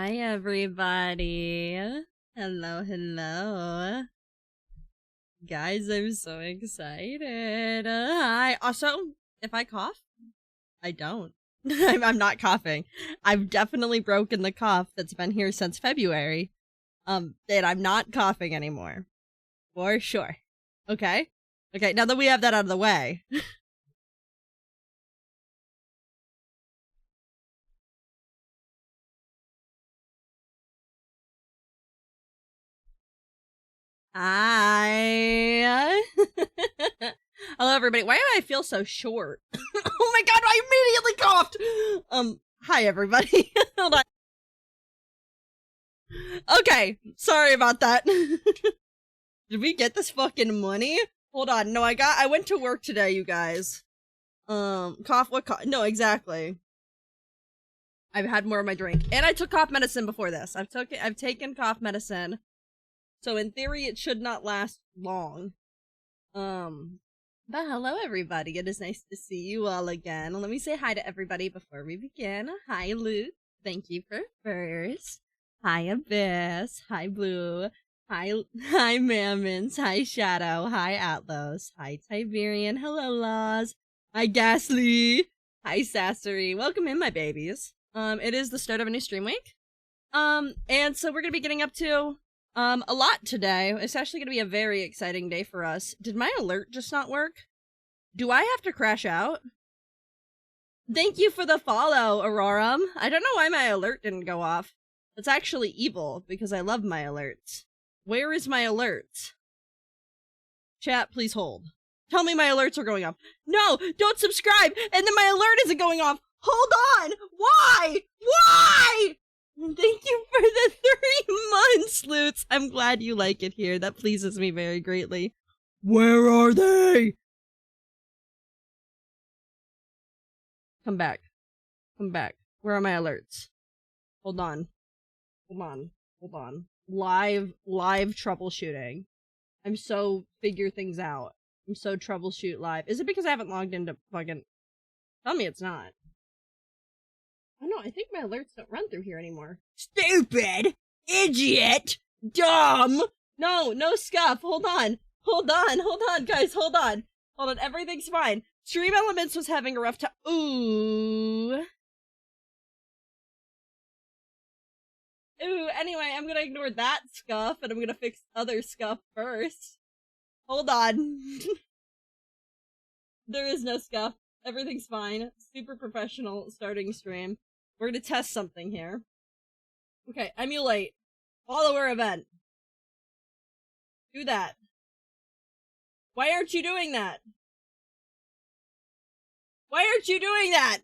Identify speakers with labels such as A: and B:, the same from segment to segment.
A: Hi, everybody. Hello, hello. Guys, I'm so excited. Hi. Also, if I cough, I don't. I'm not coughing. I've definitely broken the cough that's been here since February. And I'm not coughing anymore. For sure. Okay? Okay, now that we have that out of the way. Hi. Hello, everybody. Why do I feel so short? Oh my god, I immediately coughed! Hi, everybody. Hold on. Okay, sorry about that. Did we get this fucking money? Hold on, no, I went to work today, you guys. Cough, what cough? No, exactly. I've had more of my drink. And I took cough medicine before this. I've taken cough medicine. So in theory, it should not last long. But hello, everybody. It is nice to see you all again. Let me say hi to everybody before we begin. Hi, Luke. Thank you for first. Hi, Abyss. Hi, Blue. Hi, Mammons. Hi, Shadow. Hi, Atlos. Hi, Tiberian. Hello, Laws. Hi, Ghastly. Hi, Sassery. Welcome in, my babies. It is the start of a new stream week. And so we're gonna be getting up to a lot today. It's actually going to be a very exciting day for us. Did my alert just not work? Do I have to crash out? Thank you for the follow, Aurorum. I don't know why my alert didn't go off. That's actually evil, because I love my alerts. Where is my alert? Chat, please hold. Tell me my alerts are going off. No, don't subscribe, and then my alert isn't going off. Hold on! Why? Why? Thank you for the 3 months, Lutz. I'm glad you like it here. That pleases me very greatly. Where are they? Come back. Come back. Where are my alerts? Hold on. Hold on. Hold on. Live troubleshooting. I'm so figure things out. I'm so troubleshoot live. Is it because I haven't logged into fucking... Tell me it's not. Oh no, I think my alerts don't run through here anymore. Stupid! Idiot! Dumb! No, no scuff. Hold on. Hold on. Hold on, guys. Hold on. Hold on. Everything's fine. Stream Elements was having a rough time. Ooh. Ooh, anyway, I'm gonna ignore that scuff, and I'm gonna fix other scuff first. Hold on. There is no scuff. Everything's fine. Super professional starting stream. We're gonna test something here. Okay, emulate. Follower event. Do that. Why aren't you doing that? Why aren't you doing that?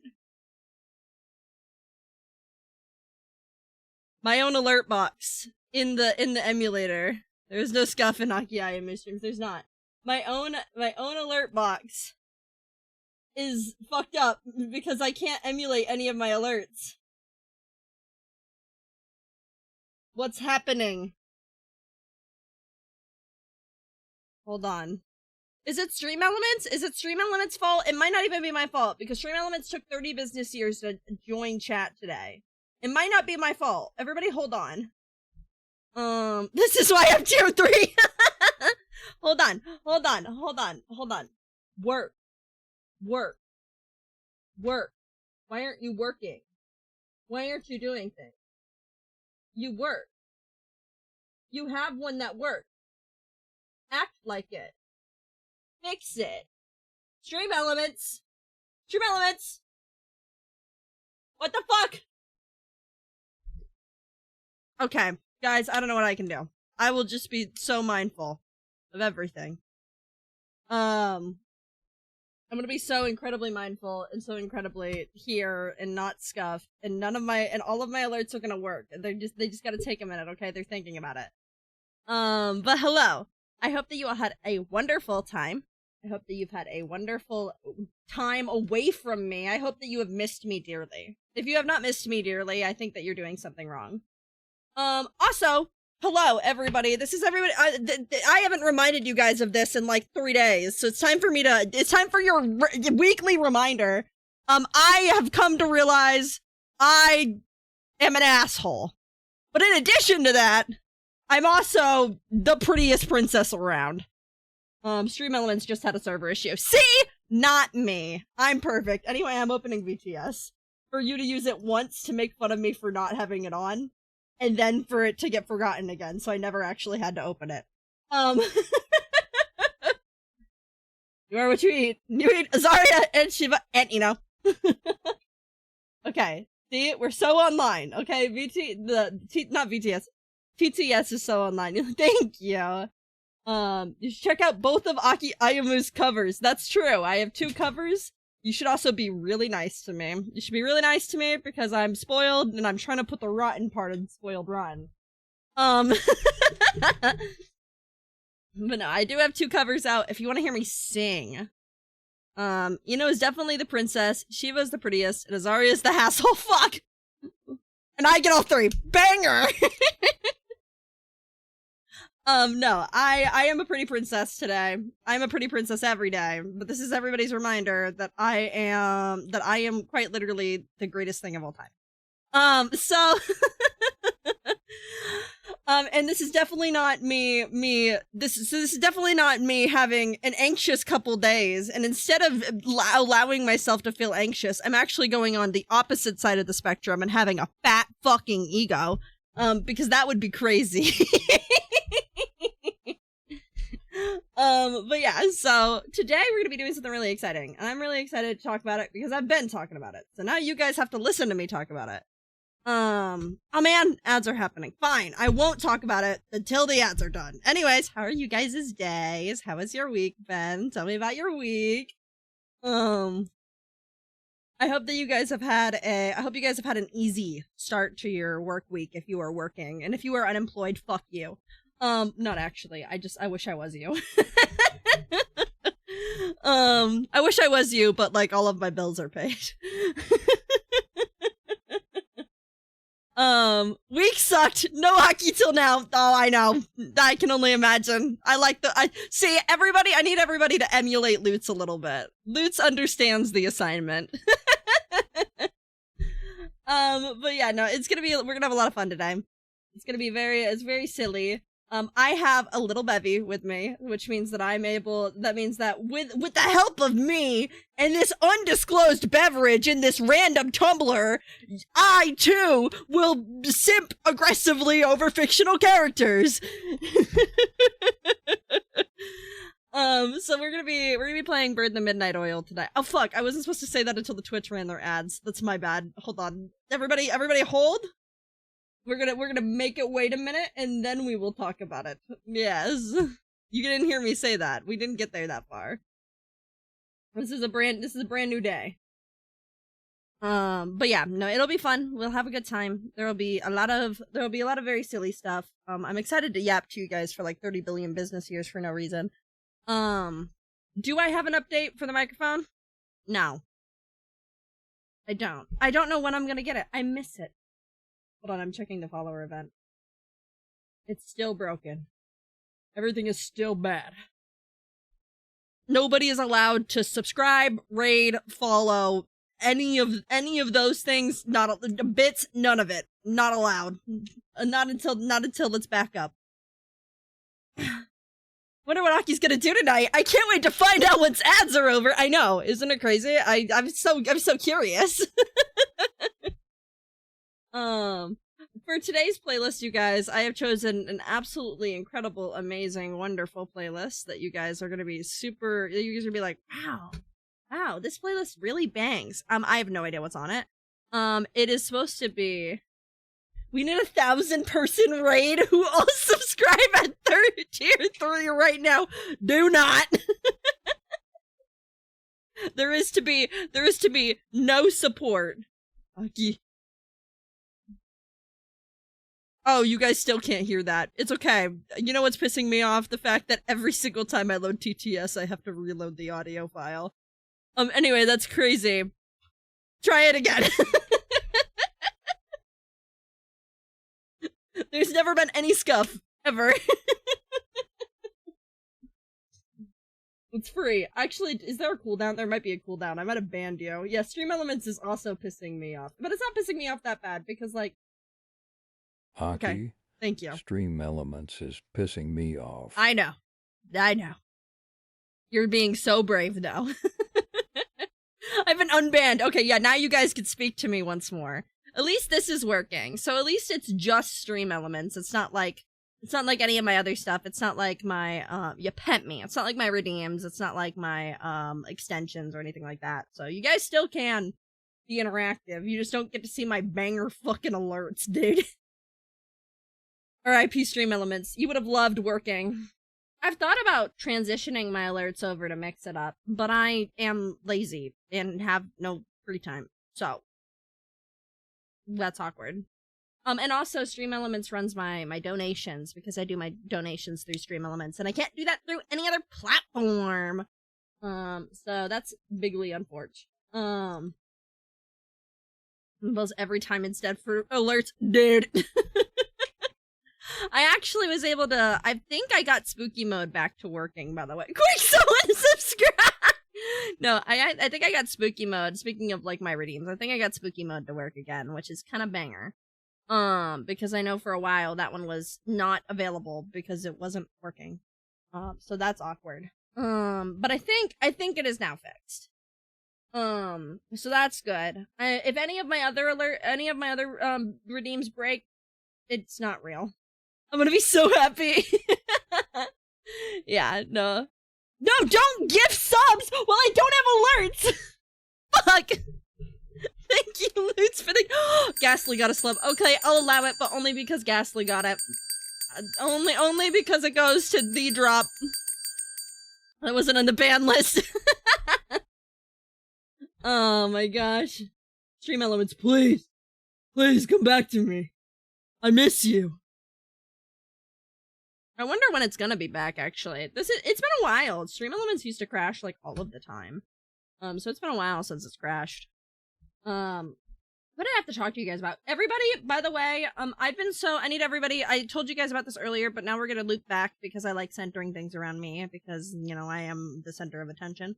A: My own alert box in the emulator. There's no scuff in Akiai in streams. There's not. My own alert box is fucked up because I can't emulate any of my alerts. What's happening? Hold on. Is it Stream Elements? Is it Stream Elements' fault? It might not even be my fault because Stream Elements took 30 business years to join chat today. It might not be my fault. Everybody hold on. This is why I'm tier 3. Hold on. Hold on. Hold on. Hold on. Work. Work. Work. Why aren't you working? Why aren't you doing things? You work. You have one that works. Act like it. Fix it. Stream Elements. Stream Elements. What the fuck? Okay, guys, I don't know what I can do. I will just be so mindful of everything. I'm gonna be so incredibly mindful and so incredibly here and not scuff, and all of my alerts are gonna work. They just gotta take a minute, okay? They're thinking about it. But hello. I hope that you all had a wonderful time. I hope that you've had a wonderful time away from me. I hope that you have missed me dearly. If you have not missed me dearly, I think that you're doing something wrong. Also, hello, everybody. This is everybody. I haven't reminded you guys of this in like 3 days, so it's time for your weekly reminder. I have come to realize I am an asshole. But in addition to that, I'm also the prettiest princess around. Stream Elements just had a server issue. See? Not me. I'm perfect. Anyway, I'm opening VTS for you to use it once to make fun of me for not having it on, and then for it to get forgotten again, so I never actually had to open it. You are what you eat. You eat Azaria and Shiva and Ino. Okay. See, we're so online. Okay, not VTS. TTS is so online. Thank you. You should check out both of Aki Ayamu's covers. That's true. I have 2 covers. You should also be really nice to me. You should be really nice to me because I'm spoiled and I'm trying to put the rotten part in spoiled rotten. But no, I do have 2 covers out if you want to hear me sing. Ino is definitely the princess, Shiva's the prettiest, and Azaria is the hassle. Fuck! And I get all 3. Banger! No, I am a pretty princess today. I'm a pretty princess every day, but this is everybody's reminder that I am quite literally the greatest thing of all time. And this is definitely not this is definitely not me having an anxious couple days, and instead of allowing myself to feel anxious, I'm actually going on the opposite side of the spectrum and having a fat fucking ego, because that would be crazy. But yeah, so today we're gonna be doing something really exciting, and I'm really excited to talk about it because I've been talking about it, so now you guys have to listen to me talk about it. Oh man, ads are happening. Fine, I won't talk about it until the ads are done. Anyways, how are you guys' days? How was your week, Ben? Tell me about your week. I hope that you guys have had an easy start to your work week if you are working, and if you are unemployed, fuck you. Not actually. I wish I was you. I wish I was you, but like all of my bills are paid. Week sucked. No hockey till now. Oh, I know. I can only imagine. See, everybody, I need everybody to emulate Lutz a little bit. Lutz understands the assignment. But yeah, no, we're gonna have a lot of fun today. It's very silly. I have a little bevy with me, which means that that means that with the help of me and this undisclosed beverage in this random tumbler, I too will simp aggressively over fictional characters. So we're gonna be playing Bird in the Midnight Oil today. Oh fuck, I wasn't supposed to say that until the Twitch ran their ads. That's my bad. Hold on. Everybody hold. We're gonna make it wait a minute, and then we will talk about it. Yes. You didn't hear me say that. We didn't get there that far. This is a brand new day. But yeah, no, it'll be fun. We'll have a good time. There will be a lot of very silly stuff. I'm excited to yap to you guys for like 30 billion business years for no reason. Do I have an update for the microphone? No. I don't. I don't know when I'm gonna get it. I miss it. Hold on, I'm checking the follower event. It's still broken. Everything is still bad. Nobody is allowed to subscribe, raid, follow, any of those things. Not bits, none of it. Not allowed. Not until it's back up. Wonder what Aki's gonna do tonight. I can't wait to find out once ads are over. I know, isn't it crazy? I'm so curious. For today's playlist, you guys, I have chosen an absolutely incredible, amazing, wonderful playlist that you guys are gonna be you're gonna be like, wow, this playlist really bangs. I have no idea what's on it. It is supposed to be, we need 1,000-person raid who all subscribe at tier 3 right now. Do not. There is to be no support. Aki. Oh, you guys still can't hear that. It's okay. You know what's pissing me off? The fact that every single time I load TTS, I have to reload the audio file. Anyway, that's crazy. Try it again. There's never been any scuff. Ever. It's free. Actually, is there a cooldown? There might be a cooldown. I might have banned you. Yeah, Stream Elements is also pissing me off. But it's not pissing me off that bad, because, like,
B: Aki,
A: Thank you.
B: Stream Elements is pissing me off.
A: I know. You're being so brave now. I've been unbanned. Okay, yeah, now you guys can speak to me once more. At least this is working. So at least it's just Stream Elements. It's not like any of my other stuff. It's not like my you pet me. It's not like my redeems. It's not like my extensions or anything like that. So you guys still can be interactive. You just don't get to see my banger fucking alerts, dude. RIP Stream Elements. You would have loved working. I've thought about transitioning my alerts over to mix it up, but I am lazy and have no free time. So that's awkward. And also Stream Elements runs my donations because I do my donations through Stream Elements and I can't do that through any other platform. So that's bigly unfortunate. Those every time instead for alerts, dude. I actually was able to, I think I got spooky mode back to working, by the way. Quick, someone subscribe! No, I think I got spooky mode. Speaking of, like, my redeems, I think I got spooky mode to work again, which is kind of banger. Because I know for a while that one was not available because it wasn't working. So that's awkward. But I think it is now fixed. So that's good. If any of my other redeems break, it's not real. I'm gonna be so happy. Yeah, no. No, don't give subs while I don't have alerts! Fuck! Thank you, Loots, for the- Ghastly got a slub. Okay, I'll allow it, but only because Ghastly got it. Only because it goes to the drop. That wasn't on the ban list. Oh my gosh. Stream Elements, please. Please come back to me. I miss you. I wonder when it's gonna be back, actually. It's been a while. Stream Elements used to crash, like, all of the time. So it's been a while since it's crashed. What did I have to talk to you guys about? Everybody, by the way, I need everybody, I told you guys about this earlier, but now we're gonna loop back because I like centering things around me, because, you know, I am the center of attention.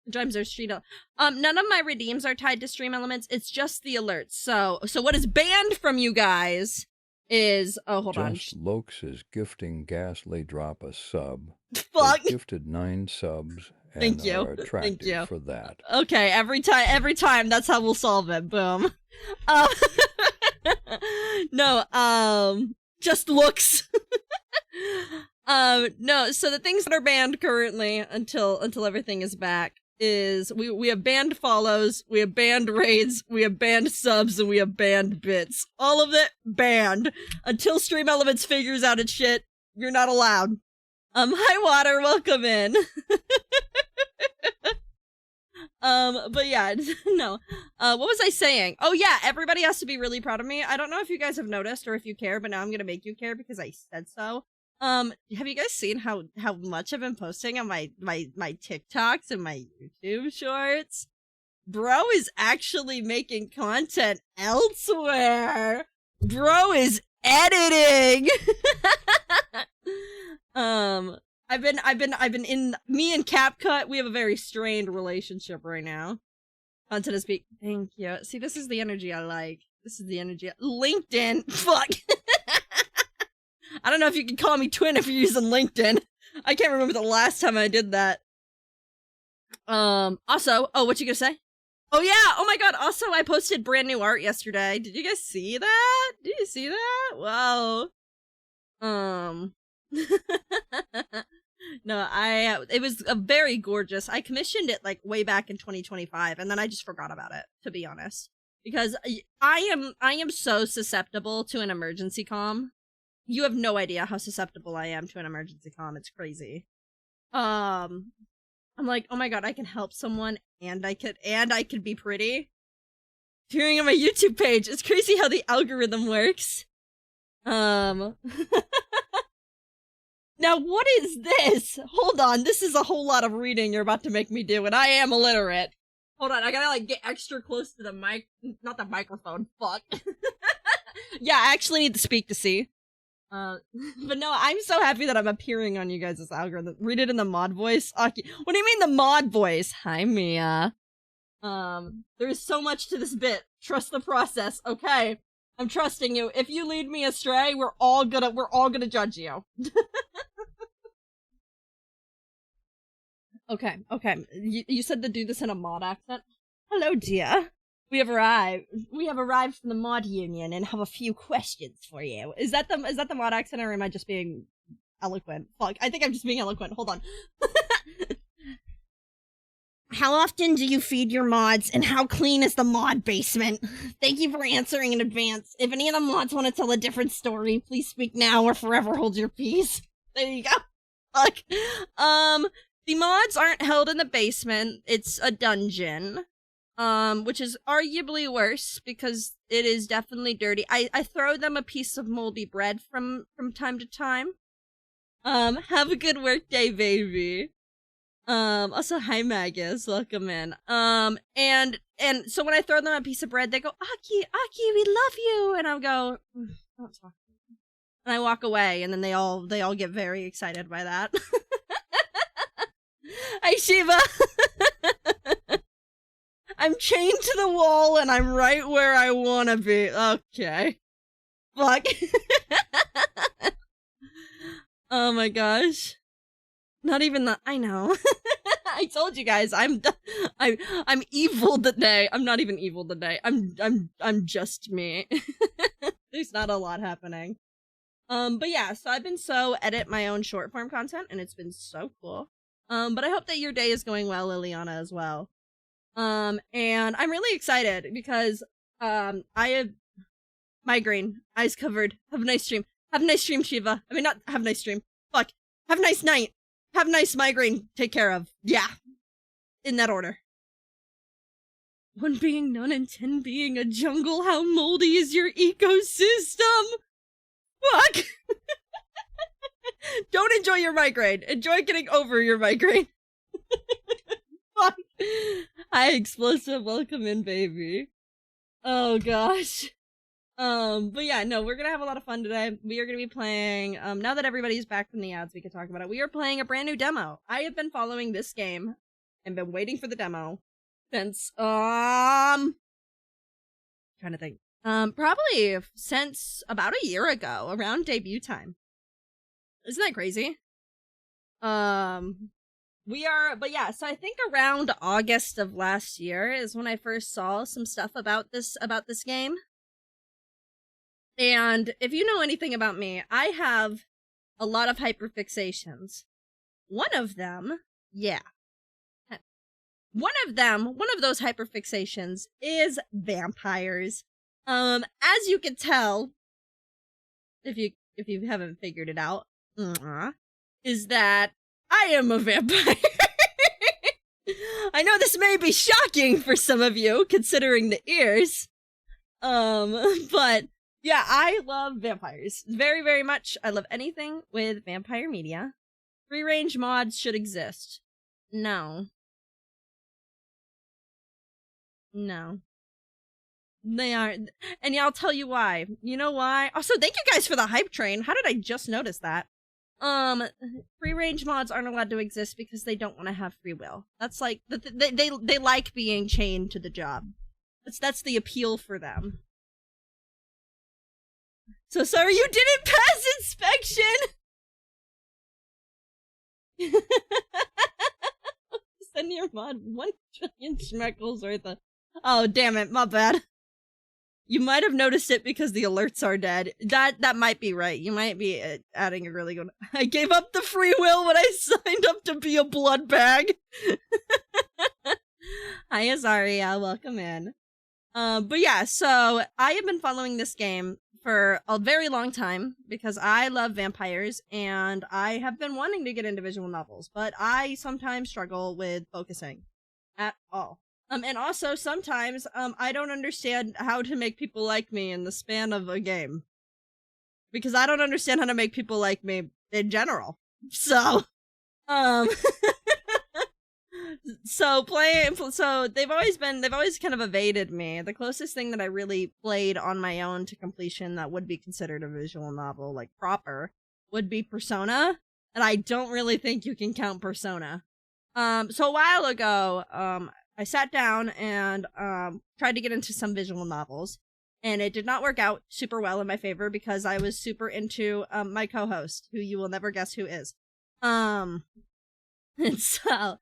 A: Drimes are street. None of my redeems are tied to Stream Elements. It's just the alerts. So what is banned from you guys is hold on.
B: Just Lokes is gifting Ghastly Drop a sub.
A: Fuck.
B: They gifted 9 subs and
A: Thank you.
B: are attractive
A: Thank you
B: for that.
A: Okay, every time that's how we'll solve it. Boom. No, just looks. No, so the things that are banned currently until everything is back is we have banned follows, we have banned raids, we have banned subs, and we have banned bits. All of it banned. Until Stream Elements figures out its shit, you're not allowed. Hi Water, welcome in. But yeah, no. What was I saying? Oh yeah, everybody has to be really proud of me. I don't know if you guys have noticed or if you care, but now I'm gonna make you care because I said so. Have you guys seen how much I've been posting on my TikToks and my YouTube shorts? Bro is actually making content elsewhere. Bro is editing. I've been in, me and CapCut, we have a very strained relationship right now. Content is speak. Thank you. See, this is the energy I like. This is the energy. LinkedIn. Fuck. I don't know if you can call me twin if you're using LinkedIn. I can't remember the last time I did that. Also, oh, what you gonna say? Oh yeah, oh my god, also I posted brand new art yesterday. Did you guys see that? Did you see that? Wow. No, it was a very gorgeous. I commissioned it like way back in 2025 and then I just forgot about it, to be honest. Because I am so susceptible to an emergency comm. You have no idea how susceptible I am to an emergency comm. It's crazy. I'm like, oh my god, I can help someone and I could be pretty. Appearing on my YouTube page. It's crazy how the algorithm works. Now what is this? Hold on, this is a whole lot of reading you're about to make me do, and I am illiterate. Hold on, I gotta like get extra close to the mic, not the microphone, fuck. Yeah, I actually need to speak to see. But no, I'm so happy that I'm appearing on you guys' algorithm. Read it in the mod voice. Aki. What do you mean the mod voice? Hi, Mia. There's so much to this bit. Trust the process, okay? I'm trusting you. If you lead me astray, we're all gonna judge you. Okay. You said to do this in a mod accent? Hello, dear. We have arrived. We have arrived from the mod union and have a few questions for you. Is that the mod accent, or am I just being eloquent? Fuck, I think I'm just being eloquent. Hold on. How often do you feed your mods, and how clean is the mod basement? Thank you for answering in advance. If any of the mods want to tell a different story, please speak now or forever hold your peace. There you go. Fuck. The mods aren't held in the basement. It's a dungeon. Which is arguably worse because it is definitely dirty. I throw them a piece of moldy bread from time to time. Have a good work day, baby. Also, hi Magus, welcome in. And so when I throw them a piece of bread, they go, Aki, we love you, and I'll go, don't talk. And I walk away, and then they all get very excited by that. Hi Shiva. I'm chained to the wall, and I'm right where I wanna be. Okay. Fuck. Oh my gosh. Not even the. I know. I told you guys. I'm evil today. I'm not even evil today. I'm just me. There's not a lot happening. But yeah. So I've been edit my own short form content, and it's been so cool. But I hope that your day is going well, Liliana, as well. And I'm really excited because I have migraine, eyes covered. Have a nice stream. Have a nice stream, Shiva. I mean, not have a nice stream. Fuck. Have a nice night. Have a nice migraine. Take care of. Yeah. In that order. 1 being none and 10 being a jungle. How moldy is your ecosystem? Fuck. Don't enjoy your migraine. Enjoy getting over your migraine. Fuck. Hi, Explosive. Welcome in, baby. Oh, gosh. But yeah, no, we're gonna have a lot of fun today. We are gonna be playing, now that everybody's back from the ads, we can talk about it. We are playing a brand new demo. I have been following this game and been waiting for the demo since, trying to think. Probably since about a year ago, around debut time. Isn't that crazy? But yeah, so I think around August of last year is when I first saw some stuff about this game. And if you know anything about me, I have a lot of hyperfixations. One of those hyperfixations is vampires. As you can tell, if you haven't figured it out, is that I am a vampire. I know this may be shocking for some of you, considering the ears. But yeah, I love vampires. Very, very much. I love anything with vampire media. Free range mods should exist. No. They aren't. And yeah, I'll tell you why. You know why? Also, thank you guys for the hype train. How did I just notice that? Free range mods aren't allowed to exist because they don't want to have free will. That's like, they like being chained to the job. That's the appeal for them. So sorry you didn't pass inspection! Send your mod 1 trillion schmeckles worth of... Oh, damn it, my bad. You might have noticed it because the alerts are dead. That might be right. You might be adding a really good... I gave up the free will when I signed up to be a blood bag. Hi, Azaria. Welcome in. But yeah, so I have been following this game for a very long time because I love vampires and I have been wanting to get into visual novels, but I sometimes struggle with focusing at all. And also sometimes I don't understand how to make people like me in the span of a game because I don't understand how to make people like me in general. So so they've always kind of evaded me. The closest thing that I really played on my own to completion that would be considered a visual novel, like proper, would be Persona, and I don't really think you can count Persona. So a while ago, I sat down and tried to get into some visual novels, and it did not work out super well in my favor because I was super into my co-host, who you will never guess who is. And so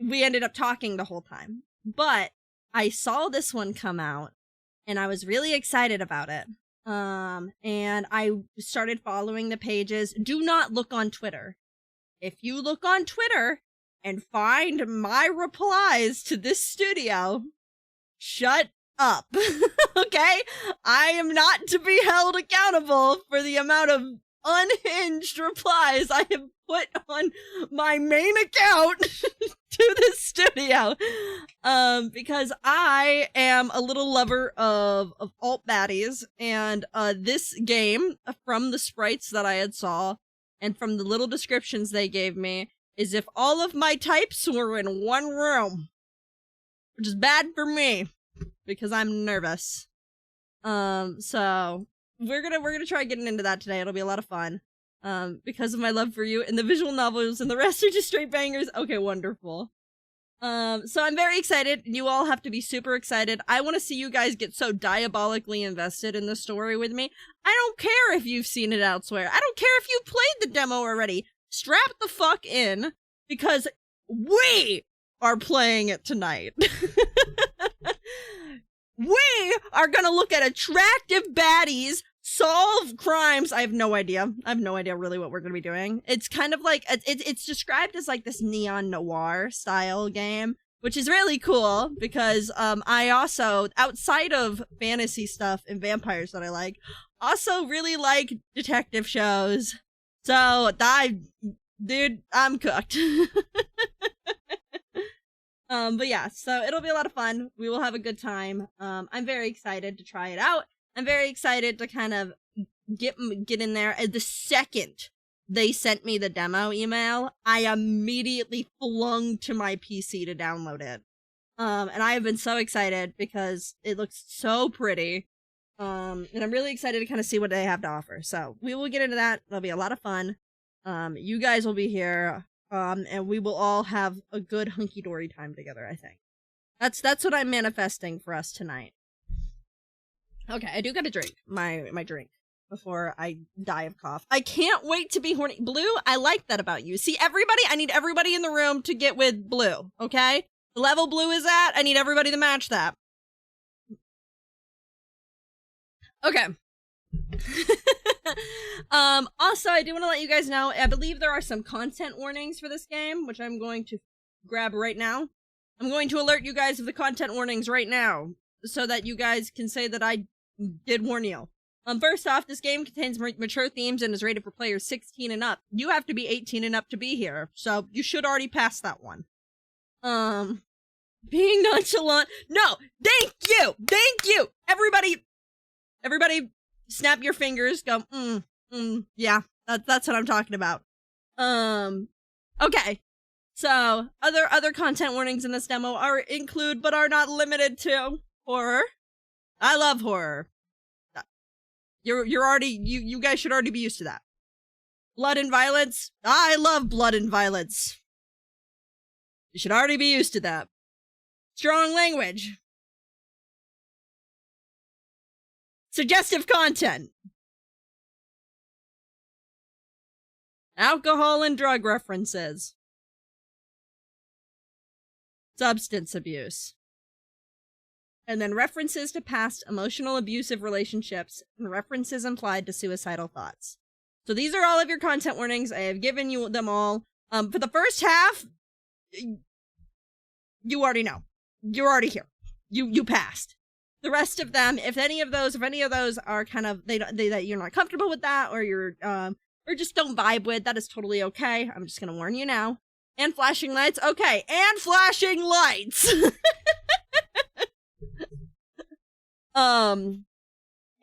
A: we ended up talking the whole time. But I saw this one come out, and I was really excited about it. And I started following the pages. Do not look on Twitter. If you look on Twitter and find my replies to this studio, shut up. Okay? I am not to be held accountable for the amount of unhinged replies I have put on my main account to this studio. Because I am a little lover of alt baddies, and this game, from the sprites that I had saw and from the little descriptions they gave me, is if all of my types were in one room, which is bad for me because I'm nervous. So we're gonna try getting into that today. It'll be a lot of fun. Because of my love for you and the visual novels, and the rest are just straight bangers. Okay, wonderful. So I'm very excited. You all have to be super excited. I want to see you guys get so diabolically invested in the story with me. I don't care if you've seen it elsewhere. I don't care if you played the demo already. Strap the fuck in, because we are playing it tonight. We are gonna look at attractive baddies, solve crimes. I have no idea really what we're gonna be doing. It's kind of like, it's described as like this neon noir style game, which is really cool because I also, outside of fantasy stuff and vampires that I like, also really like detective shows. So dude, I'm cooked. But yeah, so it'll be a lot of fun. We will have a good time. I'm very excited to try it out. I'm very excited to kind of get in there. The second they sent me the demo email, I immediately flung to my PC to download it. And I have been so excited because it looks so pretty. And I'm really excited to kind of see what they have to offer. So we will get into that. It'll be a lot of fun. You guys will be here. And we will all have a good hunky-dory time together, I think. That's what I'm manifesting for us tonight. Okay, I do gotta drink my drink before I die of cough. I can't wait to be horny. Blue, I like that about you. See, everybody, I need everybody in the room to get with Blue, okay? The level Blue is at, I need everybody to match that. Okay. Also, I do want to let you guys know, I believe there are some content warnings for this game, which I'm going to grab right now. I'm going to alert you guys of the content warnings right now, so that you guys can say that I did warn you. First off, this game contains mature themes and is rated for players 16 and up. You have to be 18 and up to be here, so you should already pass that one. Being nonchalant. No, thank you! Everybody, snap your fingers, go, yeah, that's what I'm talking about. Okay. So, other content warnings in this demo include, but are not limited to, horror. I love horror. You're already, you guys should already be used to that. Blood and violence. I love blood and violence. You should already be used to that. Strong language. Suggestive content. Alcohol and drug references. Substance abuse. And then references to past emotional abusive relationships and references implied to suicidal thoughts. So these are all of your content warnings. I have given you them all. For the first half, you already know. You're already here. You passed. The rest of them, if any of those are kind of, that you're not comfortable with that, or you're, or just don't vibe with, that is totally okay. I'm just gonna warn you now. And flashing lights. Okay, and flashing lights. And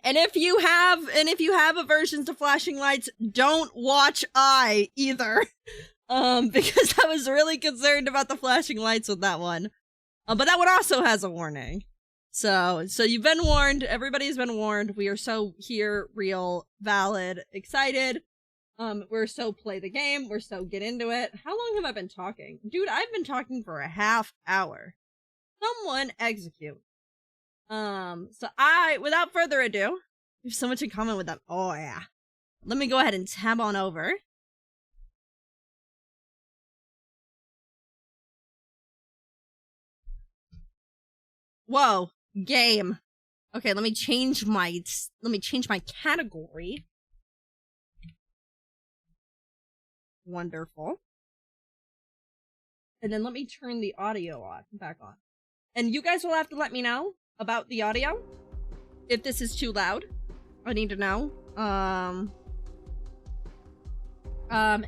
A: if you have aversions to flashing lights, don't watch I either. Because I was really concerned about the flashing lights with that one. But that one also has a warning. So you've been warned. Everybody's been warned. We are so here, real, valid, excited. We're so play the game, we're so get into it. How long have I been talking? Dude, I've been talking for a half hour. Someone execute. So without further ado, we have so much in common with them. Oh yeah. Let me go ahead and tab on over. Whoa, game. Okay, let me change my category. Wonderful. And then let me turn the audio back on. And you guys will have to let me know about the audio. If this is too loud. I need to know.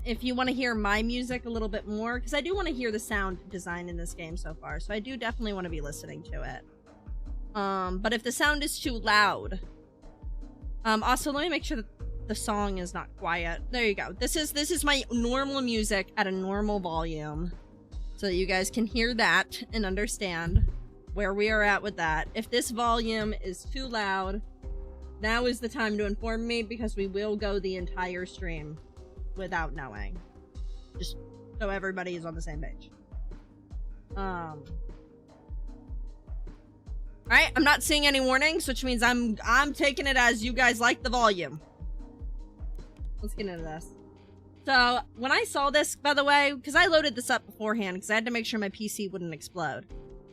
A: If you want to hear my music a little bit more, because I do want to hear the sound design in this game so far, so I do definitely want to be listening to it. But if the sound is too loud, also let me make sure that the song is not quiet. There you go. This is my normal music at a normal volume, so that you guys can hear that and understand where we are at with that. If this volume is too loud, now is the time to inform me, because we will go the entire stream without knowing. Just so everybody is on the same page. Alright, I'm not seeing any warnings, which means I'm taking it as you guys like the volume. Let's get into this. So, when I saw this, by the way, because I loaded this up beforehand, because I had to make sure my PC wouldn't explode.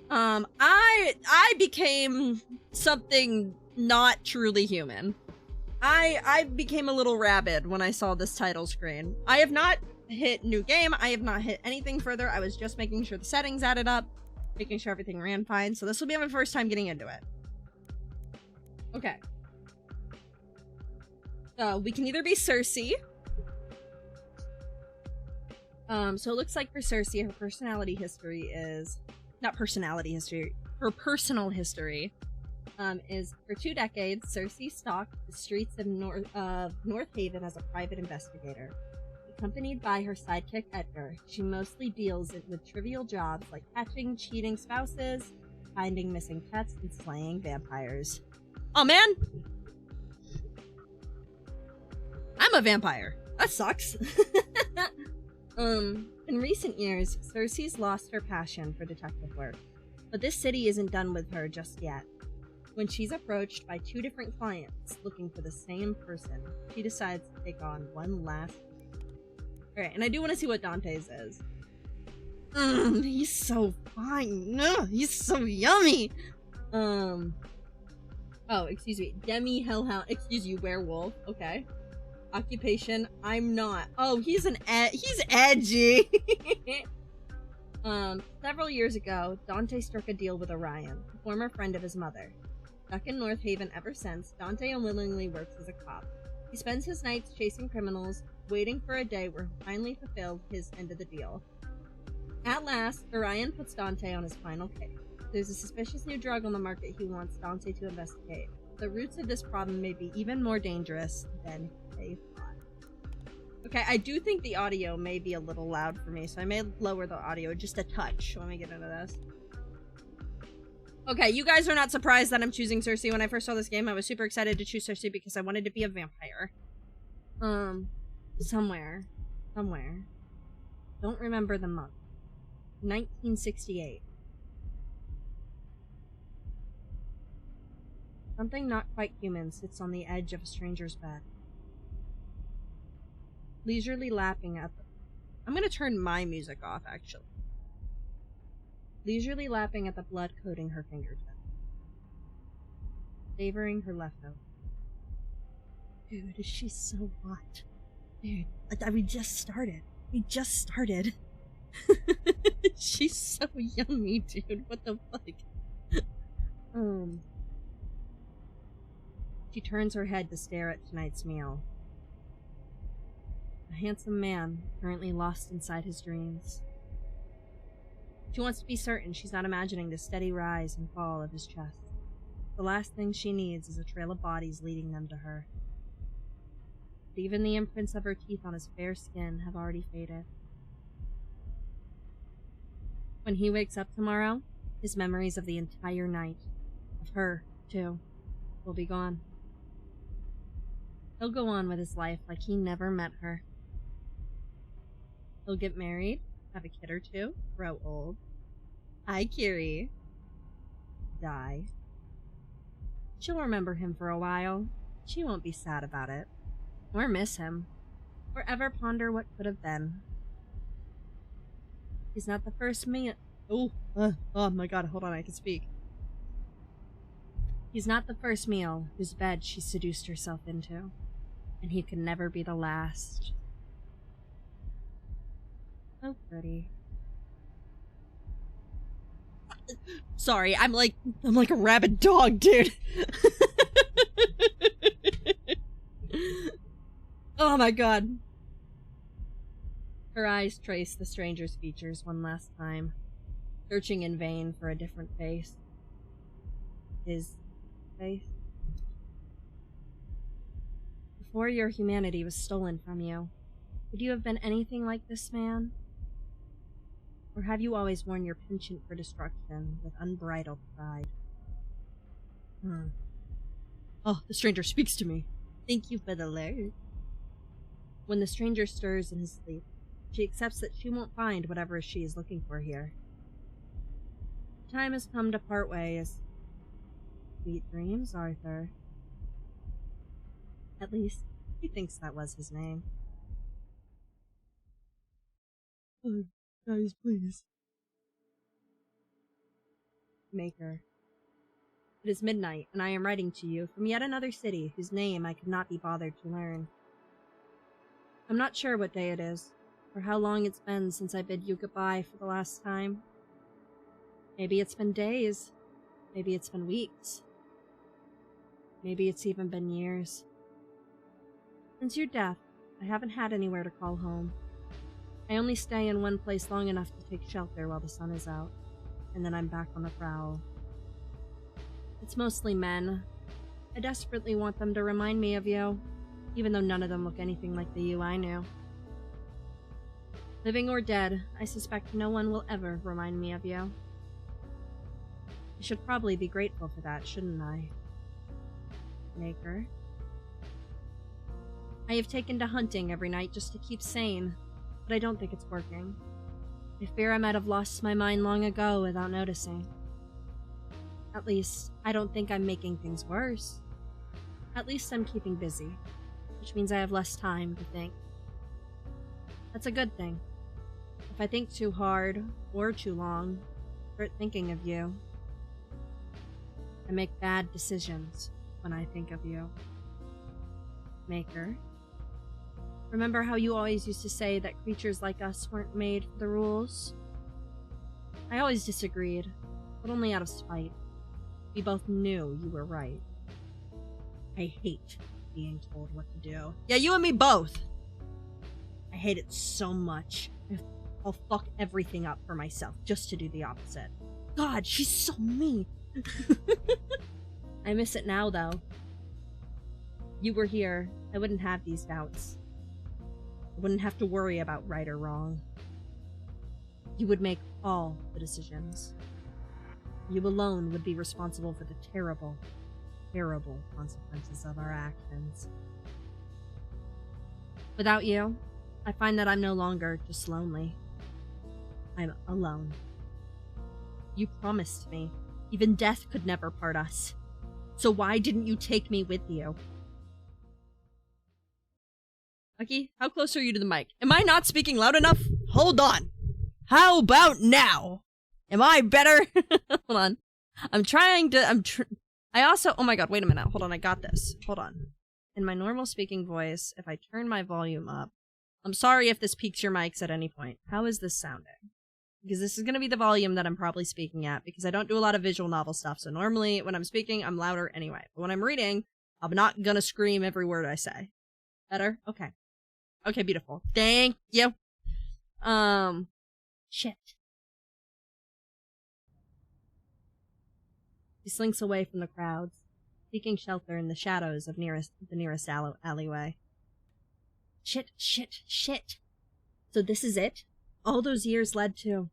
A: I became something not truly human. I became a little rabid when I saw this title screen. I have not hit new game. I have not hit anything further. I was just making sure the settings added up, making sure everything ran fine. So this will be my first time getting into it. Okay. So we can either be Cersei. So it looks like for Cersei, her personality history is... Not personality history. Her personal history is, for 2 decades, Cersei stalked the streets of North Haven as a private investigator. Accompanied by her sidekick Edgar, she mostly deals with trivial jobs like catching cheating spouses, finding missing pets, and slaying vampires. Oh man! I'm a vampire. That sucks. In recent years, Cersei's lost her passion for detective work, but this city isn't done with her just yet. When she's approached by 2 different clients looking for the same person, she decides to take on one last. Alright, and I do want to see what Dante's is. He's so fine. Ugh, he's so yummy. Oh, excuse me. Demi Hellhound. Excuse you, werewolf. Okay. Occupation, I'm not. Oh, he's edgy. Several years ago, Dante struck a deal with Orion, a former friend of his mother. Stuck in North Haven ever since, Dante unwillingly works as a cop. He spends his nights chasing criminals, waiting for a day where he finally fulfilled his end of the deal. At last, Orion puts Dante on his final case. There's a suspicious new drug on the market he wants Dante to investigate. The roots of this problem may be even more dangerous than they thought. Okay, I do think the audio may be a little loud for me, so I may lower the audio just a touch when we get into this. Okay, you guys are not surprised that I'm choosing Cersei. When I first saw this game, I was super excited to choose Cersei because I wanted to be a vampire. Somewhere. Don't remember the month. 1968. Something not quite human sits on the edge of a stranger's bed. Leisurely lapping at the... I'm gonna turn my music off, actually. Leisurely lapping at the blood coating her fingertips. Savoring her leftovers. Dude, she's so hot. Dude, we just started. She's so yummy, dude. What the fuck? She turns her head to stare at tonight's meal. A handsome man, currently lost inside his dreams. She wants to be certain she's not imagining the steady rise and fall of his chest. The last thing she needs is a trail of bodies leading them to her. But even the imprints of her teeth on his fair skin have already faded. When he wakes up tomorrow, his memories of the entire night, of her, too, will be gone. He'll go on with his life like he never met her. He'll get married, have a kid or two, grow old. Hi, Kiri. Die. She'll remember him for a while. She won't be sad about it. Or miss him. Or ever ponder what could have been. He's not the first man. Oh my god, hold on, I can speak. He's not the first meal whose bed she seduced herself into. And he can never be the last. So pretty. Sorry, I'm like a rabid dog, dude. Oh my god. Her eyes traced the stranger's features one last time, searching in vain for a different face. His face. Before your humanity was stolen from you, would you have been anything like this man? Or have you always worn your penchant for destruction with unbridled pride? Oh, the stranger speaks to me. Thank you for the alert. When the stranger stirs in his sleep, she accepts that she won't find whatever she is looking for here. The time has come to part ways. Sweet dreams, Arthur. At least, he thinks that was his name. Oh, guys, please. Maker. It is midnight, and I am writing to you from yet another city whose name I could not be bothered to learn. I'm not sure what day it is, or how long it's been since I bid you goodbye for the last time. Maybe it's been days. Maybe it's been weeks. Maybe it's even been years. Since your death, I haven't had anywhere to call home. I only stay in one place long enough to take shelter while the sun is out, and then I'm back on the prowl. It's mostly men. I desperately want them to remind me of you, even though none of them look anything like the you I knew. Living or dead, I suspect no one will ever remind me of you. I should probably be grateful for that, shouldn't I? Maker. I have taken to hunting every night just to keep sane, but I don't think it's working. I fear I might have lost my mind long ago without noticing. At least, I don't think I'm making things worse. At least I'm keeping busy, which means I have less time to think. That's a good thing. If I think too hard, or too long, I start thinking of you. I make bad decisions when I think of you. Maker. Remember how you always used to say that creatures like us weren't made for the rules? I always disagreed, but only out of spite. We both knew you were right. I hate being told what to do. Yeah, you and me both! I hate it so much. I'll fuck everything up for myself just to do the opposite. God, she's so mean! I miss it now, though. You were here, I wouldn't have these doubts. I wouldn't have to worry about right or wrong. You would make all the decisions. You alone would be responsible for the terrible, terrible consequences of our actions. Without you, I find that I'm no longer just lonely. I'm alone. You promised me even death could never part us. So why didn't you take me with you? Lucky, how close are you to the mic? Am I not speaking loud enough? Hold on. How about now? Am I better? Hold on. I also, oh my god, wait a minute. Hold on, I got this. Hold on. In my normal speaking voice, if I turn my volume up, I'm sorry if this peaks your mics at any point. How is this sounding? Because this is going to be the volume that I'm probably speaking at, because I don't do a lot of visual novel stuff, so normally when I'm speaking, I'm louder anyway. But when I'm reading, I'm not gonna scream every word I say. Better? Okay. Okay, beautiful. Thank you. Shit. He slinks away from the crowds, seeking shelter in the shadows of the nearest alleyway. Shit. So this is it? All those years led to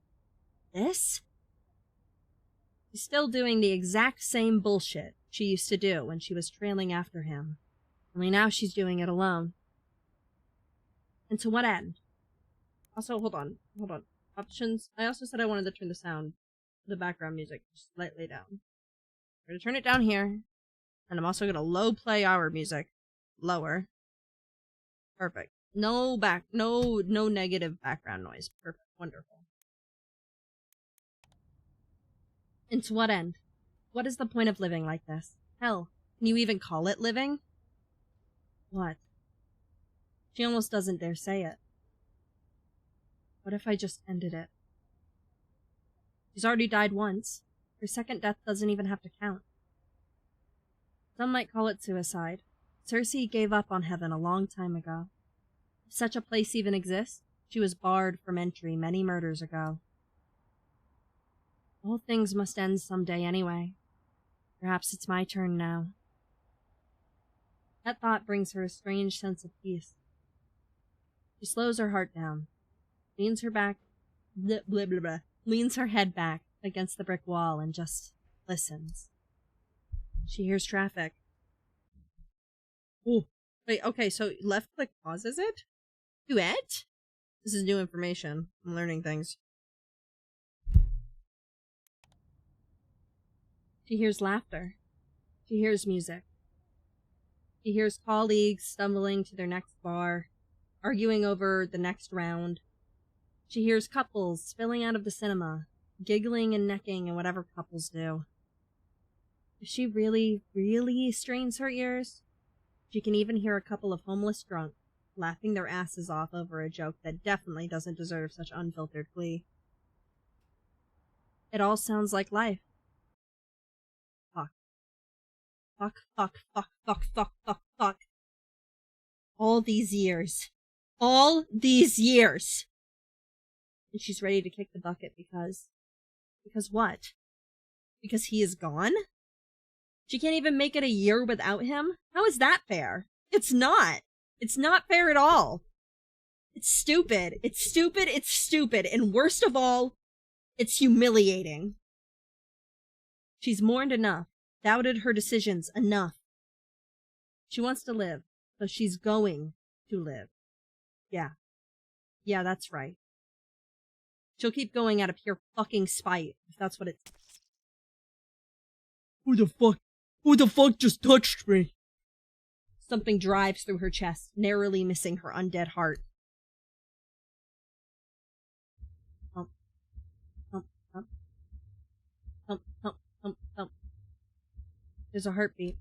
A: this? She's still doing the exact same bullshit she used to do when she was trailing after him. Only now she's doing it alone. And to what end? Also, hold on. Options. I also said I wanted to turn the background music, slightly down. I'm gonna turn it down here. And I'm also gonna low play our music. Lower. Perfect. No negative background noise. Perfect. Wonderful. And to what end? What is the point of living like this? Hell, can you even call it living? What? She almost doesn't dare say it. What if I just ended it? She's already died once. Her second death doesn't even have to count. Some might call it suicide. Cersei gave up on heaven a long time ago. If such a place even exists, she was barred from entry many murders ago. All things must end someday anyway. Perhaps it's my turn now. That thought brings her a strange sense of peace. She slows her heart down, leans her head back against the brick wall and just listens. She hears traffic. Ooh. Wait, okay, so left click pauses it? Duet? This is new information. I'm learning things. She hears laughter. She hears music. She hears colleagues stumbling to their next bar, arguing over the next round. She hears couples spilling out of the cinema, giggling and necking and whatever couples do. If she really, really strains her ears, she can even hear a couple of homeless drunks laughing their asses off over a joke that definitely doesn't deserve such unfiltered glee. It all sounds like life. Fuck. All these years. And she's ready to kick the bucket because what? Because he is gone? She can't even make it a year without him? How is that fair? It's not. It's not fair at all. It's stupid. And worst of all, it's humiliating. She's mourned enough, doubted her decisions enough. She wants to live, so she's going to live. Yeah, that's right. She'll keep going out of pure fucking spite, if that's what it's... Who the fuck just touched me? Something drives through her chest, narrowly missing her undead heart. Thump. Thump, thump. Thump, thump, thump, thump. There's a heartbeat.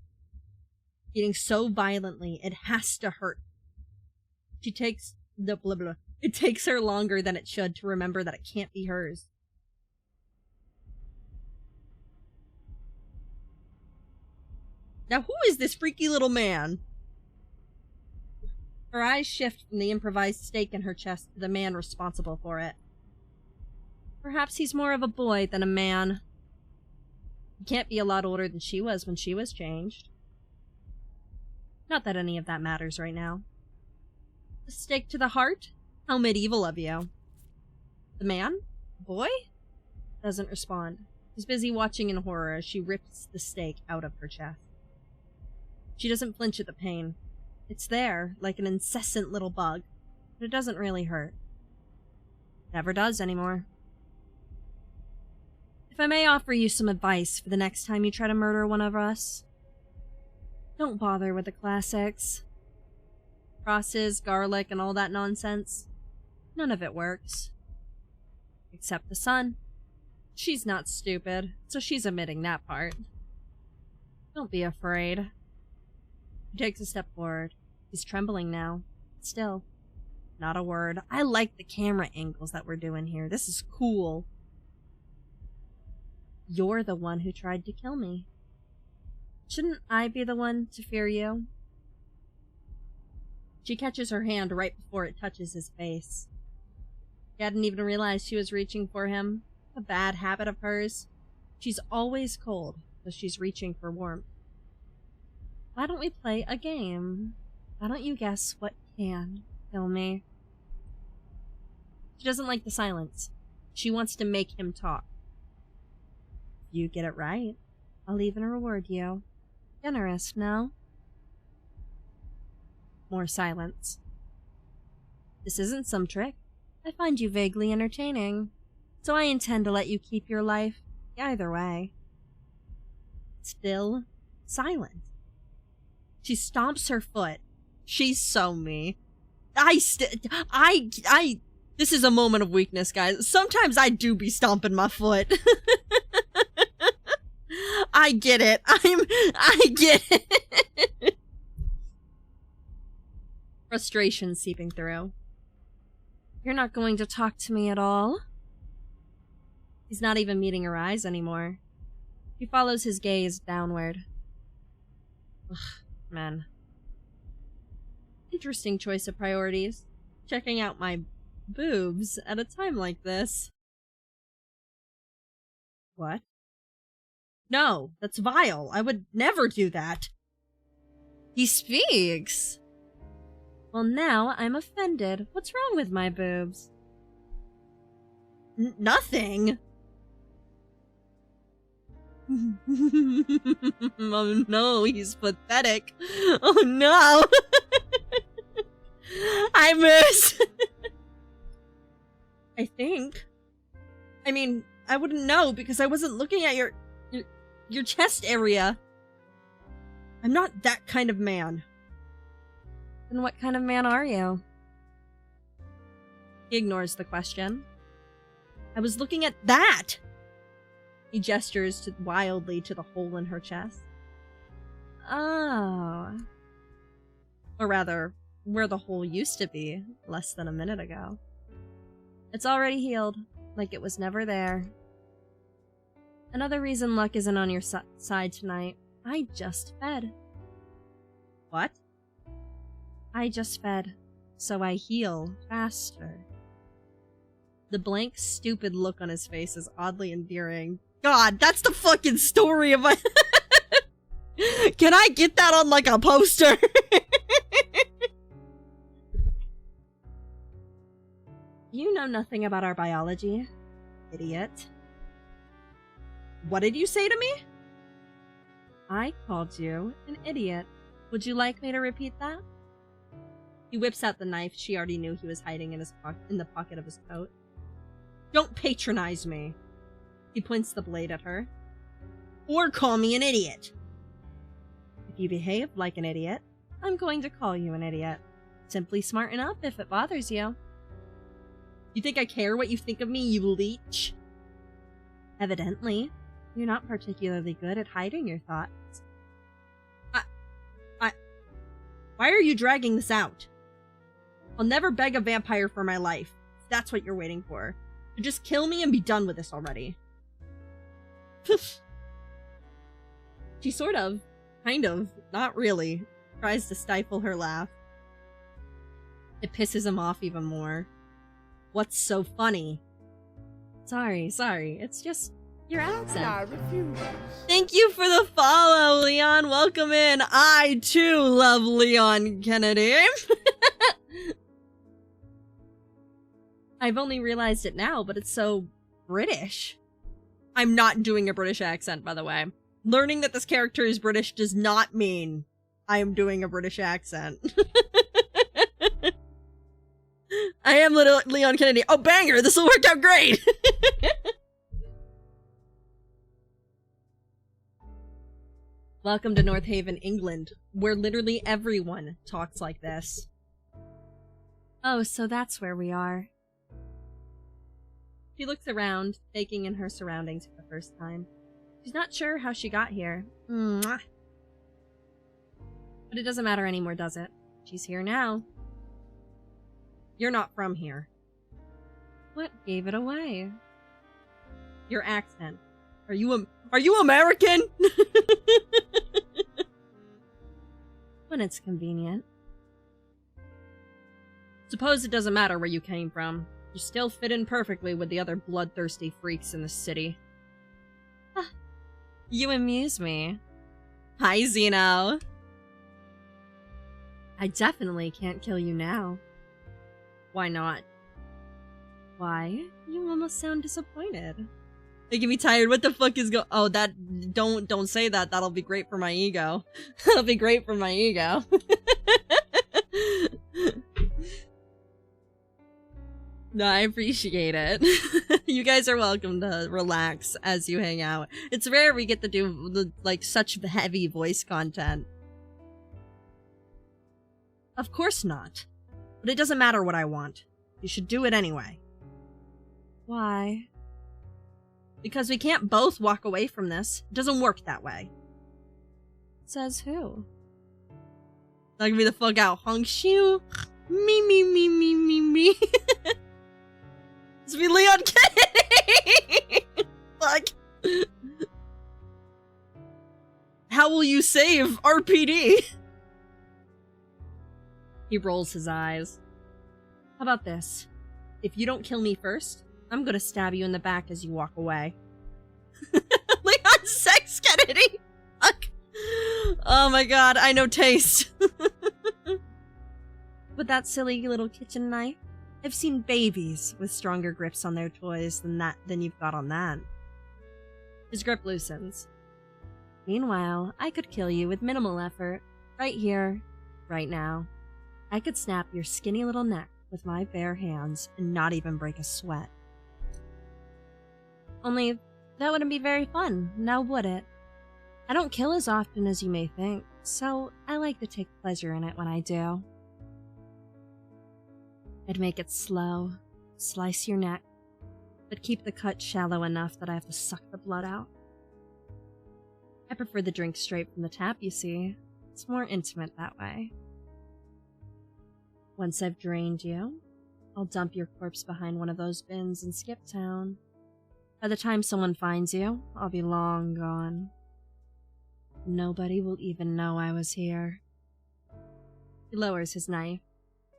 A: Beating so violently, it has to hurt. She takes the blah blah. It takes her longer than it should to remember that it can't be hers. Now who is this freaky little man? Her eyes shift from the improvised stake in her chest to the man responsible for it. Perhaps he's more of a boy than a man. He can't be a lot older than she was when she was changed. Not that any of that matters right now. A stake to the heart? How medieval of you. The man? Boy? Doesn't respond. He's busy watching in horror as she rips the stake out of her chest. She doesn't flinch at the pain. It's there, like an incessant little bug, but it doesn't really hurt. Never does anymore. If I may offer you some advice for the next time you try to murder one of us, don't bother with the classics. Crosses, garlic, and all that nonsense. None of it works. Except the sun. She's not stupid, so she's omitting that part. Don't be afraid. He takes a step forward. He's trembling now. Still, not a word. I like the camera angles that we're doing here. This is cool. You're the one who tried to kill me. Shouldn't I be the one to fear you? She catches her hand right before it touches his face. He hadn't even realized she was reaching for him. A bad habit of hers. She's always cold, so she's reaching for warmth. Why don't we play a game? Why don't you guess what can kill me? She doesn't like the silence. She wants to make him talk. If you get it right, I'll even reward you. Generous, no? more silence. This isn't some trick. I find you vaguely entertaining, so I intend to let you keep your life either way. Still silent. She stomps her foot. She's so me. This is a moment of weakness, guys. Sometimes I do be stomping my foot. I get it. I get it. Frustration seeping through. You're not going to talk to me at all? He's not even meeting her eyes anymore. He follows his gaze downward. Ugh, man. Interesting choice of priorities. Checking out my boobs at a time like this. What? No, that's vile. I would never do that. He speaks. Well, now I'm offended. What's wrong with my boobs? Nothing. Oh no, he's pathetic. Oh no. I miss. I think. I mean, I wouldn't know because I wasn't looking at your chest area. I'm not that kind of man. Then what kind of man are you? He ignores the question. I was looking at that! He gestures wildly to the hole in her chest. Oh. Or rather, where the hole used to be, less than a minute ago. It's already healed, like it was never there. Another reason luck isn't on your side tonight. I just fed. What? I just fed, so I heal faster. The blank, stupid look on his face is oddly endearing. God, that's the fucking story of my... Can I get that on, like, a poster? You know nothing about our biology, idiot. What did you say to me? I called you an idiot. Would you like me to repeat that? He whips out the knife she already knew he was hiding in the pocket of his coat. Don't patronize me. He points the blade at her. Or call me an idiot. If you behave like an idiot, I'm going to call you an idiot. Simply smart enough if it bothers you. You think I care what you think of me, you leech? Evidently, you're not particularly good at hiding your thoughts. Why are you dragging this out? I'll never beg a vampire for my life, if that's what you're waiting for. So just kill me and be done with this already. She sort of, kind of, not really, tries to stifle her laugh. It pisses him off even more. What's so funny? Sorry, it's just your accent.
C: I refuse.
A: Thank you for the follow, Leon. Welcome in. I, too, love Leon Kennedy. I've only realized it now, but it's so British. I'm not doing a British accent, by the way. Learning that this character is British does not mean I am doing a British accent. I am little Leon Kennedy. Oh, banger! This will work out great! Welcome to North Haven, England, where literally everyone talks like this. Oh, so that's where we are. She looks around, taking in her surroundings for the first time. She's not sure how she got here. Mwah. But it doesn't matter anymore, does it? She's here now. You're not from here. What gave it away? Your accent. Are you American? When it's convenient. Suppose it doesn't matter where you came from. You still fit in perfectly with the other bloodthirsty freaks in the city. You amuse me. Hi, Zeno. I definitely can't kill you now. Why not? Why? You almost sound disappointed. Making me tired. What the fuck is oh, that- don't say that. That'll be great for my ego. That'll be great for my ego. No, I appreciate it. You guys are welcome to relax as you hang out. It's rare we get to do, like, such heavy voice content. Of course not. But it doesn't matter what I want. You should do it anyway. Why? Because we can't both walk away from this. It doesn't work that way. Says who? Knock me the fuck out, Hong Xiu. Me. It's me, Leon Kennedy! Fuck. How will you save RPD? He rolls his eyes. How about this? If you don't kill me first, I'm gonna stab you in the back as you walk away. Leon Sex Kennedy! Fuck. Oh my god, I know taste. With that silly little kitchen knife, I've seen babies with stronger grips on their toys than you've got on that. His grip loosens. Meanwhile, I could kill you with minimal effort. Right here, right now. I could snap your skinny little neck with my bare hands and not even break a sweat. Only, that wouldn't be very fun, now would it? I don't kill as often as you may think, so I like to take pleasure in it when I do. I'd make it slow, slice your neck, but keep the cut shallow enough that I have to suck the blood out. I prefer the drink straight from the tap, you see. It's more intimate that way. Once I've drained you, I'll dump your corpse behind one of those bins and skip town. By the time someone finds you, I'll be long gone. Nobody will even know I was here. He lowers his knife,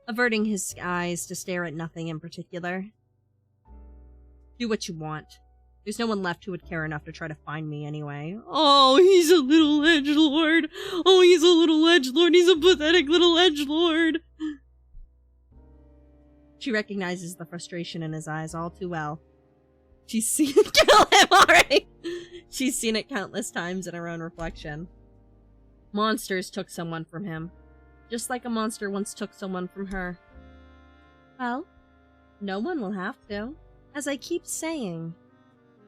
A: averting his eyes to stare at nothing in particular. Do what you want. There's no one left who would care enough to try to find me anyway. Oh, he's a little edgelord. Oh, he's a little edgelord. He's a pathetic little edgelord. She recognizes the frustration in his eyes all too well. She's seen it kill him already. She's seen it countless times in her own reflection. Monsters took someone from him, just like a monster once took someone from her. Well, no one will have to. As I keep saying,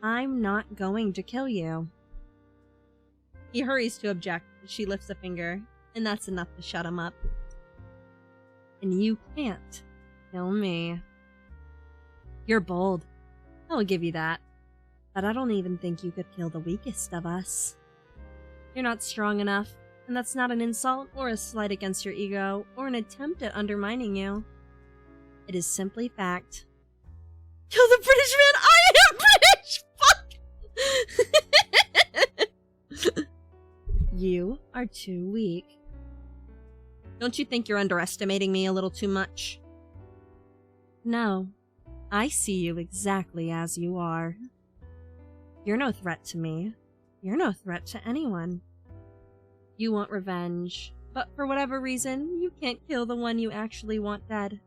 A: I'm not going to kill you. He hurries to object, but she lifts a finger, and that's enough to shut him up. And you can't kill me. You're bold. I'll give you that. But I don't even think you could kill the weakest of us. You're not strong enough, and that's not an insult or a slight against your ego or an attempt at undermining you. It is simply fact. Kill the British man! I am British! Fuck! You are too weak. Don't you think you're underestimating me a little too much? No. I see you exactly as you are. You're no threat to me. You're no threat to anyone. You want revenge, but for whatever reason, you can't kill the one you actually want dead.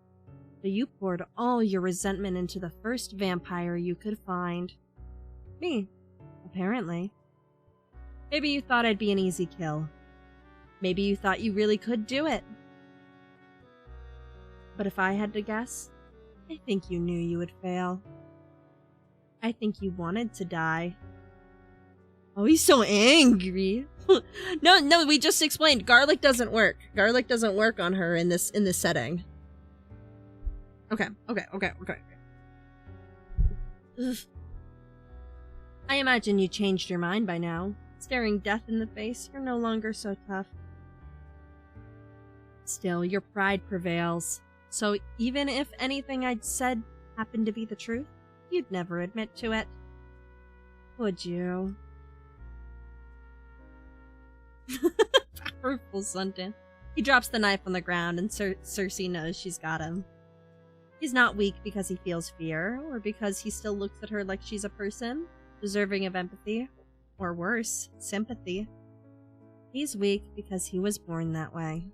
A: So you poured all your resentment into the first vampire you could find. Me, apparently. Maybe you thought I'd be an easy kill. Maybe you thought you really could do it. But if I had to guess, I think you knew you would fail. I think you wanted to die. Oh, he's so angry. No, we just explained. Garlic doesn't work. Garlic doesn't work on her in this setting. Okay. Ugh. I imagine you changed your mind by now. Staring death in the face, you're no longer so tough. Still, your pride prevails. So even if anything I'd said happened to be the truth, you'd never admit to it. Would you? Powerful Suntan. He drops the knife on the ground and Cersei knows she's got him. He's not weak because he feels fear, or because he still looks at her like she's a person, deserving of empathy, or worse, sympathy. He's weak because he was born that way.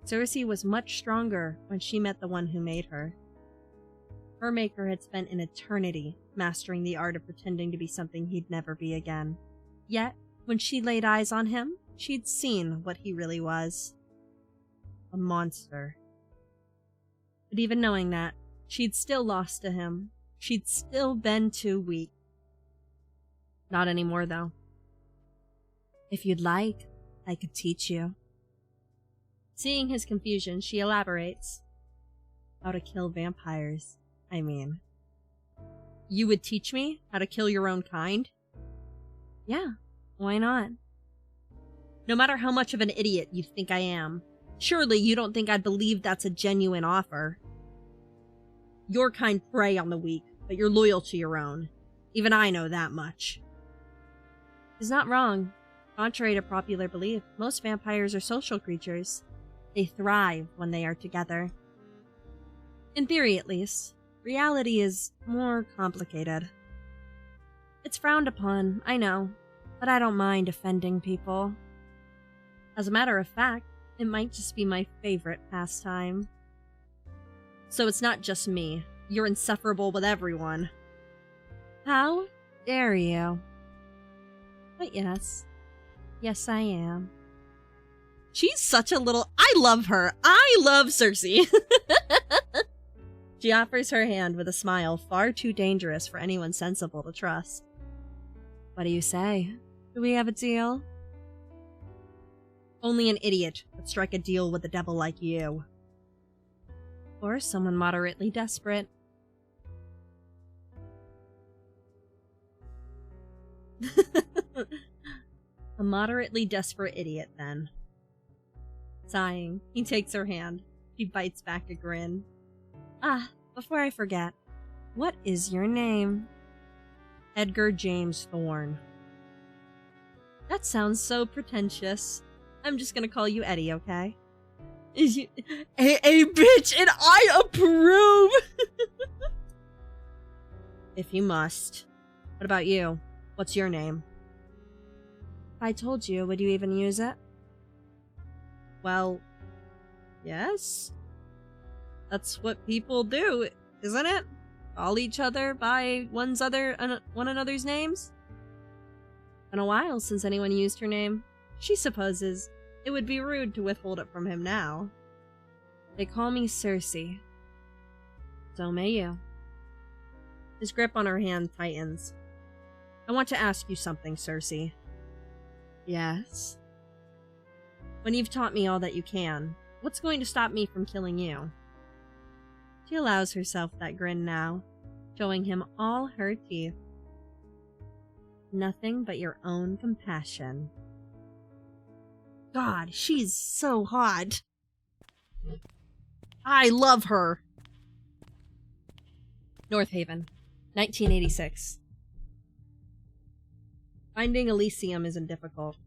A: Cersei was much stronger when she met the one who made her. Her maker had spent an eternity mastering the art of pretending to be something he'd never be again. Yet, when she laid eyes on him, she'd seen what he really was. A monster. But even knowing that, she'd still lost to him. She'd still been too weak. Not anymore, though. If you'd like, I could teach you. Seeing his confusion, she elaborates. How to kill vampires, I mean. You would teach me how to kill your own kind? Yeah, why not? No matter how much of an idiot you think I am, surely you don't think I'd believe that's a genuine offer. Your kind prey on the weak, but you're loyal to your own. Even I know that much. He's not wrong. Contrary to popular belief, most vampires are social creatures. They thrive when they are together. In theory, at least. Reality is more complicated. It's frowned upon, I know, but I don't mind offending people. As a matter of fact, it might just be my favorite pastime. So it's not just me. You're insufferable with everyone. How dare you? But yes. Yes, I am. She's such a little... I love her. I love Cersei. She offers her hand with a smile far too dangerous for anyone sensible to trust. What do you say? Do we have a deal? Only an idiot would strike a deal with the devil like you. Or someone moderately desperate. A moderately desperate idiot, then. Sighing, he takes her hand. She bites back a grin. Ah, before I forget, what is your name? Edgar James Thorne. That sounds so pretentious. I'm just gonna call you Eddie, okay? Hey, bitch, and I approve! If you must. What about you? What's your name? If I told you, would you even use it? Well, yes. That's what people do, isn't it? Call each other by one another's names? Been a while since anyone used her name. She supposes it would be rude to withhold it from him now. They call me Cersei. So may you. His grip on her hand tightens. I want to ask you something, Cersei. Yes? When you've taught me all that you can, what's going to stop me from killing you? She allows herself that grin now, showing him all her teeth. Nothing but your own compassion. God, she's so hot. I love her. North Haven, 1986. Finding Elysium isn't difficult.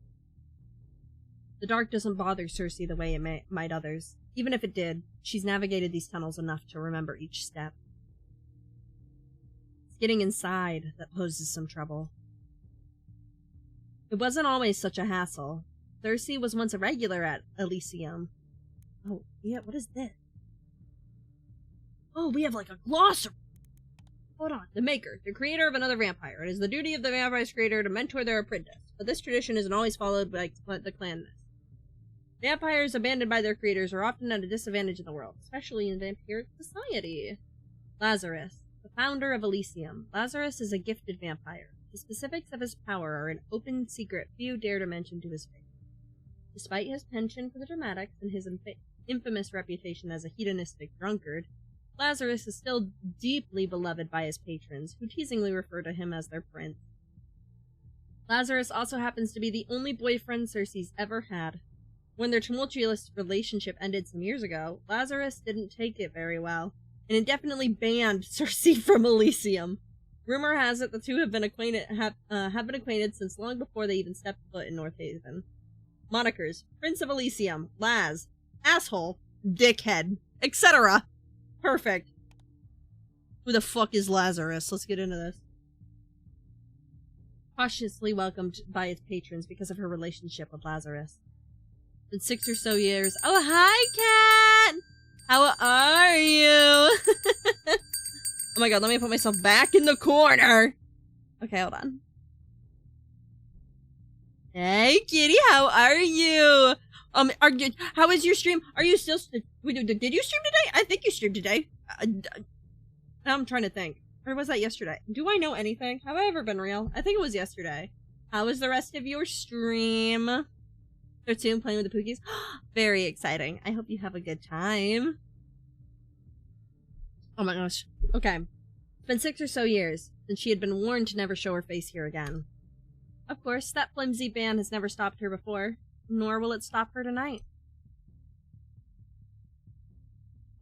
A: The dark doesn't bother Cersei the way it might others. Even if it did, she's navigated these tunnels enough to remember each step. It's getting inside that poses some trouble. It wasn't always such a hassle. Cersei was once a regular at Elysium. Oh, yeah, what is this? Oh, we have like a glossary. Hold on. The maker, the creator of another vampire. It is the duty of the vampire's creator to mentor their apprentice, but this tradition isn't always followed by the clan. Vampires abandoned by their creators are often at a disadvantage in the world, especially in vampiric society. Lazarus, the founder of Elysium. Lazarus is a gifted vampire. The specifics of his power are an open secret few dare to mention to his face. Despite his penchant for the dramatics and his infamous reputation as a hedonistic drunkard, Lazarus is still deeply beloved by his patrons, who teasingly refer to him as their prince. Lazarus also happens to be the only boyfriend Cersei's ever had. When their tumultuous relationship ended some years ago, Lazarus didn't take it very well, and indefinitely banned Cersei from Elysium. Rumor has it the two have been acquainted since long before they even stepped foot in North Haven. Monikers: Prince of Elysium, Laz, Asshole, Dickhead, etc. Perfect. Who the fuck is Lazarus? Let's get into this. Cautiously welcomed by its patrons because of her relationship with Lazarus. In 6 or so years. Oh, hi, cat! How are you? Oh my god, let me put myself back in the corner. Okay, hold on. Hey, kitty, how are you? How is your stream? Are you still? Did you stream today? I think you streamed today. I'm trying to think. Or was that yesterday? Do I know anything? Have I ever been real? I think it was yesterday. How was the rest of your stream? 13 playing with the Pookies? Very exciting. I hope you have a good time. Oh my gosh. Okay. It's been 6 or so years since she had been warned to never show her face here again. Of course, that flimsy ban has never stopped her before, nor will it stop her tonight.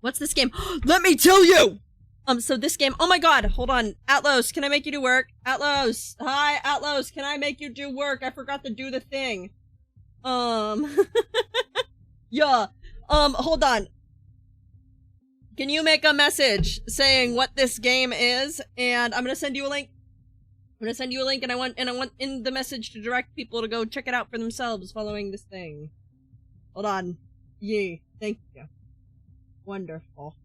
A: What's this game? Let me tell you! So this game, oh my god, hold on. Atlos, can I make you do work? Atlos, hi, Atlos, can I make you do work? I forgot to do the thing. Yeah, hold on. Can you make a message saying what this game is? And I'm gonna send you a link. I'm gonna send you a link, and I want in the message to direct people to go check it out for themselves following this thing. Hold on. Yay. Thank you. Wonderful.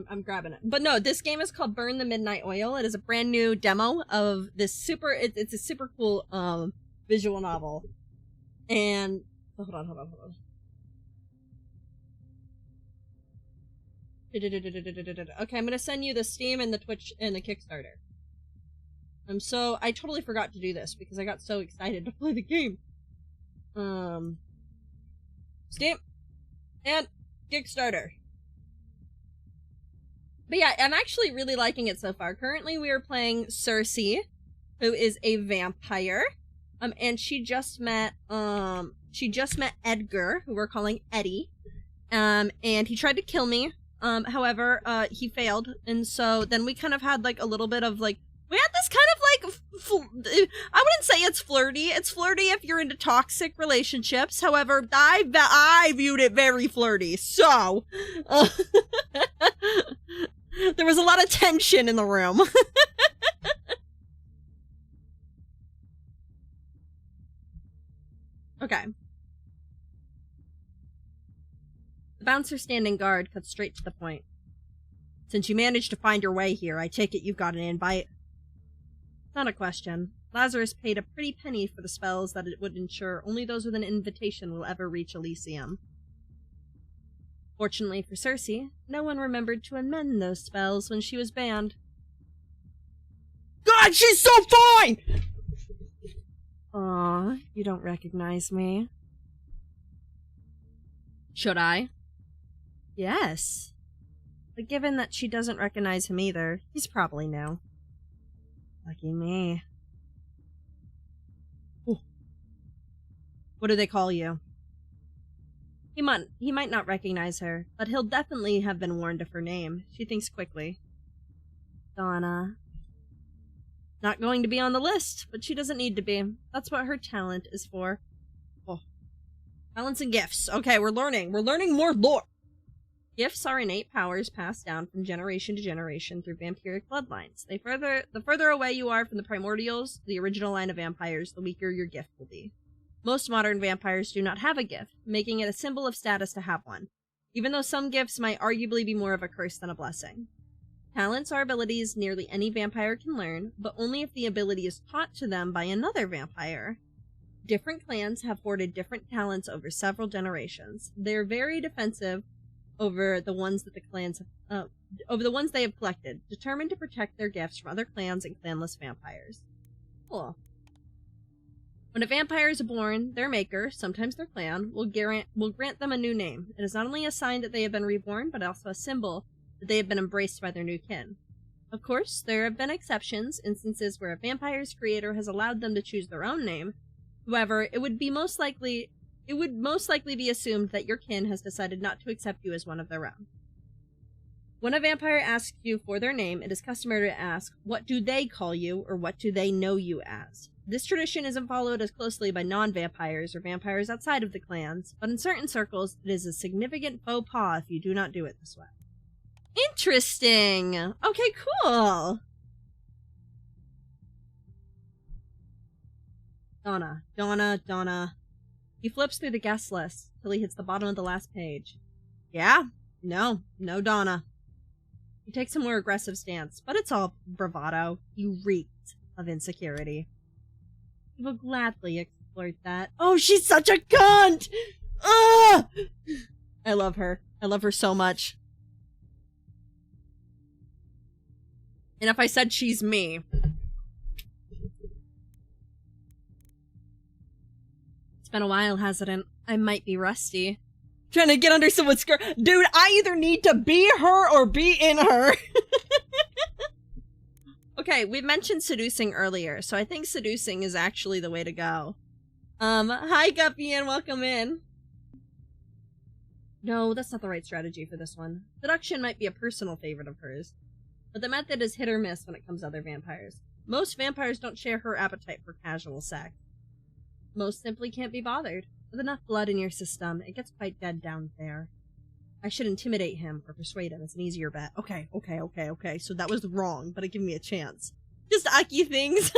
A: I'm grabbing it. But no, this game is called Burn the Midnight Oil. It is a brand new demo of this super, it's a super cool, visual novel. And, hold on. Okay, I'm gonna send you the Steam and the Twitch and the Kickstarter. I totally forgot to do this because I got so excited to play the game. Steam and Kickstarter. But yeah, I'm actually really liking it so far. Currently, we are playing Cersei, who is a vampire. And she just met Edgar, who we're calling Eddie. And he tried to kill me. However, he failed. And so then we kind of had like a little bit of like, we had this kind of like, I wouldn't say it's flirty. It's flirty if you're into toxic relationships. However, I viewed it very flirty. So, there was a lot of tension in the room. Okay. The bouncer standing guard cut straight to the point. Since you managed to find your way here, I take it you've got an invite. Not a question. Lazarus paid a pretty penny for the spells that it would ensure only those with an invitation will ever reach Elysium. Fortunately for Cersei, no one remembered to amend those spells when she was banned. God, she's so fine! Aw, you don't recognize me. Should I? Yes. But given that she doesn't recognize him either, he's probably no. Lucky me. Ooh. What do they call you? He might not recognize her, but he'll definitely have been warned of her name. She thinks quickly. Donna. Not going to be on the list, but she doesn't need to be. That's what her talent is for. Oh. Talents and gifts. Okay, we're learning. We're learning more lore. Gifts are innate powers passed down from generation to generation through vampiric bloodlines. The further away you are from the primordials, the original line of vampires, the weaker your gift will be. Most modern vampires do not have a gift, making it a symbol of status to have one, even though some gifts might arguably be more of a curse than a blessing. Talents are abilities nearly any vampire can learn, but only if the ability is taught to them by another vampire. Different clans have hoarded different talents over several generations. They're very defensive over the ones that the ones they have collected, determined to protect their gifts from other clans and clanless vampires. Cool. When a vampire is born, their maker, sometimes their clan, will grant them a new name. It is not only a sign that they have been reborn, but also a symbol that they have been embraced by their new kin. Of course, there have been exceptions, instances where a vampire's creator has allowed them to choose their own name. However, it would most likely be assumed that your kin has decided not to accept you as one of their own. When a vampire asks you for their name, it is customary to ask, what do they call you, or what do they know you as? This tradition isn't followed as closely by non-vampires or vampires outside of the clans, but in certain circles, it is a significant faux pas if you do not do it this way. Interesting! Okay, cool! Donna. He flips through the guest list till he hits the bottom of the last page. Yeah? No Donna. He takes a more aggressive stance, but it's all bravado. You reeked of insecurity. He will gladly exploit that. Oh, she's such a cunt! Ah! I love her. I love her so much. And if I said she's me... It's been a while, hasn't it? I might be rusty. Trying to get under someone's skirt. Dude, I either need to be her or be in her. Okay, we mentioned seducing earlier, so I think seducing is actually the way to go. Hi Guppy and welcome in. No, that's not the right strategy for this one. Seduction might be a personal favorite of hers, but the method is hit or miss when it comes to other vampires. Most vampires don't share her appetite for casual sex. Most simply can't be bothered. With enough blood in your system, it gets quite dead down there. I should intimidate him or persuade him. It's an easier bet. Okay. So that was wrong, but it gave me a chance. Just Aki things.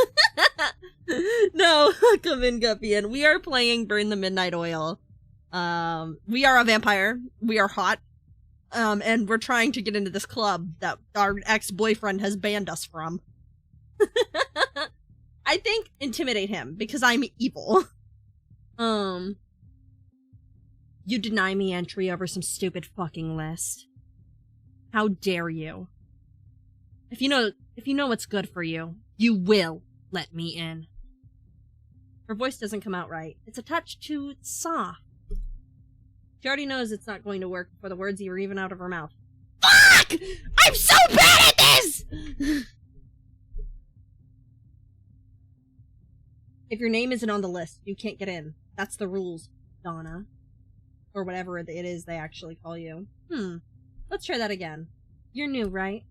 A: No, come in, Guppy. And we are playing Burn the Midnight Oil. We are a vampire. We are hot. And we're trying to get into this club that our ex-boyfriend has banned us from. I think intimidate him, because I'm evil. You deny me entry over some stupid fucking list. How dare you? If you know what's good for you, you will let me in. Her voice doesn't come out right. It's a touch too soft. She already knows it's not going to work before the words are even out of her mouth. Fuck! I'm so bad at this! If your name isn't on the list, you can't get in. That's the rules, Donna. Or whatever it is they actually call you. Let's try that again. You're new, right?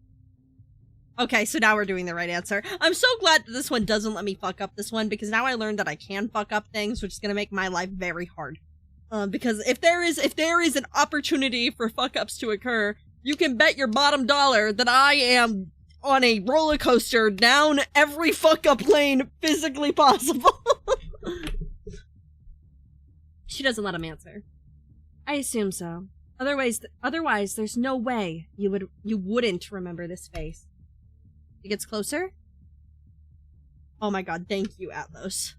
A: Okay, so now we're doing the right answer. I'm so glad that this one doesn't let me fuck up this one, because now I learned that I can fuck up things, which is gonna make my life very hard. Because if there is an opportunity for fuck-ups to occur, you can bet your bottom dollar that I am on a roller coaster down every fuck-up lane physically possible. She doesn't let him answer. I assume so. Otherwise, there's no way you wouldn't remember this face. He gets closer. Oh my god, thank you, Atlas.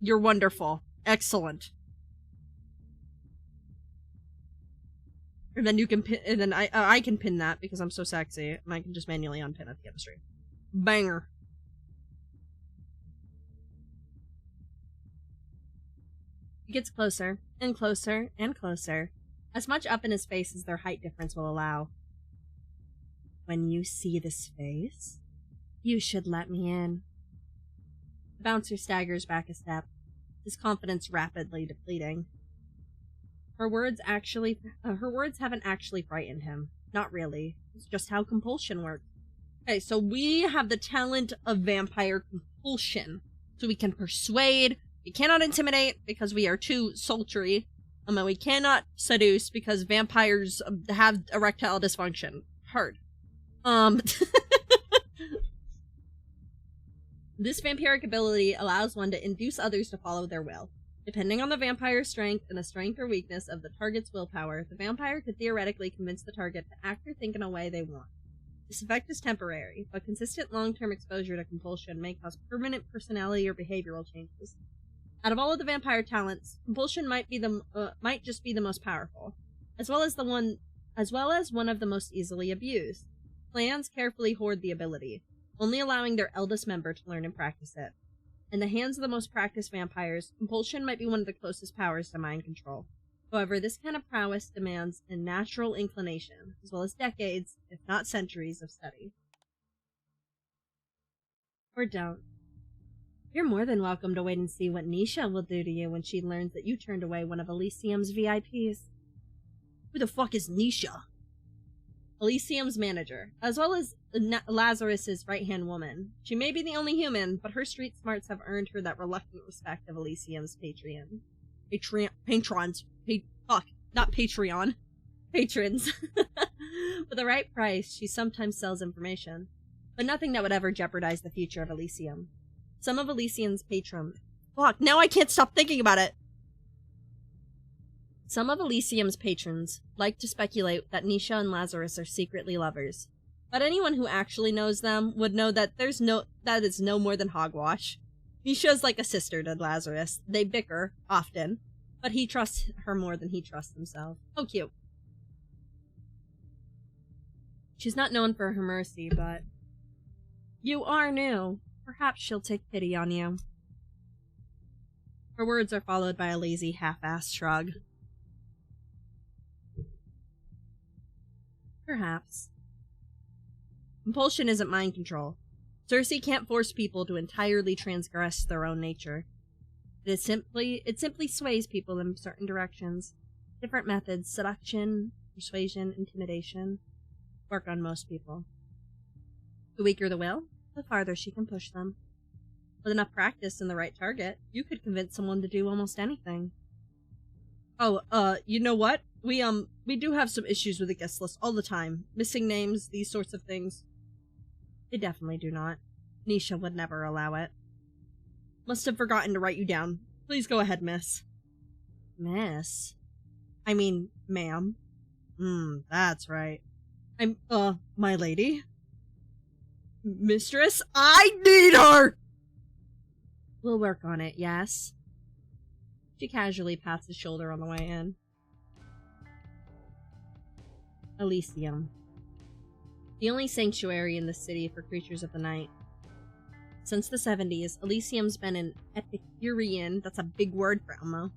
A: You're wonderful. Excellent. And then you can pin, and then I can pin that because I'm so sexy, and I can just manually unpin at the end of the stream. Banger. He gets closer, and closer, and closer, as much up in his face as their height difference will allow. When you see this face, you should let me in. The bouncer staggers back a step, his confidence rapidly depleting. Her words haven't actually frightened him. Not really. It's just how compulsion works. Okay, so we have the talent of vampire compulsion. So we can persuade. We cannot intimidate because we are too sultry. And we cannot seduce because vampires have erectile dysfunction. Hard. This vampiric ability allows one to induce others to follow their will. Depending on the vampire's strength and the strength or weakness of the target's willpower, the vampire could theoretically convince the target to act or think in a way they want. This effect is temporary, but consistent long-term exposure to compulsion may cause permanent personality or behavioral changes. Out of all of the vampire talents, compulsion might just be the most powerful, as well as one of the most easily abused. Clans carefully hoard the ability, only allowing their eldest member to learn and practice it. In the hands of the most practiced vampires, compulsion might be one of the closest powers to mind control. However, this kind of prowess demands a natural inclination, as well as decades, if not centuries, of study. Or don't. You're more than welcome to wait and see what Nisha will do to you when she learns that you turned away one of Elysium's VIPs. Who the fuck is Nisha? Elysium's manager, as well as Lazarus's right-hand woman. She may be the only human, but her street smarts have earned her that reluctant respect of Elysium's patrons. Not Patreon. Patrons. For the right price, she sometimes sells information, but nothing that would ever jeopardize the future of Elysium. Some of Elysium's patrons... Fuck, now I can't stop thinking about it! Some of Elysium's patrons like to speculate that Nisha and Lazarus are secretly lovers, but anyone who actually knows them would know that that is no more than hogwash. Nisha's like a sister to Lazarus. They bicker often, but he trusts her more than he trusts himself. Oh, cute. She's not known for her mercy, but you are new. Perhaps she'll take pity on you. Her words are followed by a lazy, half-assed shrug. Perhaps. Compulsion isn't mind control. Cersei can't force people to entirely transgress their own nature. It simply sways people in certain directions. Different methods, seduction, persuasion, intimidation, work on most people. The weaker the will, the farther she can push them. With enough practice and the right target, you could convince someone to do almost anything. Oh, you know what? We do have some issues with the guest list all the time. Missing names, these sorts of things. They definitely do not. Nisha would never allow it. Must have forgotten to write you down. Please go ahead, miss. Miss? I mean, ma'am. That's right. I'm, my lady? Mistress? I need her! We'll work on it, yes? She casually pats his shoulder on the way in. Elysium. The only sanctuary in the city for creatures of the night. Since the 70s, Elysium's been an Epicurean, that's a big word for Elmo,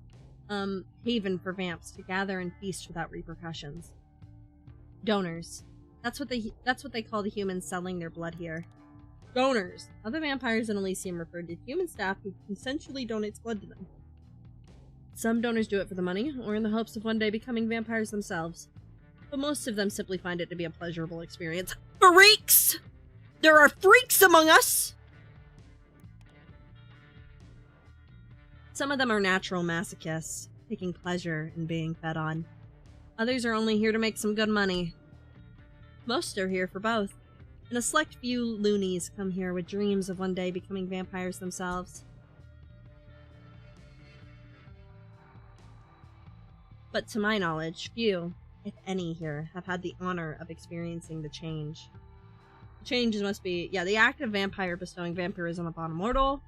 A: haven for vamps to gather and feast without repercussions. Donors. That's what they call the humans selling their blood here. Donors. Other vampires in Elysium referred to human staff who consensually donates blood to them. Some donors do it for the money, or in the hopes of one day becoming vampires themselves. But most of them simply find it to be a pleasurable experience. Freaks! There are freaks among us! Some of them are natural masochists, taking pleasure in being fed on. Others are only here to make some good money. Most are here for both, and a select few loonies come here with dreams of one day becoming vampires themselves. But to my knowledge, few, if any here, have had the honor of experiencing the change. The changes must be, the act of vampire bestowing vampirism upon a mortal.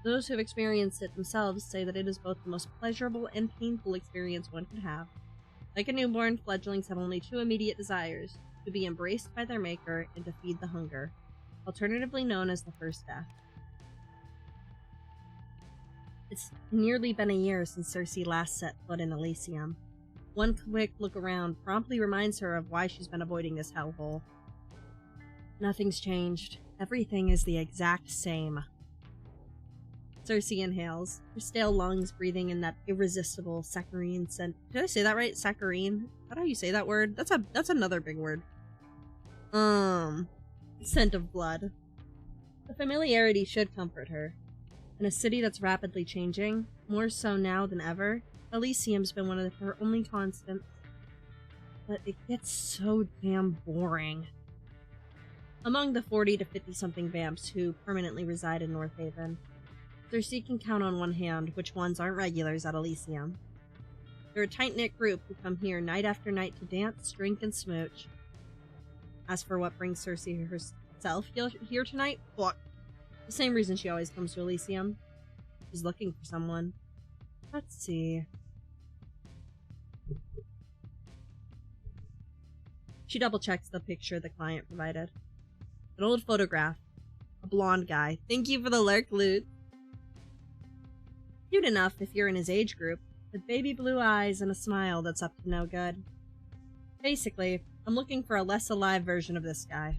A: Those who have experienced it themselves say that it is both the most pleasurable and painful experience one could have. Like a newborn, fledglings have only two immediate desires: to be embraced by their maker and to feed the hunger, alternatively known as the first death. It's nearly been a year since Cersei last set foot in Elysium. One quick look around promptly reminds her of why she's been avoiding this hellhole. Nothing's changed. Everything is the exact same. Cersei inhales, her stale lungs breathing in that irresistible saccharine scent. Did I say that right? Saccharine? Is that how you say that word? That's another big word. Scent of blood. The familiarity should comfort her. In a city that's rapidly changing, more so now than ever, Elysium's been one of her only constants. But it gets so damn boring. Among the 40 to 50-something vamps who permanently reside in North Haven, Cersei can count on one hand which ones aren't regulars at Elysium. They're a tight-knit group who come here night after night to dance, drink, and smooch. As for what brings Cersei herself here tonight, fuck. The same reason she always comes to Elysium. She's looking for someone. Let's see. She double-checks the picture the client provided. An old photograph. A blonde guy. Thank you for the lurk, Loot. Cute enough if you're in his age group, with baby blue eyes and a smile that's up to no good. Basically, I'm looking for a less alive version of this guy.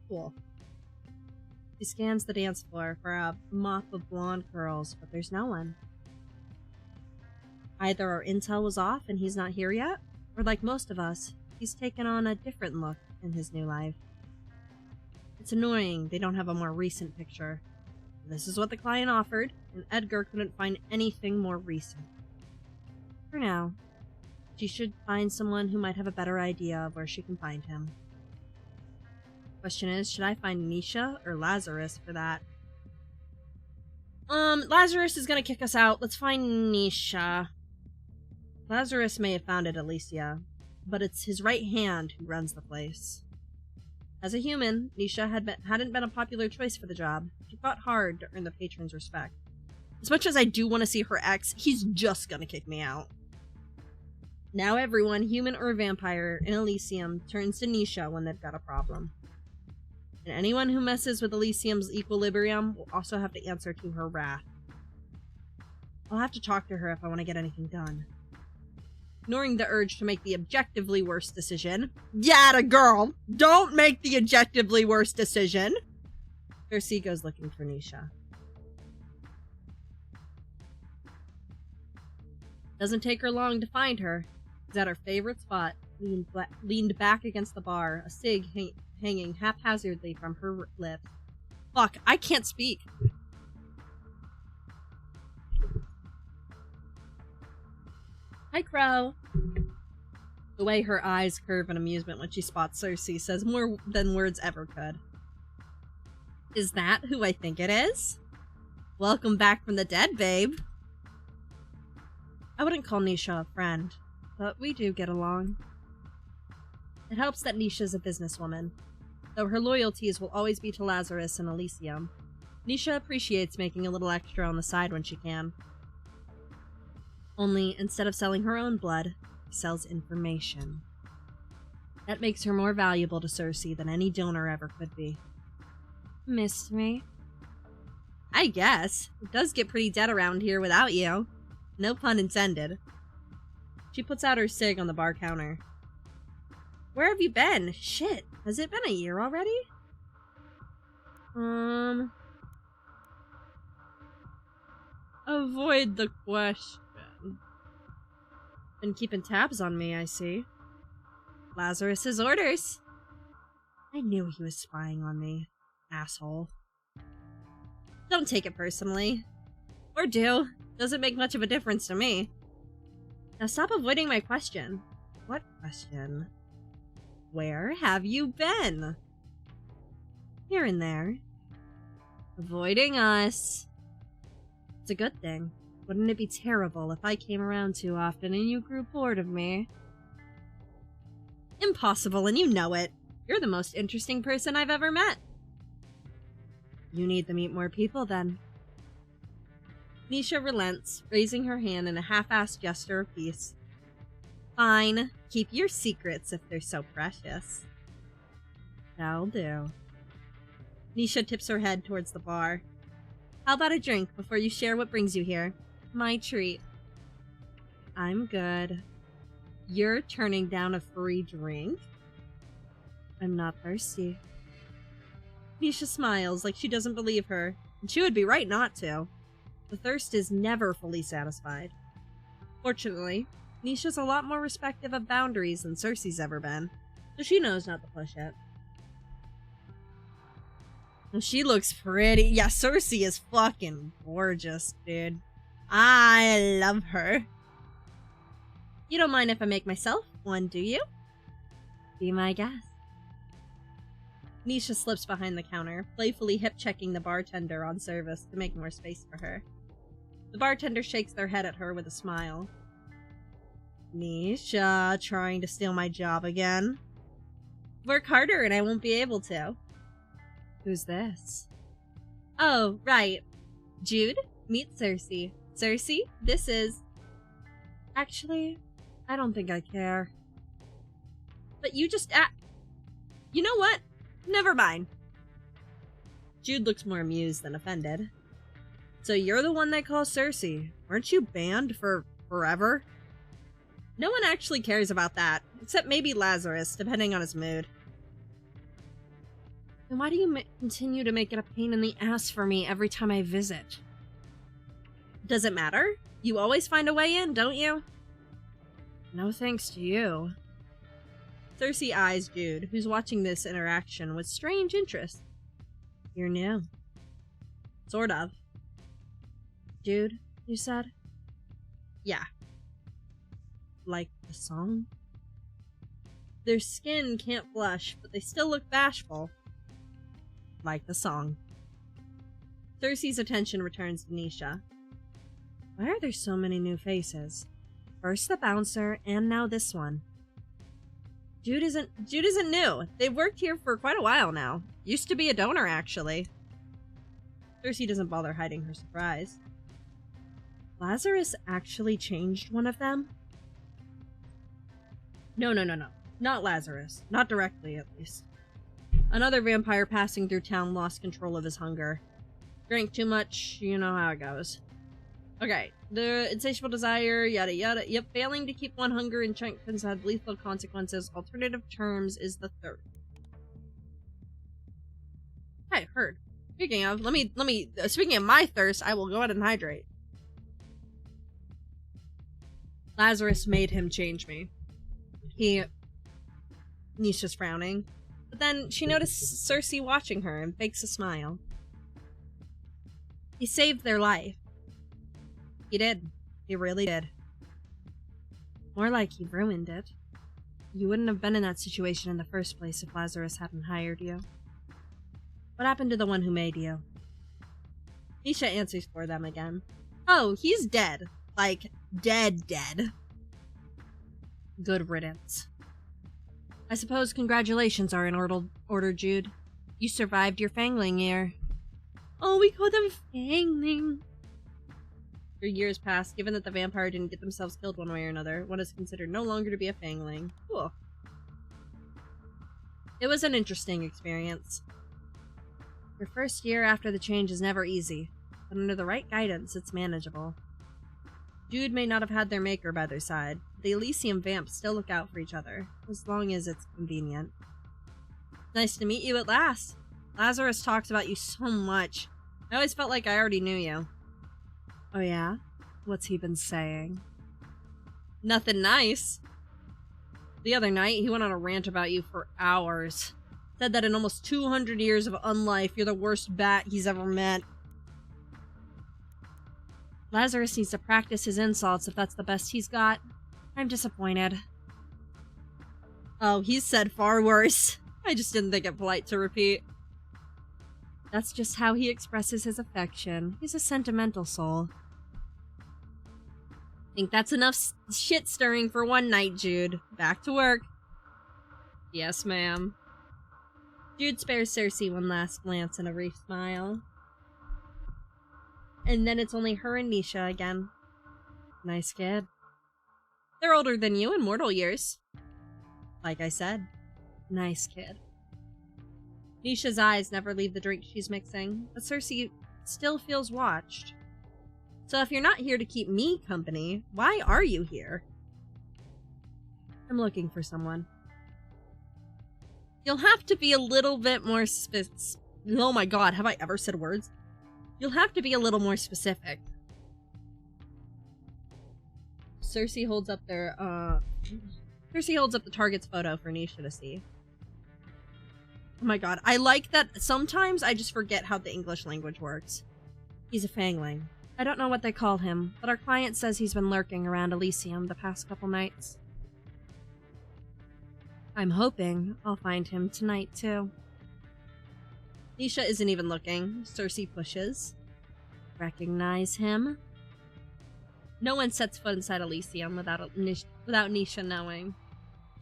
A: Cool. She scans the dance floor for a mop of blonde curls, but there's no one. Either our intel was off and he's not here yet, or like most of us, he's taken on a different look in his new life. It's annoying they don't have a more recent picture. This is what the client offered, and Edgar couldn't find anything more recent. For now, she should find someone who might have a better idea of where she can find him. Question is, should I find Nisha or Lazarus for that? Lazarus is gonna kick us out. Let's find Nisha. Lazarus may have founded Elysia, but it's his right hand who runs the place. As a human, Nisha hadn't been a popular choice for the job. She fought hard to earn the patron's respect. As much as I do want to see her ex, he's just gonna kick me out. Now everyone, human or vampire, in Elysium turns to Nisha when they've got a problem. And anyone who messes with Elysium's equilibrium will also have to answer to her wrath. I'll have to talk to her if I want to get anything done. Ignoring the urge to make the objectively worst decision. Yatta girl! Don't make the objectively worst decision! Cersei goes looking for Nisha. Doesn't take her long to find her. She's at her favorite spot, leaned back against the bar, a cig hanging haphazardly from her lips. Fuck, I can't speak. Hi, Crow. The way her eyes curve in amusement when she spots Cersei says more than words ever could. Is that who I think it is? Welcome back from the dead, babe. I wouldn't call Nisha a friend, but we do get along. It helps that Nisha's a businesswoman. Though her loyalties will always be to Lazarus and Elysium, Nisha appreciates making a little extra on the side when she can. Only, instead of selling her own blood, she sells information. That makes her more valuable to Cersei than any donor ever could be. Missed me? I guess. It does get pretty dead around here without you. No pun intended. She puts out her cig on the bar counter. Where have you been? Shit, has it been a year already? Avoid the question. Been keeping tabs on me, I see. Lazarus's orders. I knew he was spying on me. Asshole. Don't take it personally. Or do. Doesn't make much of a difference to me. Now stop avoiding my question. What question? Where have you been? Here and there. Avoiding us. It's a good thing. Wouldn't it be terrible if I came around too often and you grew bored of me? Impossible, and you know it. You're the most interesting person I've ever met. You need to meet more people, then. Nisha relents, raising her hand in a half-assed gesture of peace. Fine. Keep your secrets if they're so precious. That'll do. Nisha tips her head towards the bar. How about a drink before you share what brings you here? My treat. I'm good. You're turning down a free drink? I'm not thirsty. Nisha smiles like she doesn't believe her, and she would be right not to. The thirst is never fully satisfied. Fortunately, Nisha's a lot more respective of boundaries than Cersei's ever been, so she knows not to push it. And she looks pretty. Yeah, Cersei is fucking gorgeous, dude. I love her. You don't mind if I make myself one, do you? Be my guest. Nisha slips behind the counter, playfully hip-checking the bartender on service to make more space for her. The bartender shakes their head at her with a smile. Nisha, trying to steal my job again? Work harder and I won't be able to. Who's this? Oh, right. Jude, meet Cersei. Cersei, this is... Actually, I don't think I care. But you just You know what? Never mind. Jude looks more amused than offended. So you're the one they call Cersei. Weren't you banned for forever? No one actually cares about that, except maybe Lazarus, depending on his mood. Then why do you continue to make it a pain in the ass for me every time I visit? Does it matter? You always find a way in, don't you? No thanks to you. Cersei eyes Jude, who's watching this interaction with strange interest. You're new. Sort of. Jude, you said? Yeah. Like the song? Their skin can't blush, but they still look bashful. Like the song. Cersei's attention returns to Nisha. Why are there so many new faces? First the bouncer, and now this one. Jude isn't new. They've worked here for quite a while now. Used to be a donor, actually. Cersei doesn't bother hiding her surprise. Lazarus actually changed one of them? No. Not Lazarus. Not directly, at least. Another vampire passing through town lost control of his hunger. Drank too much, you know how it goes. Okay, the insatiable desire, yada yada. Yep, failing to keep one hunger in check can have lethal consequences. Alternative terms is the third. Hey, heard. Speaking of, speaking of my thirst, I will go ahead and hydrate. Lazarus made him change me. Nisha's frowning. But then she noticed Cersei watching her and fakes a smile. He saved their life. He did. He really did. More like he ruined it. You wouldn't have been in that situation in the first place if Lazarus hadn't hired you. What happened to the one who made you? Nisha answers for them again. Oh, he's dead. Like, dead. Good riddance. I suppose congratulations are in order, Jude. You survived your fangling year. Oh, we call them fangling. For years past, given that the vampire didn't get themselves killed one way or another, one is considered no longer to be a fangling. Cool. It was an interesting experience. Your first year after the change is never easy, but under the right guidance, it's manageable. Jude may not have had their maker by their side, but the Elysium vamps still look out for each other, as long as it's convenient. Nice to meet you at last. Lazarus talks about you so much. I always felt like I already knew you. Oh yeah? What's he been saying? Nothing nice. The other night, he went on a rant about you for hours. Said that in almost 200 years of unlife, you're the worst bat he's ever met. Lazarus needs to practice his insults if that's the best he's got. I'm disappointed. Oh, he's said far worse. I just didn't think it polite to repeat. That's just how he expresses his affection. He's a sentimental soul. Think that's enough shit stirring for one night, Jude. Back to work. Yes, ma'am. Jude spares Cersei one last glance and a brief smile. And then it's only her and Nisha again. Nice kid. They're older than you in mortal years. Like I said, nice kid. Nisha's eyes never leave the drink she's mixing, but Cersei still feels watched. So if you're not here to keep me company, why are you here? I'm looking for someone. You'll have to be a little bit more oh my god, have I ever said words? You'll have to be a little more specific. Cersei holds up the target's photo for Nisha to see. Oh my god, I like that sometimes I just forget how the English language works. He's a fangling. I don't know what they call him, but our client says he's been lurking around Elysium the past couple nights. I'm hoping I'll find him tonight, too. Nisha isn't even looking. Cersei pushes. Recognize him? No one sets foot inside Elysium without Nisha knowing.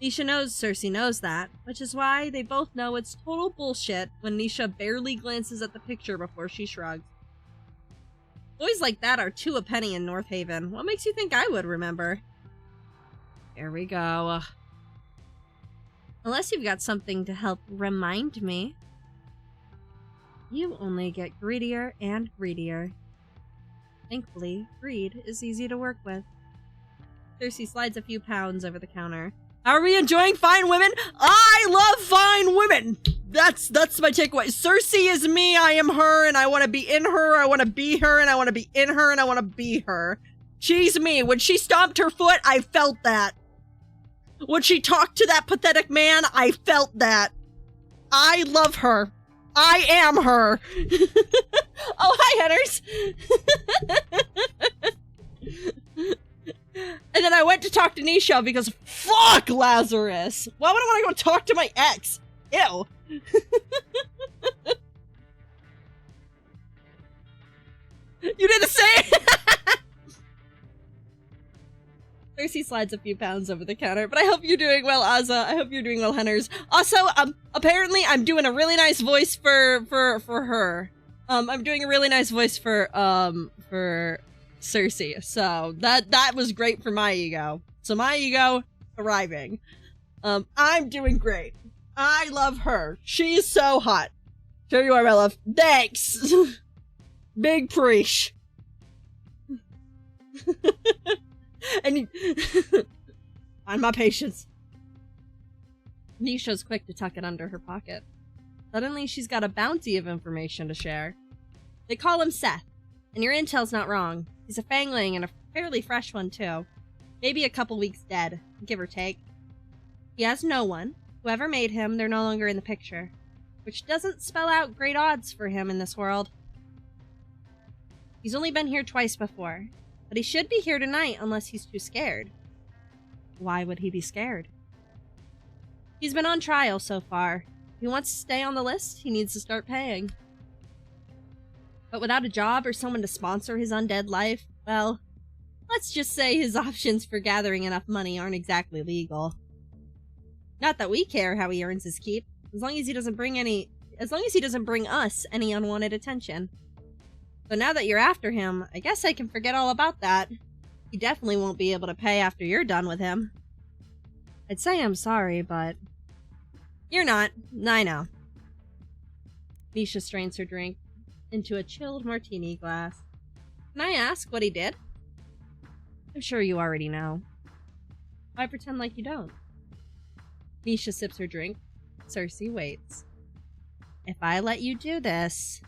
A: Nisha knows Cersei knows that, which is why they both know it's total bullshit when Nisha barely glances at the picture before she shrugs. Boys like that are two a penny in North Haven. What makes you think I would remember? Here we go. Unless you've got something to help remind me. You only get greedier and greedier. Thankfully, greed is easy to work with. Cersei slides a few pounds over the counter. Are we enjoying fine women? I love fine women! That's my takeaway. Cersei is me, I am her, and I want to be in her, I want to be her, and I want to be in her, and I want to be her. She's me. When she stomped her foot, I felt that. When she talked to that pathetic man, I felt that. I love her. I am her. Oh, hi, Hunters. And then I went to talk to Nisha because fuck Lazarus. Why would I want to go talk to my ex? Ew. You did the same. Cersei slides a few pounds over the counter, but I hope you're doing well, Azza. I hope you're doing well, Henners. Also, apparently I'm doing a really nice voice for her. I'm doing a really nice voice for Cersei. So that was great for my ego. So my ego, thriving. I'm doing great. I love her. She's so hot. Here you are, my love. Thanks. Big preach. And find my patience. Nisha's quick to tuck it under her pocket. Suddenly, she's got a bounty of information to share. They call him Seth, and your intel's not wrong. He's a fangling and a fairly fresh one, too. Maybe a couple weeks dead, give or take. He has no one. Whoever made him, they're no longer in the picture. Which doesn't spell out great odds for him in this world. He's only been here twice before, but he should be here tonight unless he's too scared. Why would he be scared? He's been on trial so far. If he wants to stay on the list, he needs to start paying. But without a job or someone to sponsor his undead life, well, let's just say his options for gathering enough money aren't exactly legal. Not that we care how he earns his keep, as long as he doesn't bring us any unwanted attention. So now that you're after him, I guess I can forget all about that. He definitely won't be able to pay after you're done with him. I'd say I'm sorry, but you're not. I know. Misha strains her drink into a chilled martini glass. Can I ask what he did? I'm sure you already know. Why pretend like you don't? Misha sips her drink. Cersei waits. If I let you do this,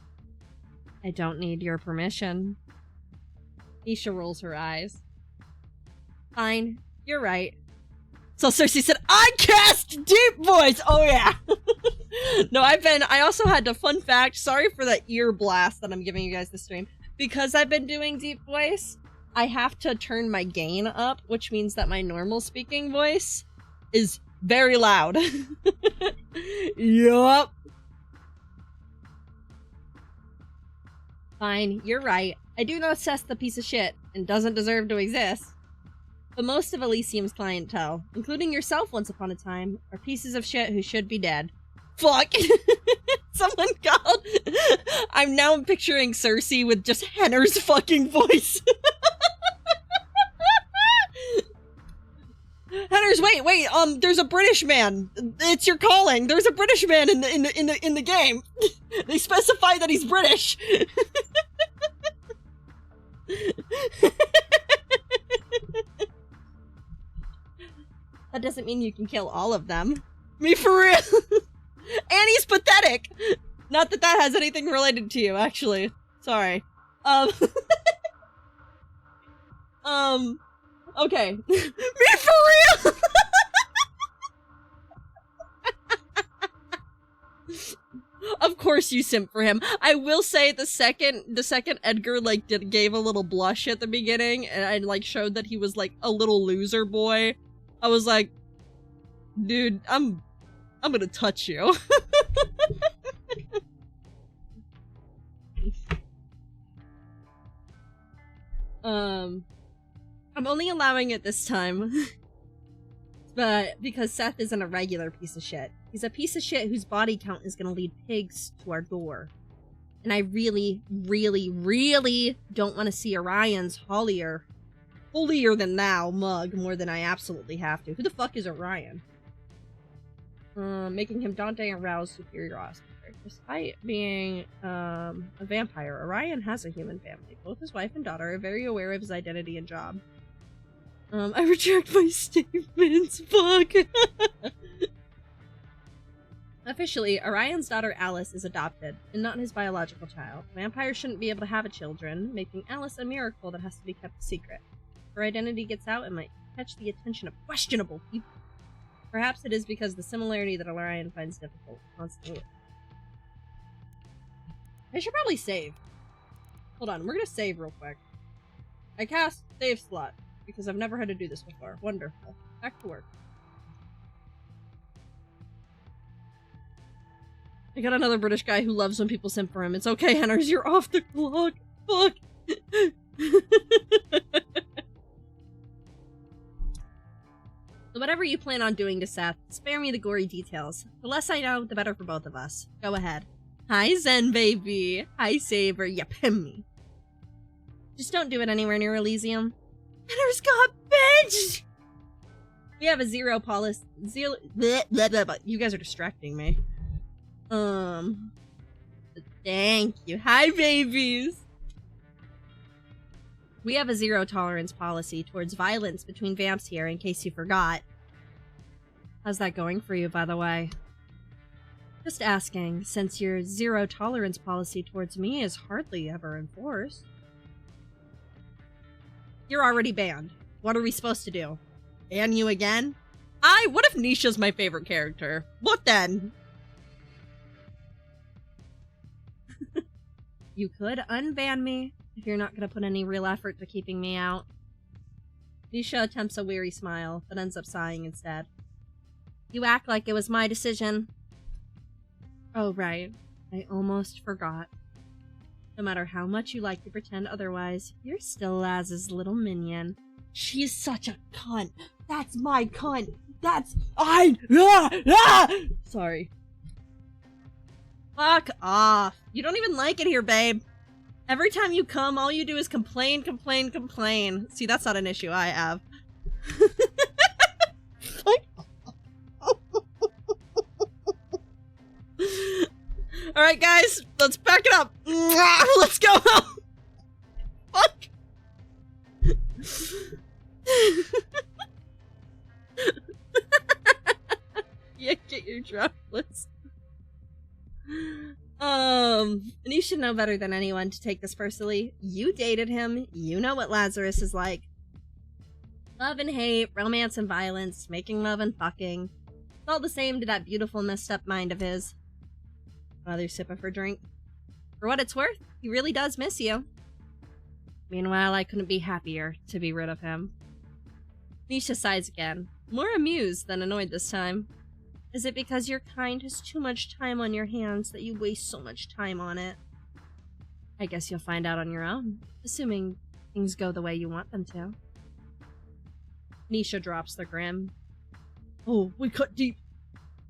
A: I don't need your permission. Misha rolls her eyes. Fine, you're right. So Cersei said, I cast deep voice! Oh yeah! No, I also had to, fun fact, sorry for that ear blast that I'm giving you guys this stream. Because I've been doing deep voice, I have to turn my gain up, which means that my normal speaking voice is very loud. Yup. Fine, you're right. I do know Seth's the piece of shit, and doesn't deserve to exist. But most of Elysium's clientele, including yourself once upon a time, are pieces of shit who should be dead. Fuck! Someone called! I'm now picturing Cersei with just Henner's fucking voice. Henner's, wait, there's a British man. It's your calling. There's a British man in the game. They specify that he's British. That doesn't mean you can kill all of them. Me for real. And he's pathetic. Not that that has anything related to you, actually. Sorry. Okay. Me for real. Of course you simp for him. I will say the second Edgar gave a little blush at the beginning and like showed that he was like a little loser boy, I was like, dude, I'm gonna touch you. I'm only allowing it this time, but because Seth isn't a regular piece of shit. He's a piece of shit whose body count is gonna lead pigs to our door. And I really, really, really don't want to see Orion's holier than thou mug more than I absolutely have to. Who the fuck is Orion? Making him daunting and rouse superiority. Despite being a vampire, Orion has a human family. Both his wife and daughter are very aware of his identity and job. I retract my statements. Fuck. Officially, Orion's daughter Alice is adopted, and not his biological child. Vampires shouldn't be able to have children, making Alice a miracle that has to be kept secret. If her identity gets out, it might catch the attention of questionable people. Perhaps it is because the similarity that Orion finds difficult constantly. I should probably save. Hold on, we're gonna save real quick. I cast save slot, because I've never had to do this before. Wonderful. Back to work. I got another British guy who loves when people simp for him. It's okay, Henners, you're off the clock. Fuck. So whatever you plan on doing to Seth, spare me the gory details. The less I know, the better for both of us. Go ahead. Hi, Zen baby. Hi, Saber. You pim me. Just don't do it anywhere near Elysium. Henner's got benched! We have a zero policy. Zero. Bleh, blah, blah, blah. You guys are distracting me. Thank you. Hi, babies. We have a zero tolerance policy towards violence between vamps here, in case you forgot. How's that going for you, by the way? Just asking, since your zero tolerance policy towards me is hardly ever enforced. You're already banned. What are we supposed to do? Ban you again? What if Nisha's my favorite character? What then? You could unban me if you're not going to put any real effort to keeping me out. Nisha attempts a weary smile, but ends up sighing instead. You act like it was my decision. Oh, right. I almost forgot. No matter how much you like to pretend otherwise, you're still Laz's little minion. She's such a cunt. That's my cunt. That's... Sorry. Fuck off. You don't even like it here, babe. Every time you come, all you do is complain, complain, complain. See, that's not an issue I have. Alright, guys, let's pack it up. Let's go home. Fuck. Yeah, get your droplets. And you should know better than anyone to take this personally. You dated him. You know what Lazarus is like. Love and hate, romance and violence, making love and fucking. It's all the same to that beautiful messed up mind of his. Another sip of her drink. For what it's worth, he really does miss you. Meanwhile, I couldn't be happier to be rid of him. Nisha sighs again, more amused than annoyed this time. Is it because your kind has too much time on your hands that you waste so much time on it? I guess you'll find out on your own, assuming things go the way you want them to. Nisha drops the grim. Oh, we cut deep.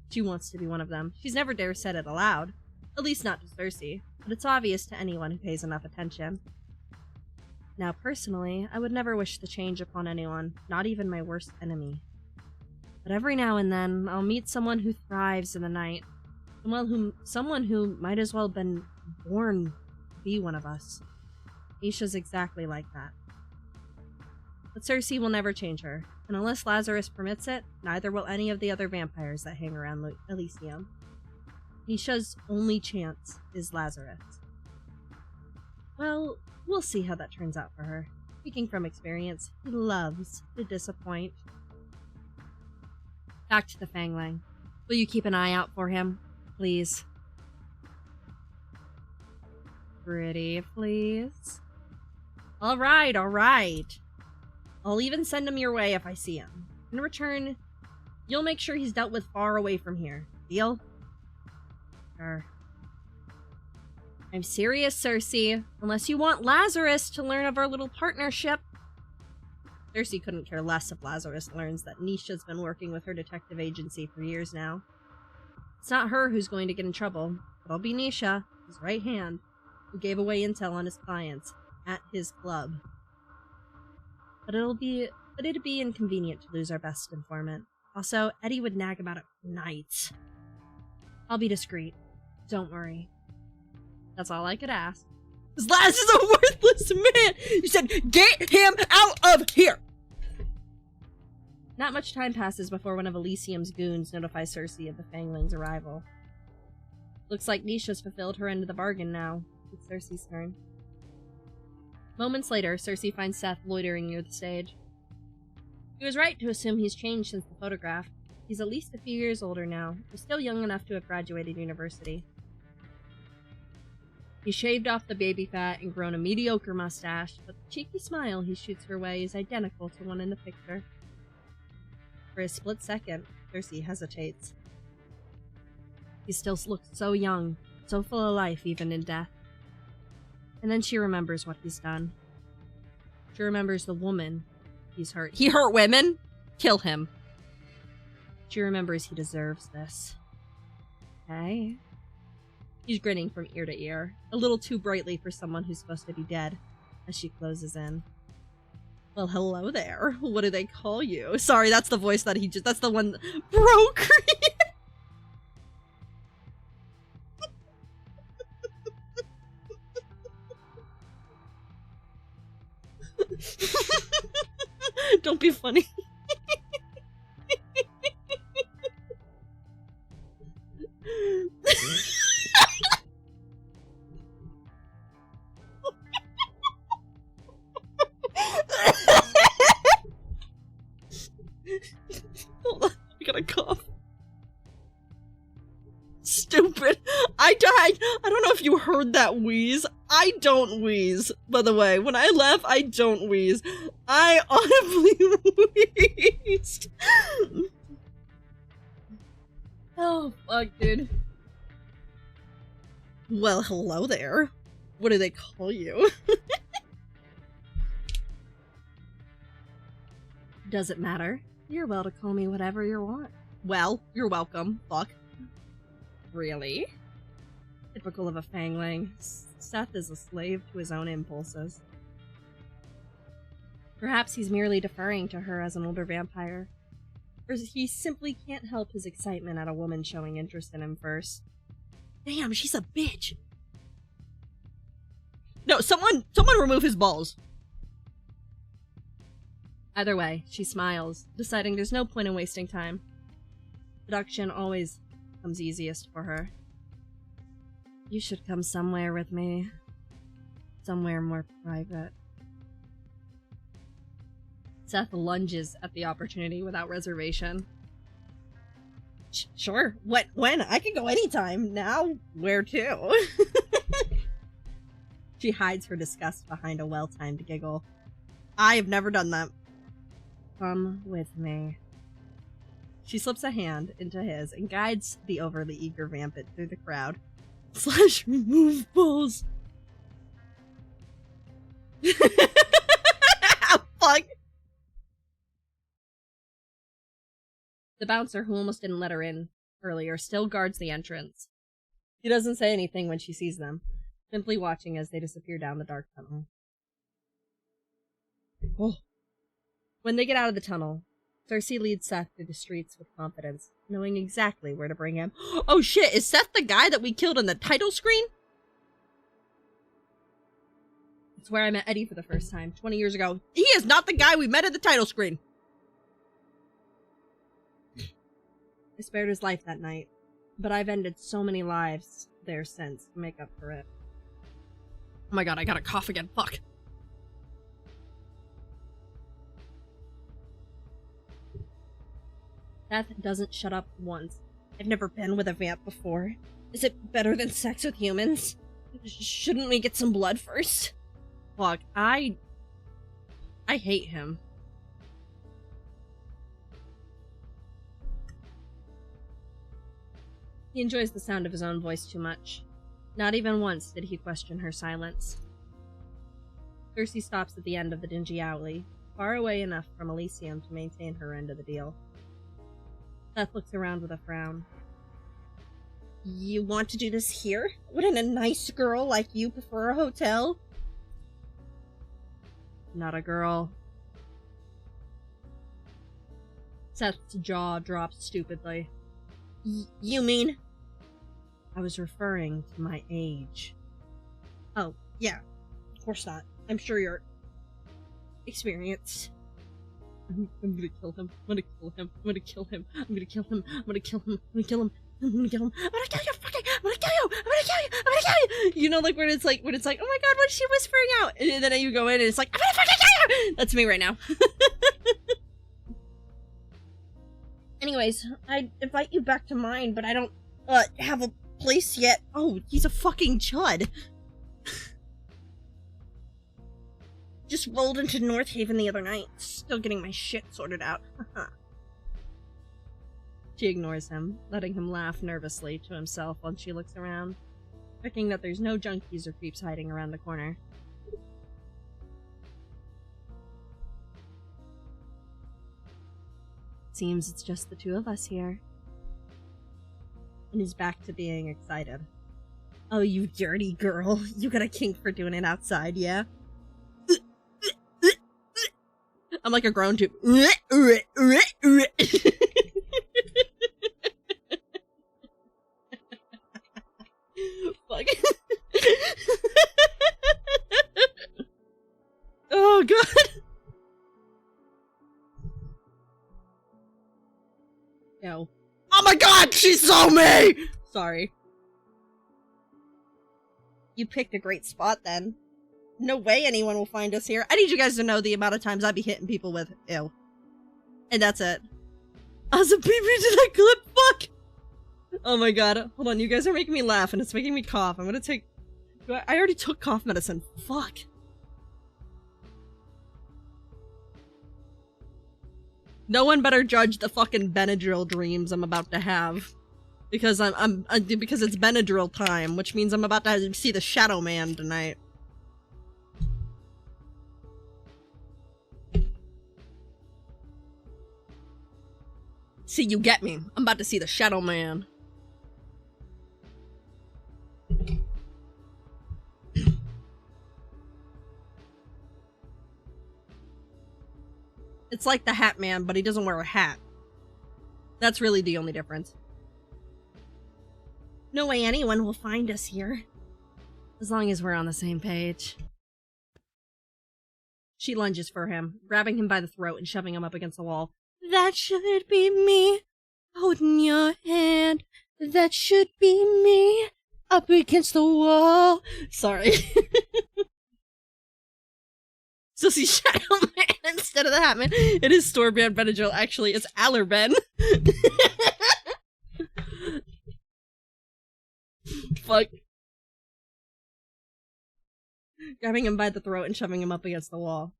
A: She wants to be one of them. She's never dare said it aloud. At least not to Cersei, but it's obvious to anyone who pays enough attention. Now, personally, I would never wish the change upon anyone, not even my worst enemy. But every now and then, I'll meet someone who thrives in the night. Someone who might as well have been born to be one of us. Nisha's exactly like that. But Cersei will never change her, and unless Lazarus permits it, neither will any of the other vampires that hang around Elysium. Nisha's only chance is Lazarus. Well, we'll see how that turns out for her. Speaking from experience, he loves to disappoint. Back to the Fangling. Will you keep an eye out for him? Please. Pretty, please. Alright, alright. I'll even send him your way if I see him. In return, you'll make sure he's dealt with far away from here. Deal? Sure. I'm serious, Cersei. Unless you want Lazarus to learn of our little partnership. Cersei couldn't care less if Lazarus learns that Nisha's been working with her detective agency for years now. It's not her who's going to get in trouble, but I'll be Nisha, his right hand, who gave away intel on his clients at his club. But it'd be inconvenient to lose our best informant. Also, Eddie would nag about it for nights. I'll be discreet. Don't worry. That's all I could ask. This Laz is a worthless man! You said, get him out of here! Not much time passes before one of Elysium's goons notifies Cersei of the Fangling's arrival. Looks like Nisha's fulfilled her end of the bargain now. It's Cersei's turn. Moments later, Cersei finds Seth loitering near the stage. He was right to assume he's changed since the photograph. He's at least a few years older now, but still young enough to have graduated university. He shaved off the baby fat and grown a mediocre mustache, but the cheeky smile he shoots her way is identical to one in the picture. For a split second, Cersei hesitates. He still looks so young, so full of life even in death. And then she remembers what he's done. She remembers the woman he's hurt. He hurt women? Kill him. She remembers he deserves this. Okay. He's grinning from ear to ear, a little too brightly for someone who's supposed to be dead, as she closes in. Well, hello there. What do they call you? Sorry, that's the voice that that's the one. Bro, Creed! Don't be funny. Hold on, I gotta cough. Stupid. I died. I don't know if you heard that wheeze. I don't wheeze, by the way. When I laugh, I don't wheeze. I audibly wheezed. Oh, fuck, dude. Well, hello there. What do they call you? Does it matter? You're welcome to call me whatever you want. Well, you're welcome. Fuck. Really? Typical of a Fangling. Seth is a slave to his own impulses. Perhaps he's merely deferring to her as an older vampire. Or he simply can't help his excitement at a woman showing interest in him first. Damn, she's a bitch! No, someone remove his balls! Either way, she smiles, deciding there's no point in wasting time. Seduction always comes easiest for her. You should come somewhere with me. Somewhere more private. Seth lunges at the opportunity without reservation. Sure. When? I can go anytime. Now? Where to? She hides her disgust behind a well-timed giggle. I have never done that. Come with me. She slips a hand into his and guides the overly eager vampit through the crowd. / remove balls. Fuck. The bouncer, who almost didn't let her in earlier, still guards the entrance. He doesn't say anything when she sees them, simply watching as they disappear down the dark tunnel. Oh. When they get out of the tunnel, Cersei leads Seth through the streets with confidence, knowing exactly where to bring him. Oh shit, is Seth the guy that we killed on the title screen? It's where I met Eddie for the first time, 20 years ago. He is not the guy we met at the title screen! I spared his life that night, but I've ended so many lives there since to make up for it. Oh my god, I gotta cough again, fuck! Seth doesn't shut up once. I've never been with a vamp before. Is it better than sex with humans? Shouldn't we get some blood first? Fuck, I hate him. He enjoys the sound of his own voice too much. Not even once did he question her silence. Cersei stops at the end of the dingy alley, far away enough from Elysium to maintain her end of the deal. Seth looks around with a frown. You want to do this here? Wouldn't a nice girl like you prefer a hotel? Not a girl. Seth's jaw drops stupidly. You mean? I was referring to my age. Oh, yeah. Of course not. I'm sure you're experienced. I'm gonna kill him. I'm gonna kill him. I'm gonna kill him. I'm gonna kill him. I'm gonna kill him. I'm gonna kill him. I'm gonna kill him. I'm gonna kill you. Fucking. I'm gonna kill you. I'm gonna kill you. I'm gonna kill you. You know, like when it's like, oh my god, what's she whispering out? And then you go in and it's like, I'm gonna fucking kill you. That's me right now. Anyways, I'd invite you back to mine, but I don't have a place yet. Oh, he's a fucking chud. Just rolled into North Haven the other night. Still getting my shit sorted out. She ignores him, letting him laugh nervously to himself while she looks around, checking that there's no junkies or creeps hiding around the corner. Seems it's just the two of us here. And he's back to being excited. Oh, you dirty girl. You got a kink for doing it outside, yeah? I'm like a grown tube. Fuck. Oh, God. No. Oh my God, she saw me! Sorry. You picked a great spot then. No way anyone will find us here. I need you guys to know the amount of times I'd be hitting people with ew. And that's it. As a BB to that clip, fuck! Oh my God. Hold on, you guys are making me laugh and it's making me cough. I'm gonna take... I already took cough medicine. Fuck. No one better judge the fucking Benadryl dreams I'm about to have. Because because it's Benadryl time, which means I'm about to see the Shadow Man tonight. See, you get me. I'm about to see the Shadow Man. It's like the Hat Man, but he doesn't wear a hat. That's really the only difference. No way anyone will find us here. As long as we're on the same page. She lunges for him, grabbing him by the throat and shoving him up against the wall. That should be me, holding your hand. That should be me, up against the wall. Sorry. So see Shadow Man instead of the Hat Man. It is store brand Benadryl, actually. It's Allerben. Fuck. Grabbing him by the throat and shoving him up against the wall.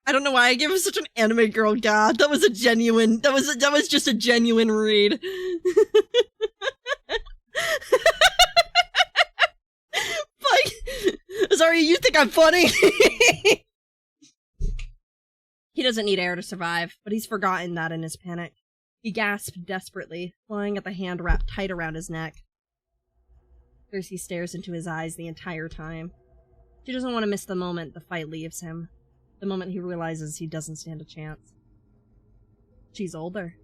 A: I don't know why I gave him such an anime girl god. That was a genuine, that was just a genuine read. Fuck. Sorry, you think I'm funny? He doesn't need air to survive, but he's forgotten that in his panic. He gasped desperately, clawing at the hand wrapped tight around his neck. Percy stares into his eyes the entire time. She doesn't want to miss the moment the fight leaves him. The moment he realizes he doesn't stand a chance. She's older.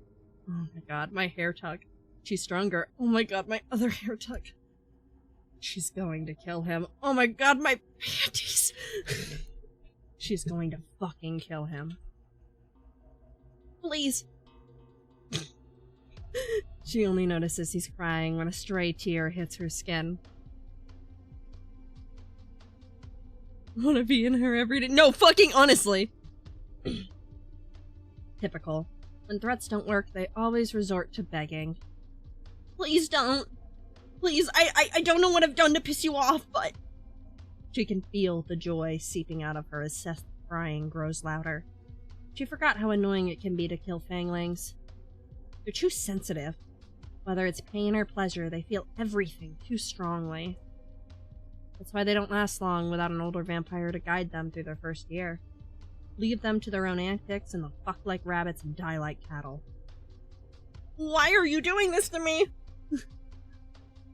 A: Oh my God, my hair tuck. She's stronger. Oh my God, my other hair tuck. She's going to kill him. Oh my God, my panties. She's going to fucking kill him. Please. She only notices he's crying when a stray tear hits her skin. I want to be in her every day. No, fucking honestly. Typical. When threats don't work, they always resort to begging. Please don't. Please, I don't know what I've done to piss you off, but... She can feel the joy seeping out of her as Seth's crying grows louder. She forgot how annoying it can be to kill fanglings. They're too sensitive. Whether it's pain or pleasure, they feel everything too strongly. That's why they don't last long without an older vampire to guide them through their first year. Leave them to their own antics and they'll fuck like rabbits and die like cattle. Why are you doing this to me?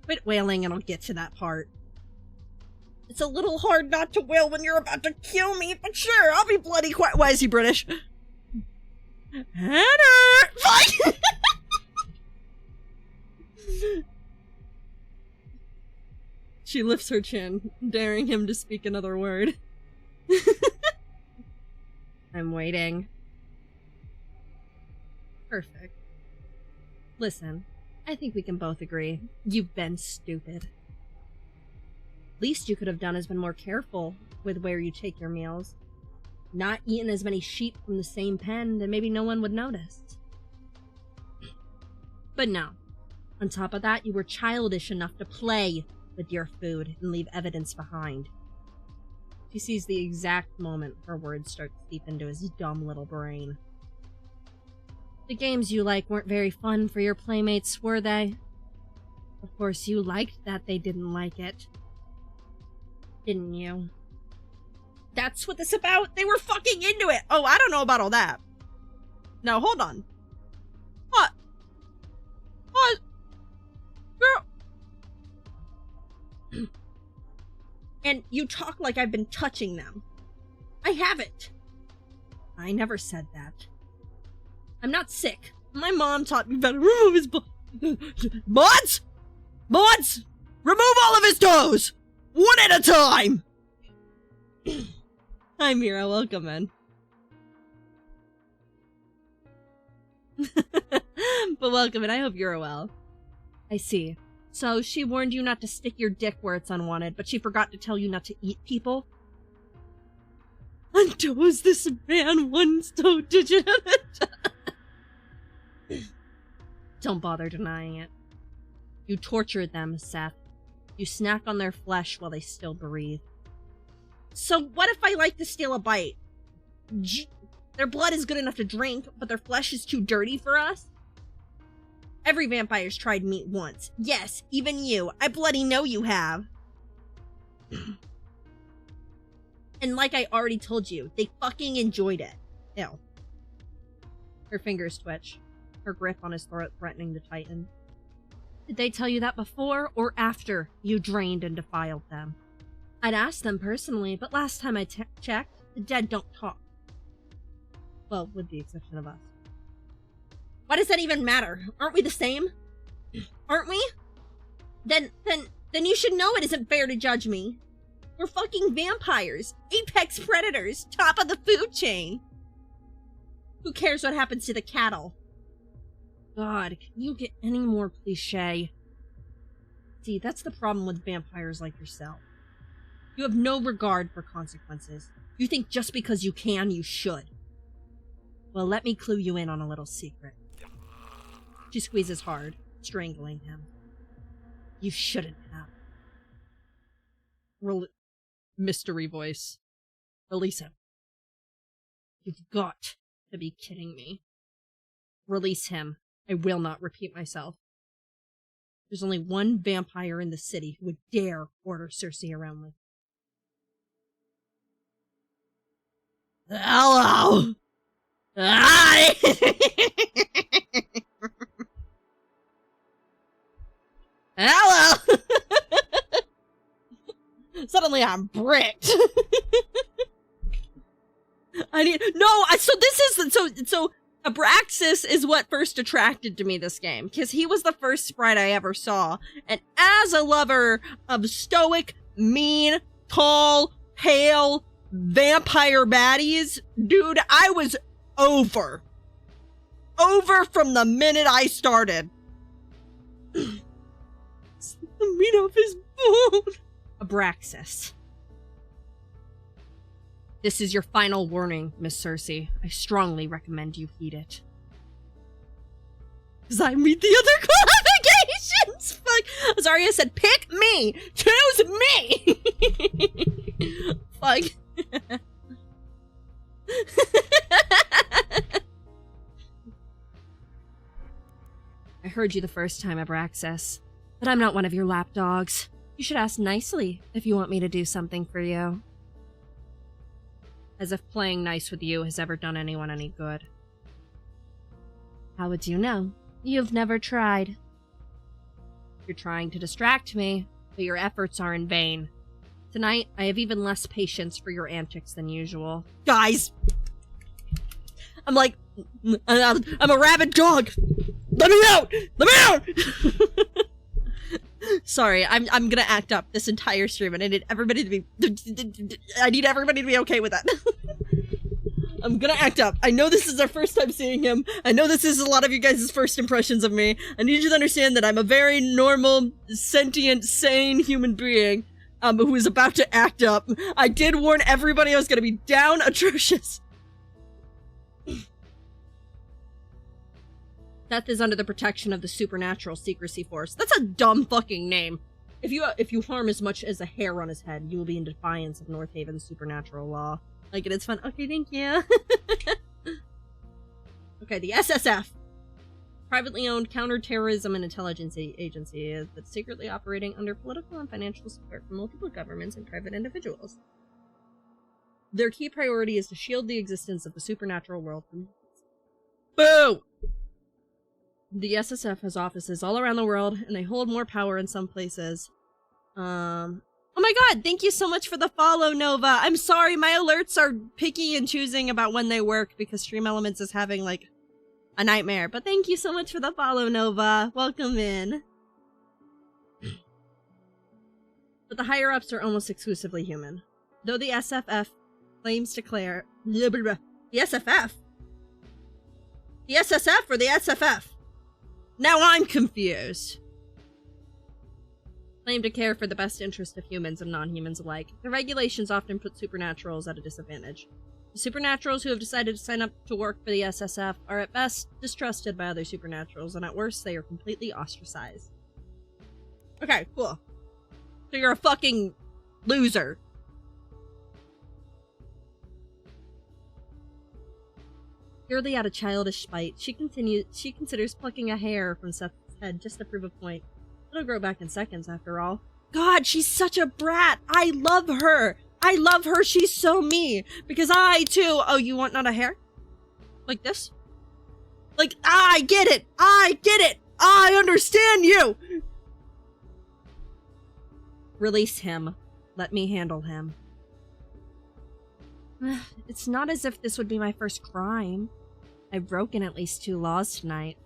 A: Quit wailing and I'll get to that part. It's a little hard not to wail when you're about to kill me, but sure, I'll be bloody quiet. Why is he British? Hannah! Fuck! She lifts her chin, daring him to speak another word. I'm waiting. Perfect. Listen, I think we can both agree. You've been stupid. Least you could have done is been more careful with where you take your meals. Not eaten as many sheep from the same pen, then maybe no one would notice. But no. On top of that, you were childish enough to play with your food and leave evidence behind. She sees the exact moment her words start to seep into his dumb little brain. The games you like weren't very fun for your playmates, were they? Of course you liked that they didn't like it. Didn't you? That's what this about? They were fucking into it! Oh, I don't know about all that. Now, hold on. What? What? Girl. And you talk like I've been touching them. I haven't. I never said that. I'm not sick. My mom taught me better. Remove his Mods! Mods! Remove all of his toes! One at a time! Hi, Mira. Welcome in. But welcome in. I hope you're well. I see. So, she warned you not to stick your dick where it's unwanted, but she forgot to tell you not to eat people? And was this man once so degenerate? Don't bother denying it. You tortured them, Seth. You snack on their flesh while they still breathe. So what if I like to steal a bite? Their blood is good enough to drink, but their flesh is too dirty for us? Every vampire's tried meat once. Yes, even you. I bloody know you have. And like I already told you, they fucking enjoyed it. Ew. Her fingers twitch, her grip on his throat threatening to tighten. Did they tell you that before or after you drained and defiled them? I'd asked them personally, but last time I checked, the dead don't talk. Well, with the exception of us. Why does that even matter? Aren't we the same? Aren't we? Then you should know it isn't fair to judge me. We're fucking vampires. Apex predators. Top of the food chain. Who cares what happens to the cattle? God, can you get any more cliche? See, that's the problem with vampires like yourself. You have no regard for consequences. You think just because you can, you should. Well, let me clue you in on a little secret. She squeezes hard, strangling him. You shouldn't have. Mystery voice. Release him. You've got to be kidding me. Release him. I will not repeat myself. There's only one vampire in the city who would dare order Cersei around like. Hello! Hi! Hello! Suddenly I'm bricked. So Abraxas is what first attracted to me this game, because he was the first sprite I ever saw, and as a lover of stoic, mean, tall, pale, vampire baddies, dude, I was over from the minute I started. The meat off his bone. Abraxas. This is your final warning, Miss Cersei. I strongly recommend you heed it. Because I meet the other qualifications! Fuck. Zarya said, pick me! Choose me! Fuck. I heard you the first time, Abraxas. But I'm not one of your lapdogs. You should ask nicely if you want me to do something for you. As if playing nice with you has ever done anyone any good. How would you know? You've never tried. You're trying to distract me, but your efforts are in vain. Tonight, I have even less patience for your antics than usual. Guys! I'm like, I'm a rabid dog! Let me out! Let me out! Sorry, I'm gonna act up this entire stream, and I need everybody to be okay with that. I'm gonna act up. I know this is our first time seeing him. I know this is a lot of you guys' first impressions of me. I need you to understand that I'm a very normal, sentient, sane human being, who is about to act up. I did warn everybody I was gonna be down atrocious. Death is under the protection of the Supernatural Secrecy Force. That's a dumb fucking name. If you harm as much as a hair on his head, you will be in defiance of North Haven's supernatural law. Like, it's fun. Okay, thank you. Okay, the SSF. Privately owned counterterrorism and intelligence agency that's secretly operating under political and financial support from multiple governments and private individuals. Their key priority is to shield the existence of the supernatural world from Boo! The SSF has offices all around the world, and they hold more power in some places. Oh my god, thank you so much for the follow, Nova. I'm sorry, my alerts are picky and choosing about when they work because Stream Elements is having, like, a nightmare. But thank you so much for the follow, Nova. Welcome in. But the higher-ups are almost exclusively human. Though the SFF claims to declare... The SFF? The SSF or the SFF? Now I'm confused. Claim to care for the best interest of humans and non-humans alike. The regulations often put supernaturals at a disadvantage. The supernaturals who have decided to sign up to work for the SSF are at best distrusted by other supernaturals, and at worst they are completely ostracized. Okay, cool. So you're a fucking loser. Purely out of childish spite, she considers plucking a hair from Seth's head just to prove a point. It'll grow back in seconds, after all. God, she's such a brat! I love her! I love her, she's so me! Because I, too— Oh, you want not a hair? Like this? Like, I get it! I get it! I understand you! Release him. Let me handle him. It's not as if this would be my first crime. I've broken at least 2 laws tonight.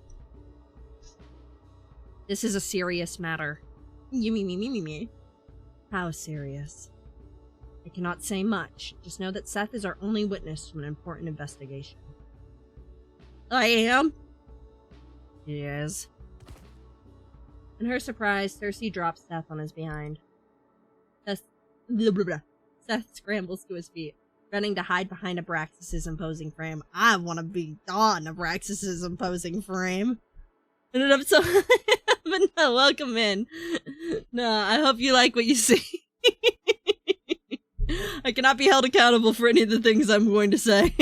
A: This is a serious matter. Me. How serious? I cannot say much. Just know that Seth is our only witness to an important investigation. I am? He is. In her surprise, Cersei drops Seth on his behind. Seth scrambles to his feet, running to hide behind Abraxas's imposing frame. I want to be on Abraxas's imposing frame. And I'm so... But no, welcome in. No, I hope you like what you see. I cannot be held accountable for any of the things I'm going to say.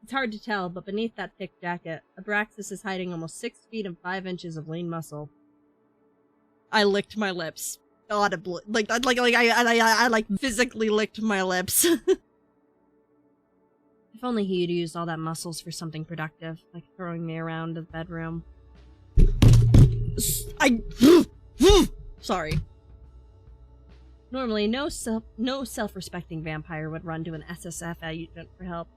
A: It's hard to tell, but beneath that thick jacket, Abraxas is hiding almost 6 feet and 5 inches of lean muscle. I licked my lips. Audibly. I physically licked my lips. If only he'd used all that muscles for something productive, like throwing me around the bedroom. Sorry. Normally, no self-respecting vampire would run to an SSF agent for help.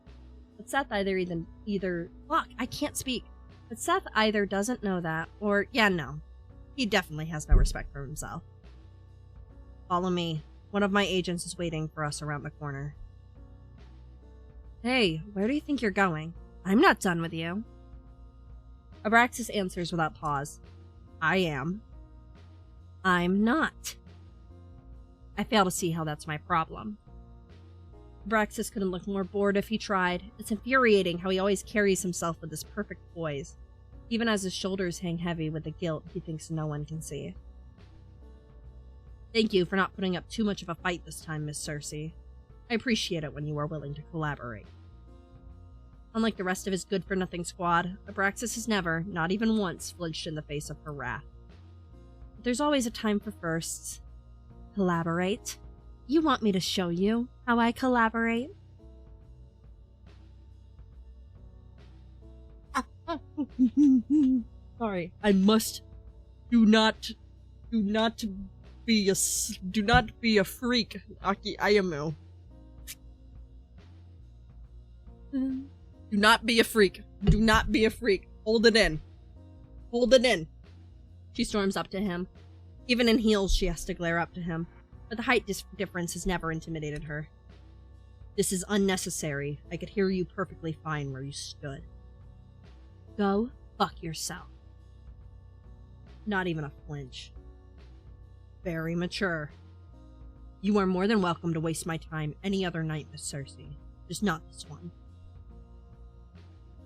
A: But Seth fuck, I can't speak. But Seth either doesn't know that, or, yeah, no. He definitely has no respect for himself. Follow me. One of my agents is waiting for us around the corner. Hey, where do you think you're going? I'm not done with you. Abraxas answers without pause. I am. I'm not. I fail to see how that's my problem. Abraxas couldn't look more bored if he tried. It's infuriating how he always carries himself with this perfect poise, even as his shoulders hang heavy with the guilt he thinks no one can see. Thank you for not putting up too much of a fight this time, Miss Cersei. I appreciate it when you are willing to collaborate. Unlike the rest of his good-for-nothing squad, Abraxas has never, not even once, flinched in the face of her wrath. But there's always a time for firsts. Collaborate? You want me to show you how I collaborate? Sorry, I must. Do not be a freak, Aki Ayamu. Do not be a freak. Do not be a freak. Hold it in. Hold it in. She storms up to him. Even in heels, she has to glare up to him. But the height difference has never intimidated her. This is unnecessary. I could hear you perfectly fine where you stood. Go fuck yourself. Not even a flinch. Very mature. You are more than welcome to waste my time any other night, Miss Cersei. Just not this one.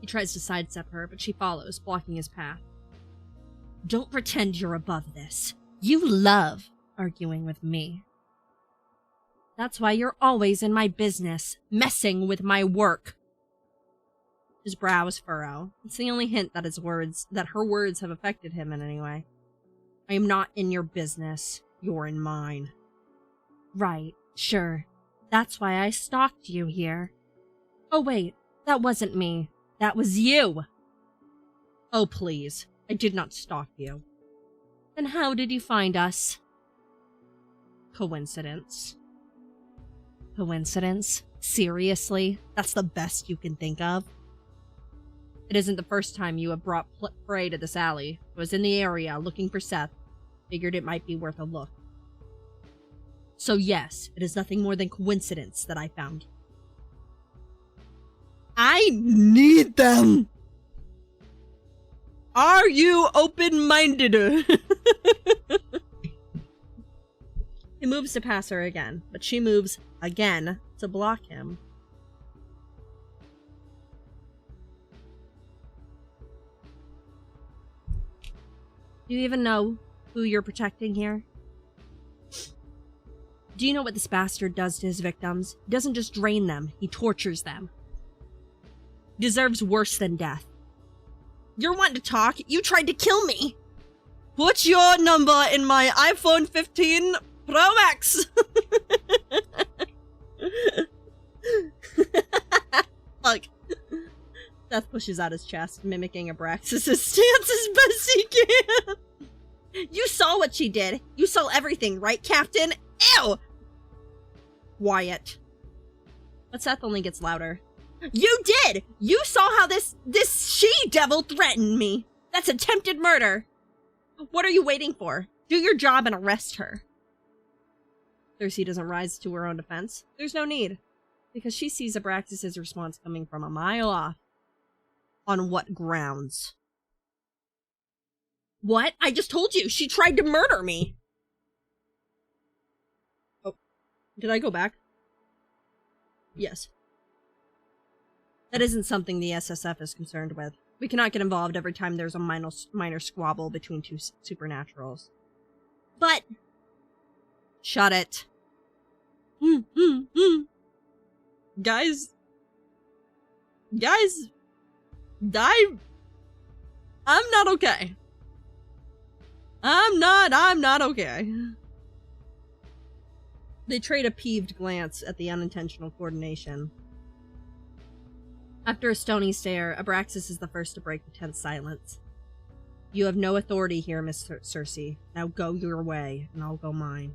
A: He tries to sidestep her, but she follows, blocking his path. Don't pretend you're above this. You love arguing with me. That's why you're always in my business, messing with my work. His brows furrow. It's the only hint that her words have affected him in any way. I am not in your business. You're in mine. Right, sure. That's why I stalked you here. Oh wait, That wasn't me. That was you. Oh, please. I did not stalk you. Then how did you find us? Coincidence. Coincidence? Seriously? That's the best you can think of? It isn't the first time you have brought prey to this alley. I was in the area looking for Seth. Figured it might be worth a look. So yes, it is nothing more than coincidence that I found you. I need them! Are you open-minded? He moves to pass her again, but she moves again to block him. Do you even know who you're protecting here? Do you know what this bastard does to his victims? He doesn't just drain them, he tortures them. He deserves worse than death. You're wanting to talk? You tried to kill me! Put your number in my iPhone 15 Pro Max! Fuck. Seth pushes out his chest, mimicking Abraxas' stance as best he can. You saw what she did. You saw everything, right, Captain? Ew! Quiet. But Seth only gets louder. You did! You saw how this she-devil threatened me. That's attempted murder. What are you waiting for? Do your job and arrest her. Cersei doesn't rise to her own defense. There's no need, because she sees Abraxas' response coming from a mile off. On what grounds? What? I just told you, she tried to murder me! Oh, did I go back? Yes. That isn't something the SSF is concerned with. We cannot get involved every time there's a minor squabble between two supernaturals. But... Shut it. Guys, I'm not okay. I'm not okay. They trade a peeved glance at the unintentional coordination. After a stony stare, Abraxas is the first to break the tense silence. You have no authority here, Miss Cersei. Now go your way, and I'll go mine.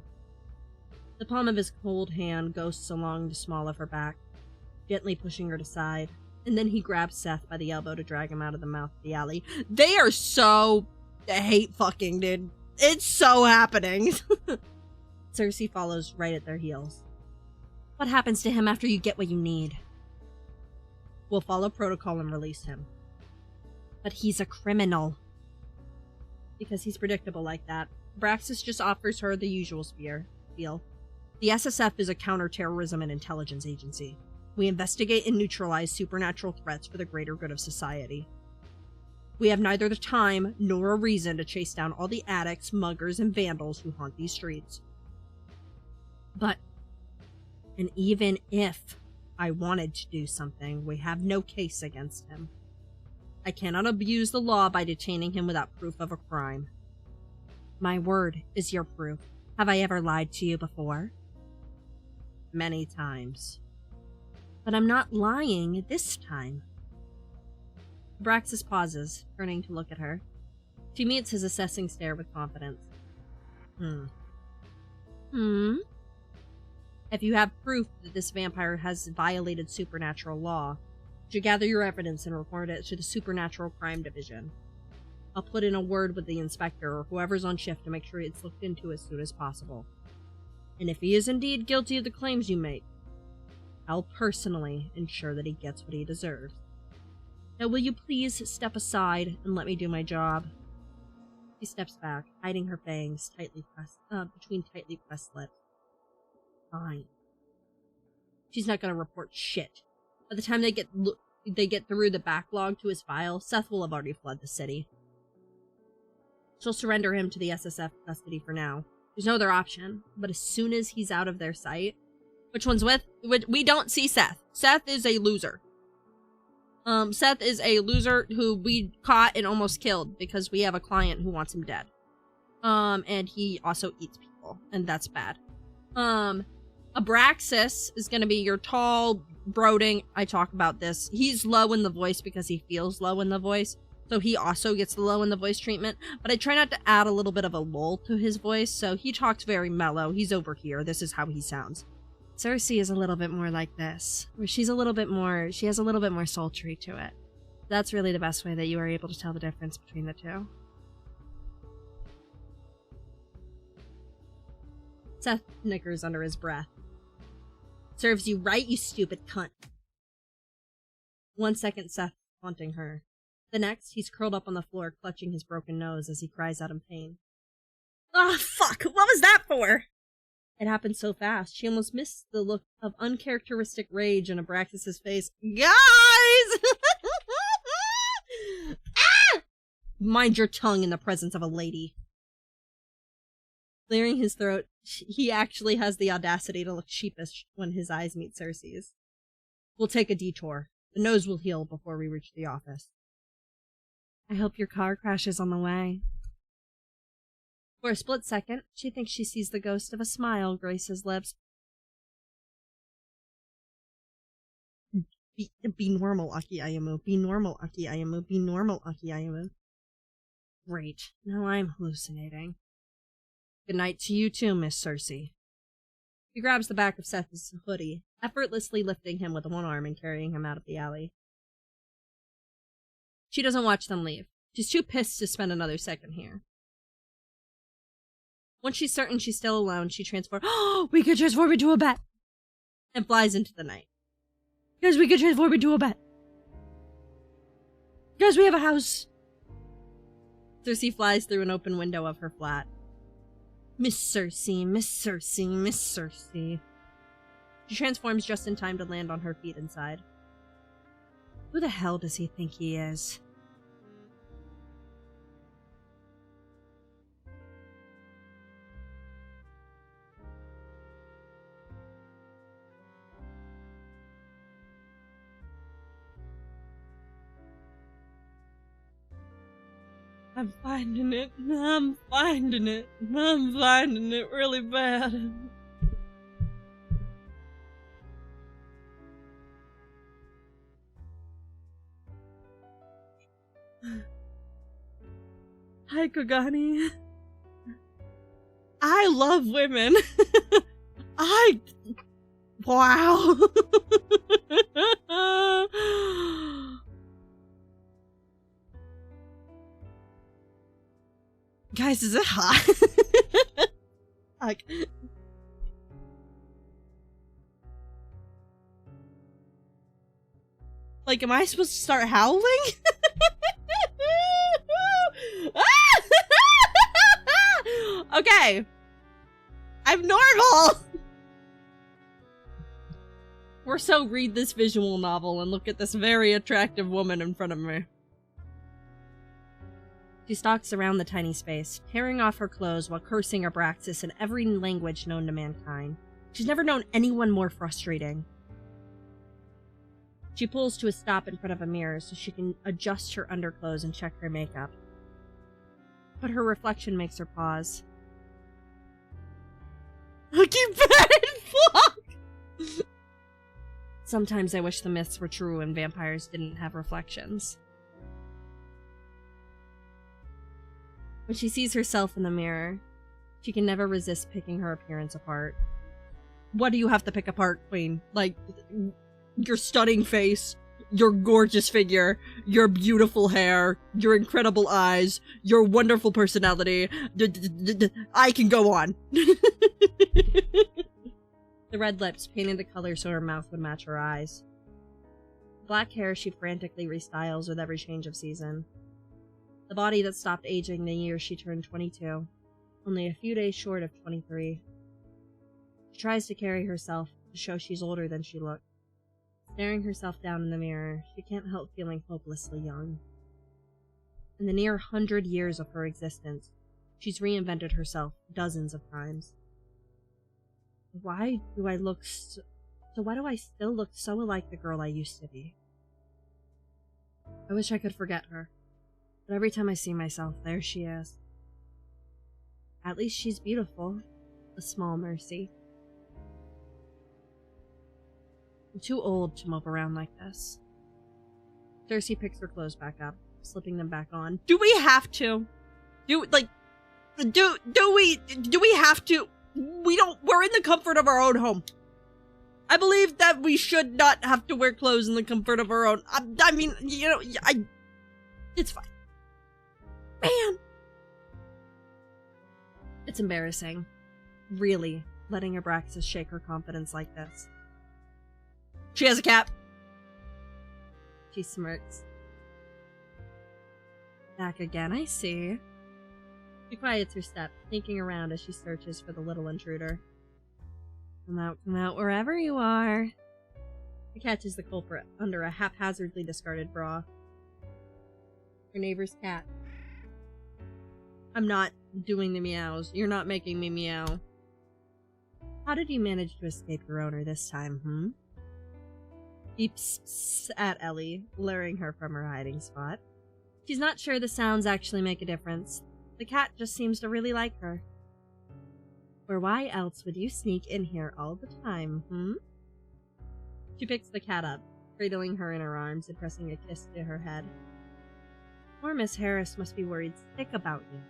A: The palm of his cold hand ghosts along the small of her back, gently pushing her aside, and then he grabs Seth by the elbow to drag him out of the mouth of the alley. They are so hate fucking, dude. It's so happening. Cersei follows right at their heels. What happens to him after you get what you need? We'll follow protocol and release him. But he's a criminal. Because he's predictable like that. Abraxas just offers her the usual spiel. The SSF is a counter-terrorism and intelligence agency. We investigate and neutralize supernatural threats for the greater good of society. We have neither the time nor a reason to chase down all the addicts, muggers, and vandals who haunt these streets. But, and even if I wanted to do something, we have no case against him. I cannot abuse the law by detaining him without proof of a crime. My word is your proof. Have I ever lied to you before? Many times. But I'm not lying this time. Abraxas pauses, turning to look at her. She meets his assessing stare with confidence. If you have proof that this vampire has violated supernatural law, you gather your evidence and report it to the Supernatural Crime Division. I'll put in a word with the inspector or whoever's on shift to make sure it's looked into as soon as possible. And if he is indeed guilty of the claims you make, I'll personally ensure that he gets what he deserves. Now will you please step aside and let me do my job? She steps back, hiding her fangs between tightly pressed lips. Fine. She's not gonna report shit. By the time they get through the backlog to his file, Seth will have already fled the city. She'll surrender him to the SSF custody for now. There's no other option, but as soon as he's out of their sight... Which one's with? We don't see Seth. Seth is a loser. Seth is a loser who we caught and almost killed because we have a client who wants him dead. And he also eats people, and that's bad. Abraxas is going to be your tall, brooding. I talk about this. He's low in the voice because he feels low in the voice. So he also gets the low in the voice treatment. But I try not to add a little bit of a lull to his voice. So he talks very mellow. He's over here. This is how he sounds. Cersei is a little bit more like this. Where she has a little bit more sultry to it. That's really the best way that you are able to tell the difference between the two. Seth snickers under his breath. Serves you right, you stupid cunt. 1 second, Seth taunting her. The next, he's curled up on the floor, clutching his broken nose as he cries out in pain. Ah, fuck! What was that for? It happened so fast, she almost missed the look of uncharacteristic rage in Abraxas' face. Guys! Ah! Mind your tongue in the presence of a lady. Clearing his throat, he actually has the audacity to look sheepish when his eyes meet Cersei's. We'll take a detour. The nose will heal before we reach the office. I hope your car crashes on the way. For a split second, she thinks she sees the ghost of a smile grace his lips. Be normal, Aki Ayamu. Be normal, Aki Ayamu. Be normal, Aki Ayamu. Great. Now I'm hallucinating. Good night to you too, Miss Cersei. He grabs the back of Seth's hoodie, effortlessly lifting him with one arm and carrying him out of the alley. She doesn't watch them leave. She's too pissed to spend another second here. Once she's certain she's still alone, she transforms. Oh, we could transform into a bat! And flies into the night. Guys, we could transform into a bat! Guys, we have a house! Cersei flies through an open window of her flat. Miss Cersei, Miss Cersei, Miss Cersei. She transforms just in time to land on her feet inside. Who the hell does he think he is? I'm finding it really bad. Hi, Kogani. I love women. Wow. Guys, is it hot? Like, am I supposed to start howling? Okay. I'm normal. Or so read this visual novel and look at this very attractive woman in front of me. She stalks around the tiny space, tearing off her clothes while cursing Abraxas in every language known to mankind. She's never known anyone more frustrating. She pulls to a stop in front of a mirror so she can adjust her underclothes and check her makeup. But her reflection makes her pause. Looking bad and fuck! Sometimes I wish the myths were true and vampires didn't have reflections. When she sees herself in the mirror, she can never resist picking her appearance apart. What do you have to pick apart, Queen? Like, your stunning face, your gorgeous figure, your beautiful hair, your incredible eyes, your wonderful personality. I can go on. The red lips painted the color so her mouth would match her eyes. Black hair she frantically restyles with every change of season. The body that stopped aging the year she turned 22, only a few days short of 23. She tries to carry herself to show she's older than she looks. Staring herself down in the mirror, she can't help feeling hopelessly young. In the near 100 years of her existence, she's reinvented herself dozens of times. Why do I still look so like the girl I used to be? I wish I could forget her. But every time I see myself, there she is. At least she's beautiful. A small mercy. I'm too old to mope around like this. Cersei picks her clothes back up, slipping them back on. Do we have to? Do we have to? We're in the comfort of our own home. I believe that we should not have to wear clothes in the comfort of our own. I mean, you know, it's fine. Man. It's embarrassing. Really, letting Abraxas shake her confidence like this. She has a cat. She smirks. Back again, I see. She quiets her step, sneaking around as she searches for the little intruder. Come out, wherever you are. She catches the culprit under a haphazardly discarded bra. Your neighbor's cat. I'm not doing the meows. You're not making me meow. How did you manage to escape your owner this time, Beeps at Ellie, luring her from her hiding spot. She's not sure the sounds actually make a difference. The cat just seems to really like her. Or why else would you sneak in here all the time, She picks the cat up, cradling her in her arms and pressing a kiss to her head. Poor Miss Harris must be worried sick about you.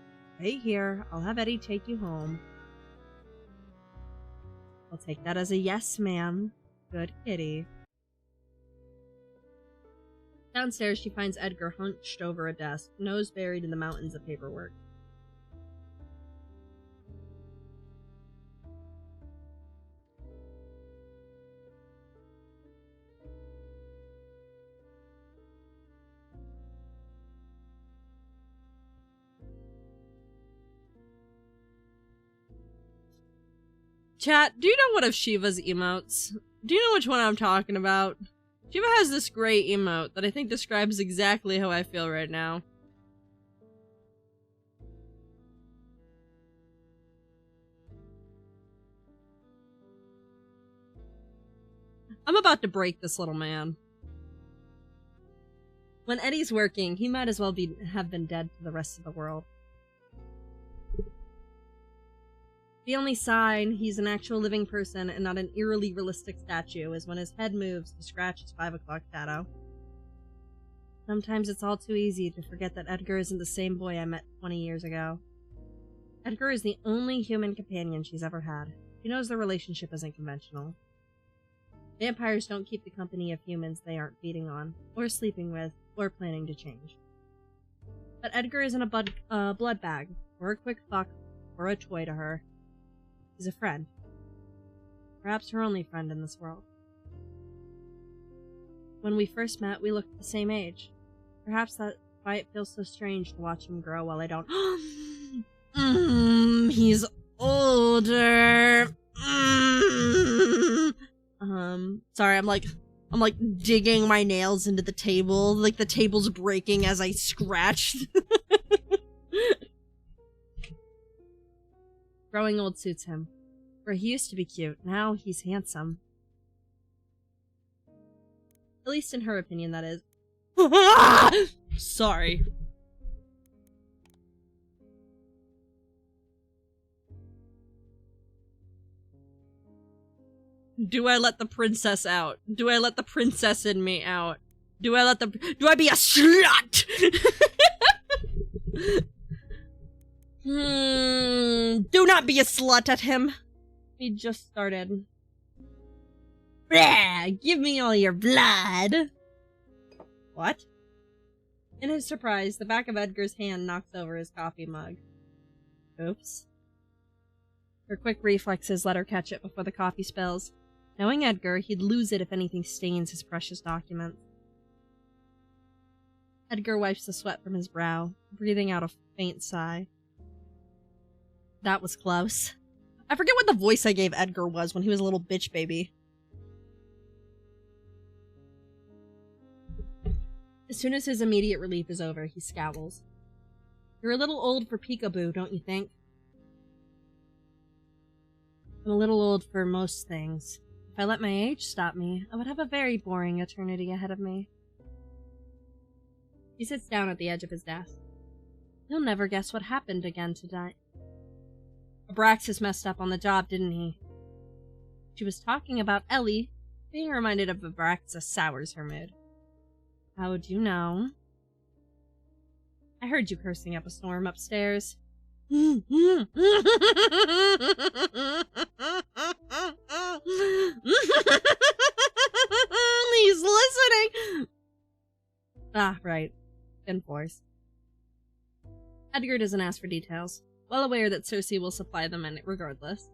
A: Wait here, I'll have Eddie take you home. I'll take that as a yes, ma'am. Good kitty. Downstairs, she finds Edgar hunched over a desk, nose buried in the mountains of paperwork. Chat, do you know one of Shiva's emotes? Do you know which one I'm talking about? Shiva has this great emote that I think describes exactly how I feel right now. I'm about to break this little man. When Eddie's working, he might as well have been dead to the rest of the world. The only sign he's an actual living person and not an eerily realistic statue is when his head moves to scratch his 5 o'clock shadow. Sometimes it's all too easy to forget that Edgar isn't the same boy I met 20 years ago. Edgar is the only human companion she's ever had. She knows their relationship isn't conventional. Vampires don't keep the company of humans they aren't feeding on, or sleeping with, or planning to change. But Edgar isn't a blood bag, or a quick fuck, or a toy to her. He's a friend. Perhaps her only friend in this world. When we first met, we looked the same age. Perhaps that's why it feels so strange to watch him grow while I don't. He's older. Sorry, I'm like digging my nails into the table, like the table's breaking as I scratched. Growing old suits him. For he used to be cute, now he's handsome. At least in her opinion, that is. Sorry. Do I let the princess out? Do I let the princess in me out? Do I be a slut? Do not be a slut at him. He just started. Bleh, give me all your blood. What? In his surprise, the back of Edgar's hand knocks over his coffee mug. Oops. Her quick reflexes let her catch it before the coffee spills. Knowing Edgar, he'd lose it if anything stains his precious document. Edgar wipes the sweat from his brow, breathing out a faint sigh. That was close. I forget what the voice I gave Edgar was when he was a little bitch baby. As soon as his immediate relief is over, he scowls. You're a little old for peekaboo, don't you think? I'm a little old for most things. If I let my age stop me, I would have a very boring eternity ahead of me. He sits down at the edge of his desk. You'll never guess what happened again tonight. Abraxas messed up on the job, didn't he? She was talking about Ellie, Being reminded of Abraxas sours her mood. How would you know? I heard you cursing up a storm upstairs. He's listening! Ah, right. Thin floors. Edgar doesn't ask for details, well aware that Cersei will supply them regardless.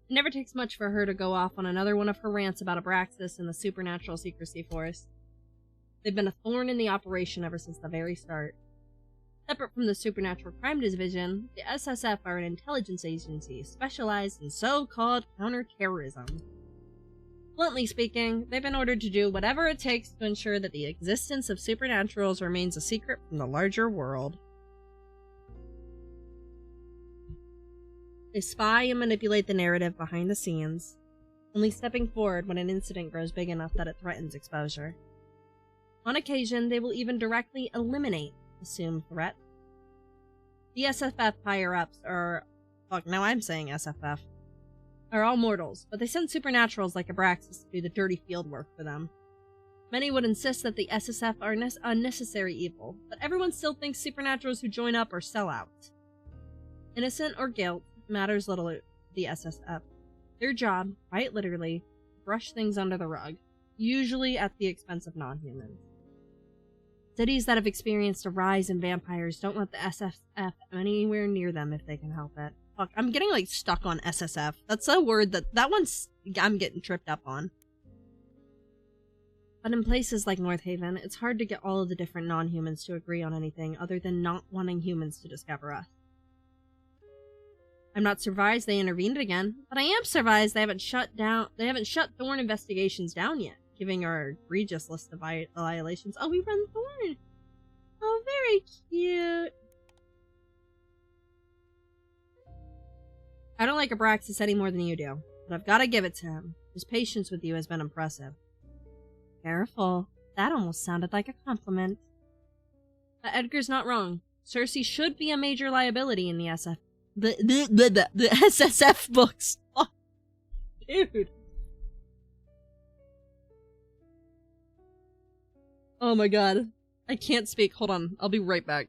A: It never takes much for her to go off on another one of her rants about Abraxas and the supernatural secrecy force. They've been a thorn in the operation ever since the very start. Separate from the Supernatural Crime Division, the SSF are an intelligence agency specialized in so-called counterterrorism. Bluntly speaking, they've been ordered to do whatever it takes to ensure that the existence of supernaturals remains a secret from the larger world. They spy and manipulate the narrative behind the scenes, only stepping forward when an incident grows big enough that it threatens exposure. On occasion, they will even directly eliminate assumed threat. The SFF higher-ups are... Fuck, now I'm saying SFF. Are all mortals, but they send supernaturals like Abraxas to do the dirty field work for them. Many would insist that the SSF are unnecessary evil, but everyone still thinks supernaturals who join up are sellouts. Innocent or guilt matters little to the SSF. Their job, quite literally, brush things under the rug, usually at the expense of non-humans. Cities that have experienced a rise in vampires don't let the SSF anywhere near them if they can help it. Fuck, I'm getting, like, stuck on SSF. That's a word that one's I'm getting tripped up on. But in places like North Haven, it's hard to get all of the different non-humans to agree on anything other than not wanting humans to discover us. I'm not surprised they intervened again, but I am surprised they haven't shut Thorn investigations down yet, giving our egregious list of violations. Oh, we run Thorn! Oh, very cute! I don't like Abraxas any more than you do, but I've gotta give it to him. His patience with you has been impressive. Careful. That almost sounded like a compliment. But Edgar's not wrong. Cersei should be a major liability in the the SSF books. Oh, dude. Oh my god. I can't speak. Hold on. I'll be right back.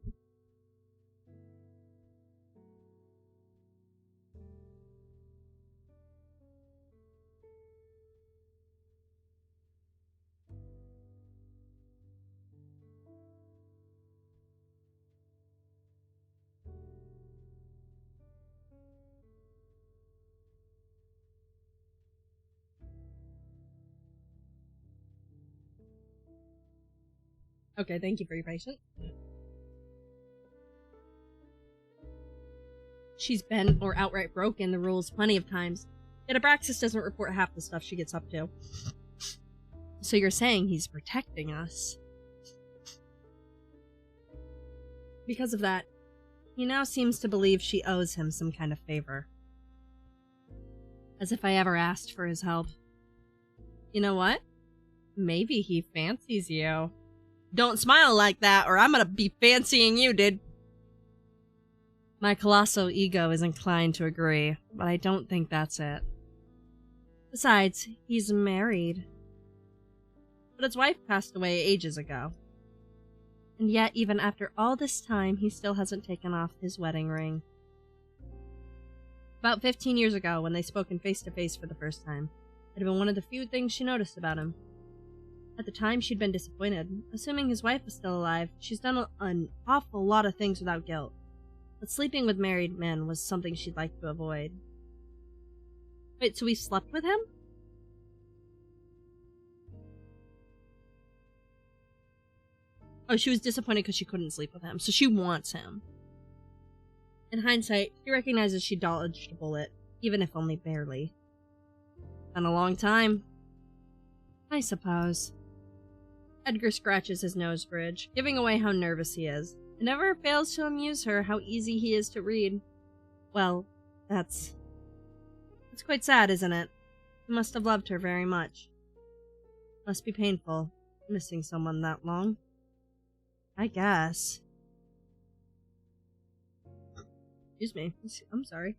A: Okay, thank you for your patience. She's bent or outright broken the rules plenty of times, yet Abraxas doesn't report half the stuff she gets up to. So you're saying he's protecting us? Because of that, he now seems to believe she owes him some kind of favor. As if I ever asked for his help. You know what? Maybe he fancies you. Don't smile like that, or I'm gonna be fancying you, dude. My colossal ego is inclined to agree, but I don't think that's it. Besides, he's married. But his wife passed away ages ago. And yet, even after all this time, he still hasn't taken off his wedding ring. About 15 years ago, when they spoke face-to-face for the first time, it had been one of the few things she noticed about him. At the time, she'd been disappointed. Assuming his wife was still alive, she's done an awful lot of things without guilt. But sleeping with married men was something she'd like to avoid. Wait, so we slept with him? Oh, she was disappointed because she couldn't sleep with him, so she wants him. In hindsight, she recognizes she dodged a bullet, even if only barely. Been a long time. I suppose. Edgar scratches his nose bridge, giving away how nervous he is. It never fails to amuse her how easy he is to read. Well, it's quite sad, isn't it? He must have loved her very much. Must be painful, missing someone that long. I guess. Excuse me. I'm sorry.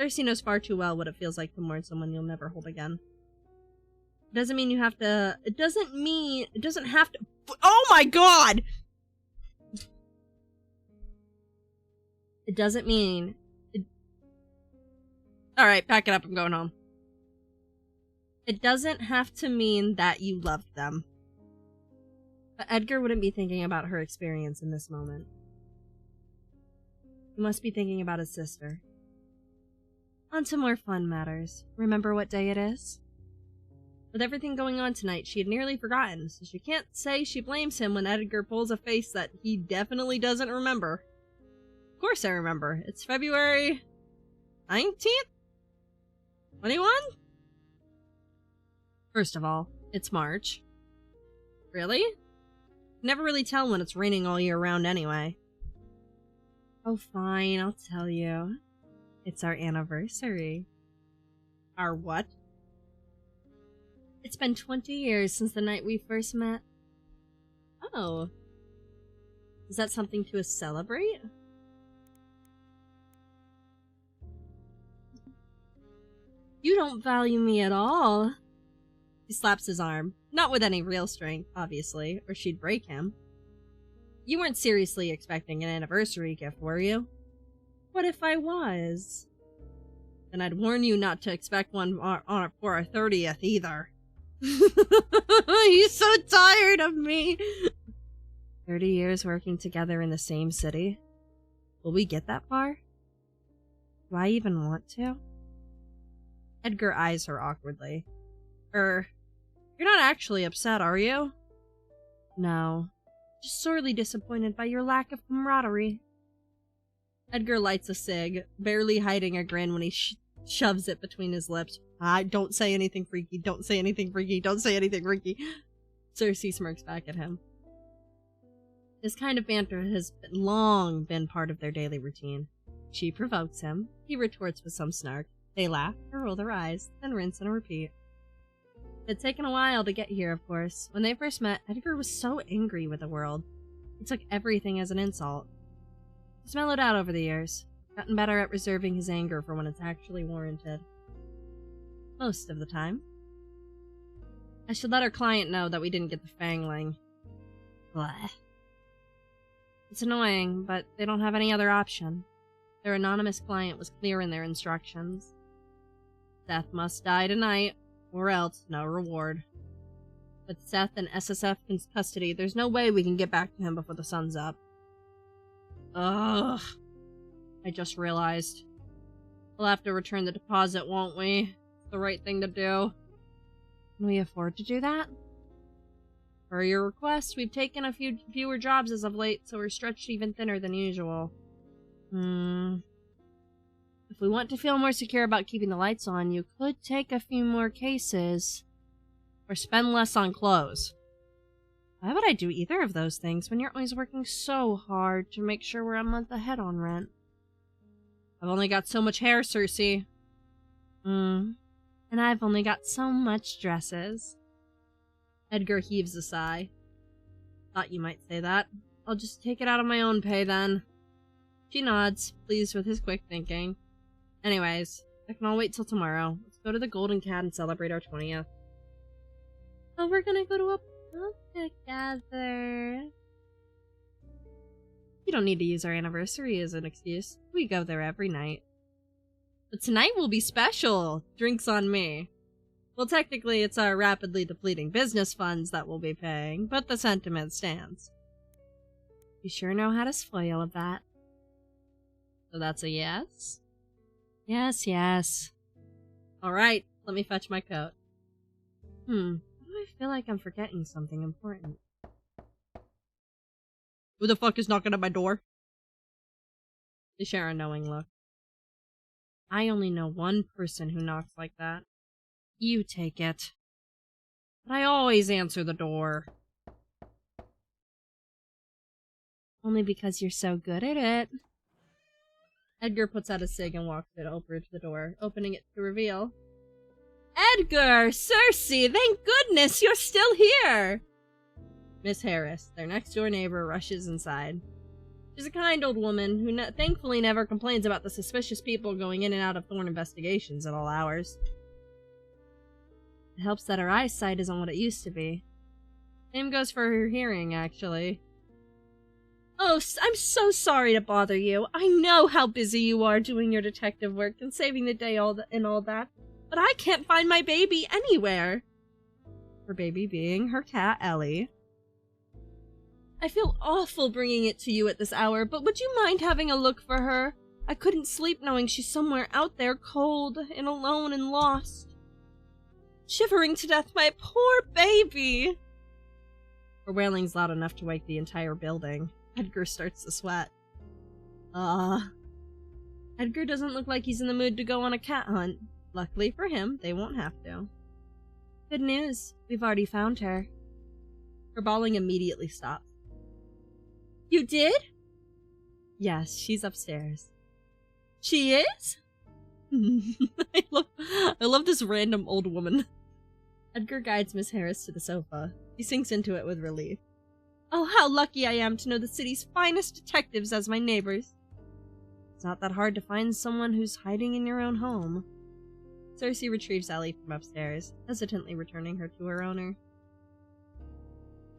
A: Cersei knows far too well what it feels like to mourn someone you'll never hold again. Doesn't mean you have to... It doesn't have to... Oh my god! It doesn't mean... Alright, pack it up, I'm going home. It doesn't have to mean that you loved them. But Edgar wouldn't be thinking about her experience in this moment. He must be thinking about his sister. On to more fun matters. Remember what day it is? With everything going on tonight, she had nearly forgotten, so she can't say she blames him when Edgar pulls a face that he definitely doesn't remember. Of course I remember. It's February 19th? 21? First of all, it's March. Really? Never really tell when it's raining all year round anyway. Oh fine, I'll tell you. It's our anniversary. Our what? It's been 20 years since the night we first met. Oh. Is that something to celebrate? You don't value me at all. He slaps his arm. Not with any real strength, obviously, or she'd break him. You weren't seriously expecting an anniversary gift, were you? What if I was? Then I'd warn you not to expect one for our 30th either. He's so tired of me. 30 years working together in the same city? Will we get that far? Do I even want to? Edgar eyes her awkwardly. You're not actually upset, are you? No. Just sorely disappointed by your lack of camaraderie. Edgar lights a cig, barely hiding a grin when he shoves it between his lips. Don't say anything freaky, don't say anything freaky, don't say anything freaky. Cersei smirks back at him. This kind of banter has long been part of their daily routine. She provokes him, he retorts with some snark. They laugh and roll their eyes, then rinse and repeat. It had taken a while to get here, of course. When they first met, Edgar was so angry with the world. He took everything as an insult. He's mellowed out over the years, gotten better at reserving his anger for when it's actually warranted. Most of the time. I should let our client know that we didn't get the fangling. Blah. It's annoying, but they don't have any other option. Their anonymous client was clear in their instructions. Seth must die tonight, or else no reward. With Seth in SSF in custody, there's no way we can get back to him before the sun's up. Ugh. I just realized. We'll have to return the deposit, won't we? It's the right thing to do. Can we afford to do that? Per your request, we've taken a few fewer jobs as of late, so we're stretched even thinner than usual. If we want to feel more secure about keeping the lights on, you could take a few more cases. Or spend less on clothes. Why would I do either of those things when you're always working so hard to make sure we're a month ahead on rent? I've only got so much hair, Cersei. And I've only got so much dresses. Edgar heaves a sigh. Thought you might say that. I'll just take it out of my own pay then. She nods, pleased with his quick thinking. Anyways, I can all wait till tomorrow. Let's go to the Golden Cat and celebrate our 20th. Oh, we're gonna go to a pub together. You don't need to use our anniversary as an excuse. We go there every night. But tonight will be special. Drinks on me. Well, technically, it's our rapidly depleting business funds that we'll be paying, but the sentiment stands. You sure know how to spoil a bat. So that's a yes? Yes, yes. Alright, let me fetch my coat. I feel like I'm forgetting something important. Who the fuck is knocking at my door? They share a knowing look. I only know one person who knocks like that. You take it. But I always answer the door. Only because you're so good at it. Edgar puts out a cig and walks it over to the door, opening it to reveal. Edgar! Cersei! Thank goodness you're still here! Miss Harris, their next-door neighbor, rushes inside. She's a kind old woman who thankfully never complains about the suspicious people going in and out of Thorne investigations at all hours. It helps that her eyesight isn't what it used to be. Same goes for her hearing, actually. Oh, I'm so sorry to bother you. I know how busy you are doing your detective work and saving the day and all that, but I can't find my baby anywhere. Her baby being her cat, Ellie. I feel awful bringing it to you at this hour, but would you mind having a look for her? I couldn't sleep knowing she's somewhere out there, cold and alone and lost. Shivering to death, my poor baby! Her wailing's loud enough to wake the entire building. Edgar starts to sweat. Edgar doesn't look like he's in the mood to go on a cat hunt. Luckily for him, they won't have to. Good news, we've already found her. Her bawling immediately stops. You did? Yes, she's upstairs. She is? I love this random old woman. Edgar guides Miss Harris to the sofa. He sinks into it with relief. Oh, how lucky I am to know the city's finest detectives as my neighbors. It's not that hard to find someone who's hiding in your own home. Cersei retrieves Ellie from upstairs, hesitantly returning her to her owner.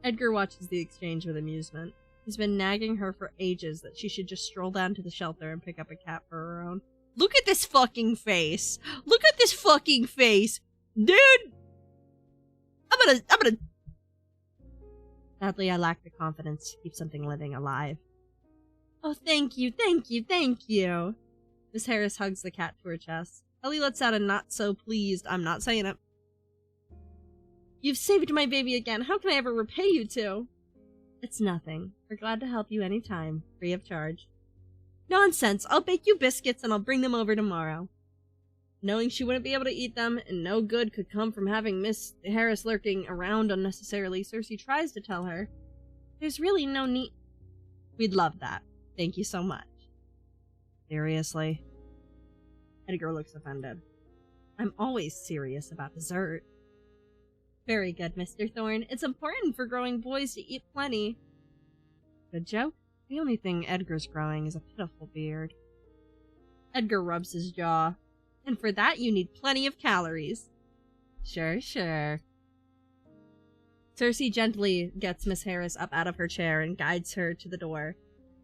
A: Edgar watches the exchange with amusement. He's been nagging her for ages that she should just stroll down to the shelter and pick up a cat for her own. Look at this fucking face! Look at this fucking face! Dude! I'm gonna... Sadly, I lack the confidence to keep something living alive. Oh, thank you, thank you, thank you! Miss Harris hugs the cat to her chest. Ellie lets out a not-so-pleased, I'm not saying it. You've saved my baby again. How can I ever repay you two? It's nothing. We're glad to help you anytime, free of charge. Nonsense! I'll bake you biscuits and I'll bring them over tomorrow. Knowing she wouldn't be able to eat them, and no good could come from having Miss Harris lurking around unnecessarily, Cersei tries to tell her, there's really no need. We'd love that. Thank you so much. Seriously? Edgar looks offended. I'm always serious about dessert. Very good, Mr. Thorne. It's important for growing boys to eat plenty. Good joke. The only thing Edgar's growing is a pitiful beard. Edgar rubs his jaw. And for that you need plenty of calories. Sure, sure. Cersei gently gets Miss Harris up out of her chair and guides her to the door.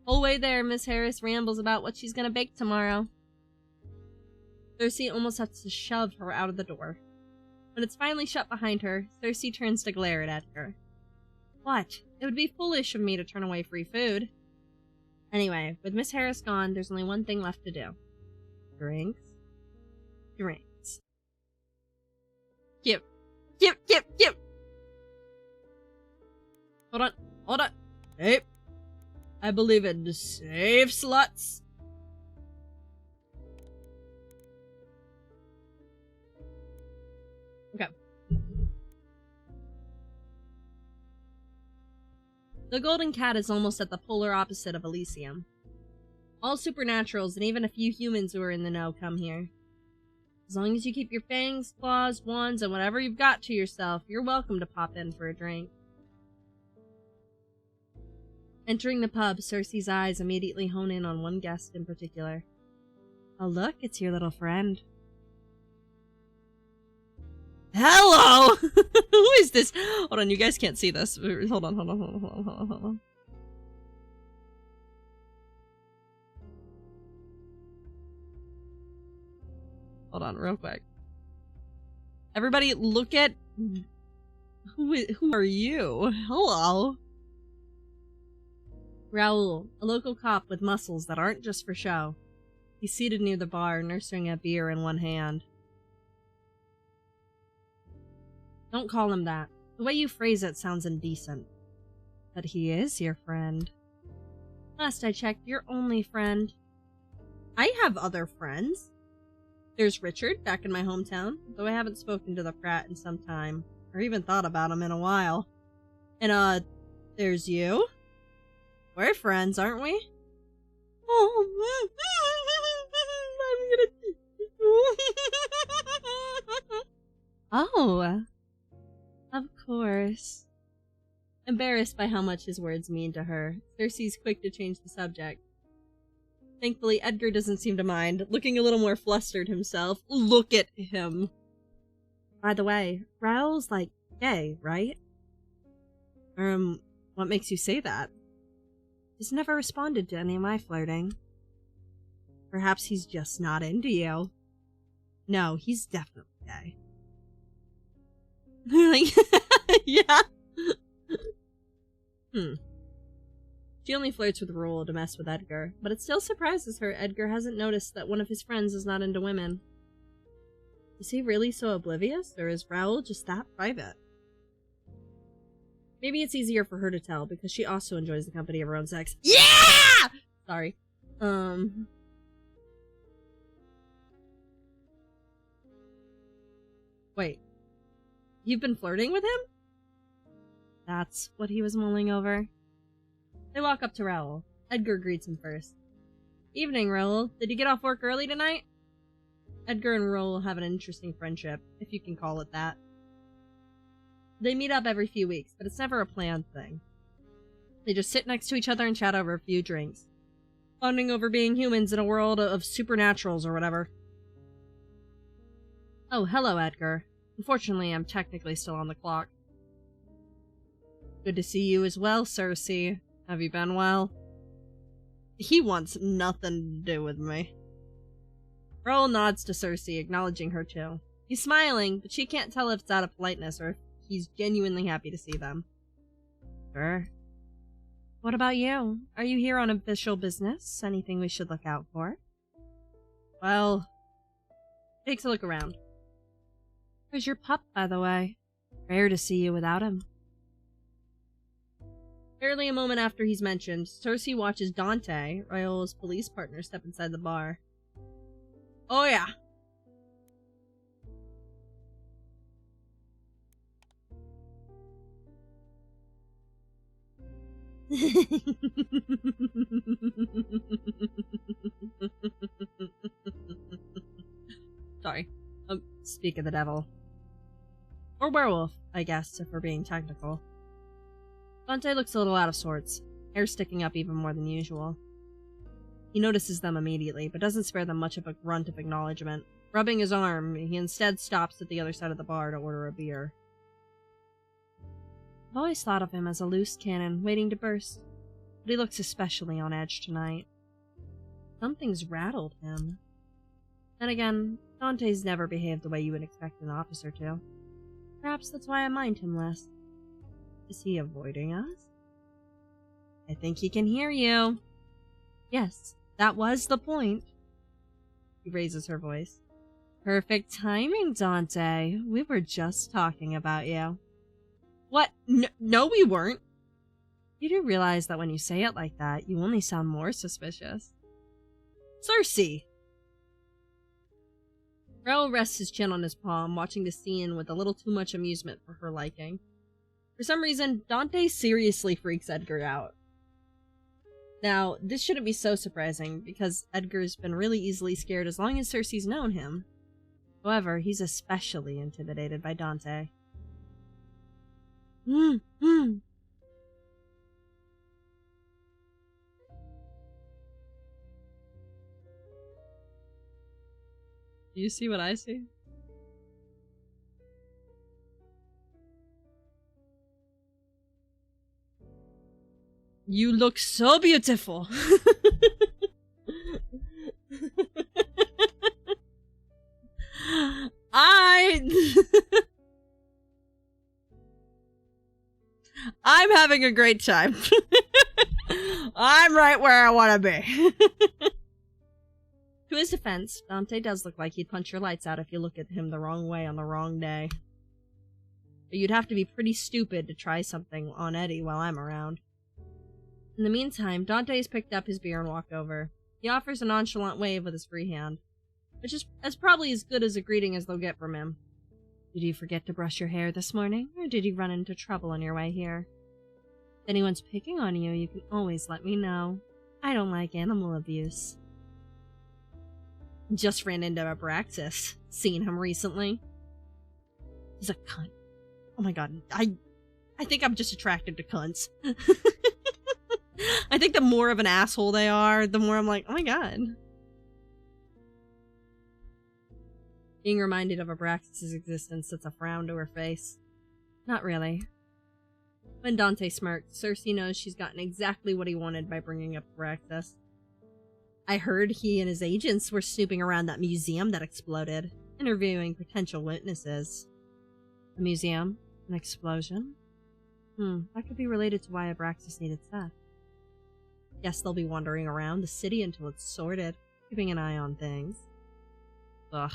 A: Whole way there, Miss Harris rambles about what she's gonna bake tomorrow. Cersei almost has to shove her out of the door. When it's finally shut behind her, Cersei turns to glare at Edgar. What? It would be foolish of me to turn away free food. Anyway, with Miss Harris gone, there's only one thing left to do. Drinks. Drinks. Cute. Hold on. Hey. I believe in safe sluts. Okay. The Golden Cat is almost at the polar opposite of Elysium. All supernaturals and even a few humans who are in the know come here. As long as you keep your fangs, claws, wands, and whatever you've got to yourself, you're welcome to pop in for a drink. Entering the pub, Cersei's eyes immediately hone in on one guest in particular. Oh look, it's your little friend. Hello! Who is this? Hold on, you guys can't see this. Hold on. Hold on, real quick. Everybody, look at... Who are you? Hello? Raoul, a local cop with muscles that aren't just for show. He's seated near the bar, nursing a beer in one hand. Don't call him that. The way you phrase it sounds indecent. But he is your friend. Last I checked, your only friend. I have other friends. There's Richard, back in my hometown, though I haven't spoken to the brat in some time, or even thought about him in a while. And, there's you? We're friends, aren't we? Oh, I'm gonna... Oh, of course. Embarrassed by how much his words mean to her, Cersei's quick to change the subject. Thankfully, Edgar doesn't seem to mind, looking a little more flustered himself. Look at him. By the way, Raoul's, like, gay, right? What makes you say that? He's never responded to any of my flirting. Perhaps he's just not into you. No, he's definitely gay. Yeah. She only flirts with Raoul to mess with Edgar, but it still surprises her Edgar hasn't noticed that one of his friends is not into women. Is he really so oblivious, or is Raoul just that private? Maybe it's easier for her to tell, because she also enjoys the company of her own sex. Yeah! Sorry. Wait. You've been flirting with him? That's what he was mulling over. They walk up to Raoul. Edgar greets him first. Evening, Raoul. Did you get off work early tonight? Edgar and Raoul have an interesting friendship, if you can call it that. They meet up every few weeks, but it's never a planned thing. They just sit next to each other and chat over a few drinks, bonding over being humans in a world of supernaturals or whatever. Oh, hello, Edgar. Unfortunately, I'm technically still on the clock. Good to see you as well, Cersei. Have you been well? He wants nothing to do with me. Raoul nods to Cersei, acknowledging her too. He's smiling, but she can't tell if it's out of politeness or if he's genuinely happy to see them. Sure. What about you? Are you here on official business? Anything we should look out for? Well, takes a look around. Where's your pup, by the way? Rare to see you without him. Barely a moment after he's mentioned, Cersei watches Dante, Raoul's police partner, step inside the bar. Oh yeah. Sorry. Speak of the devil. Or werewolf, I guess, if we're being technical. Dante looks a little out of sorts, hair sticking up even more than usual. He notices them immediately, but doesn't spare them much of a grunt of acknowledgement. Rubbing his arm, he instead stops at the other side of the bar to order a beer. I've always thought of him as a loose cannon, waiting to burst, but he looks especially on edge tonight. Something's rattled him. Then again, Dante's never behaved the way you would expect an officer to. Perhaps that's why I mind him less. Is he avoiding us? I think he can hear you. Yes, that was the point. He raises her voice. Perfect timing, Dante. We were just talking about you. What? No, we weren't. You do realize that when you say it like that, you only sound more suspicious. Cersei! Raoul rests his chin on his palm, watching the scene with a little too much amusement for her liking. For some reason, Dante seriously freaks Edgar out. Now, this shouldn't be so surprising, because Edgar's been really easily scared as long as Cersei's known him. However, he's especially intimidated by Dante. Do you see what I see? You look so beautiful. I'm having a great time. I'm right where I want to be. To his defense, Dante does look like he'd punch your lights out if you look at him the wrong way on the wrong day. But you'd have to be pretty stupid to try something on Eddie while I'm around. In the meantime, Dante has picked up his beer and walked over. He offers a nonchalant wave with his free hand, which is probably as good as a greeting as they'll get from him. Did you forget to brush your hair this morning, or did you run into trouble on your way here? If anyone's picking on you, you can always let me know. I don't like animal abuse. Just ran into Abraxas. Seen him recently. He's a cunt. Oh my god, I think I'm just attracted to cunts. I think the more of an asshole they are, the more I'm like, oh my god. Being reminded of Abraxas' existence sets a frown to her face. Not really. When Dante smirks, Cersei knows she's gotten exactly what he wanted by bringing up Abraxas. I heard he and his agents were snooping around that museum that exploded, interviewing potential witnesses. A museum? An explosion? That could be related to why Abraxas needed Seth. Guess they'll be wandering around the city until it's sorted, keeping an eye on things. Ugh.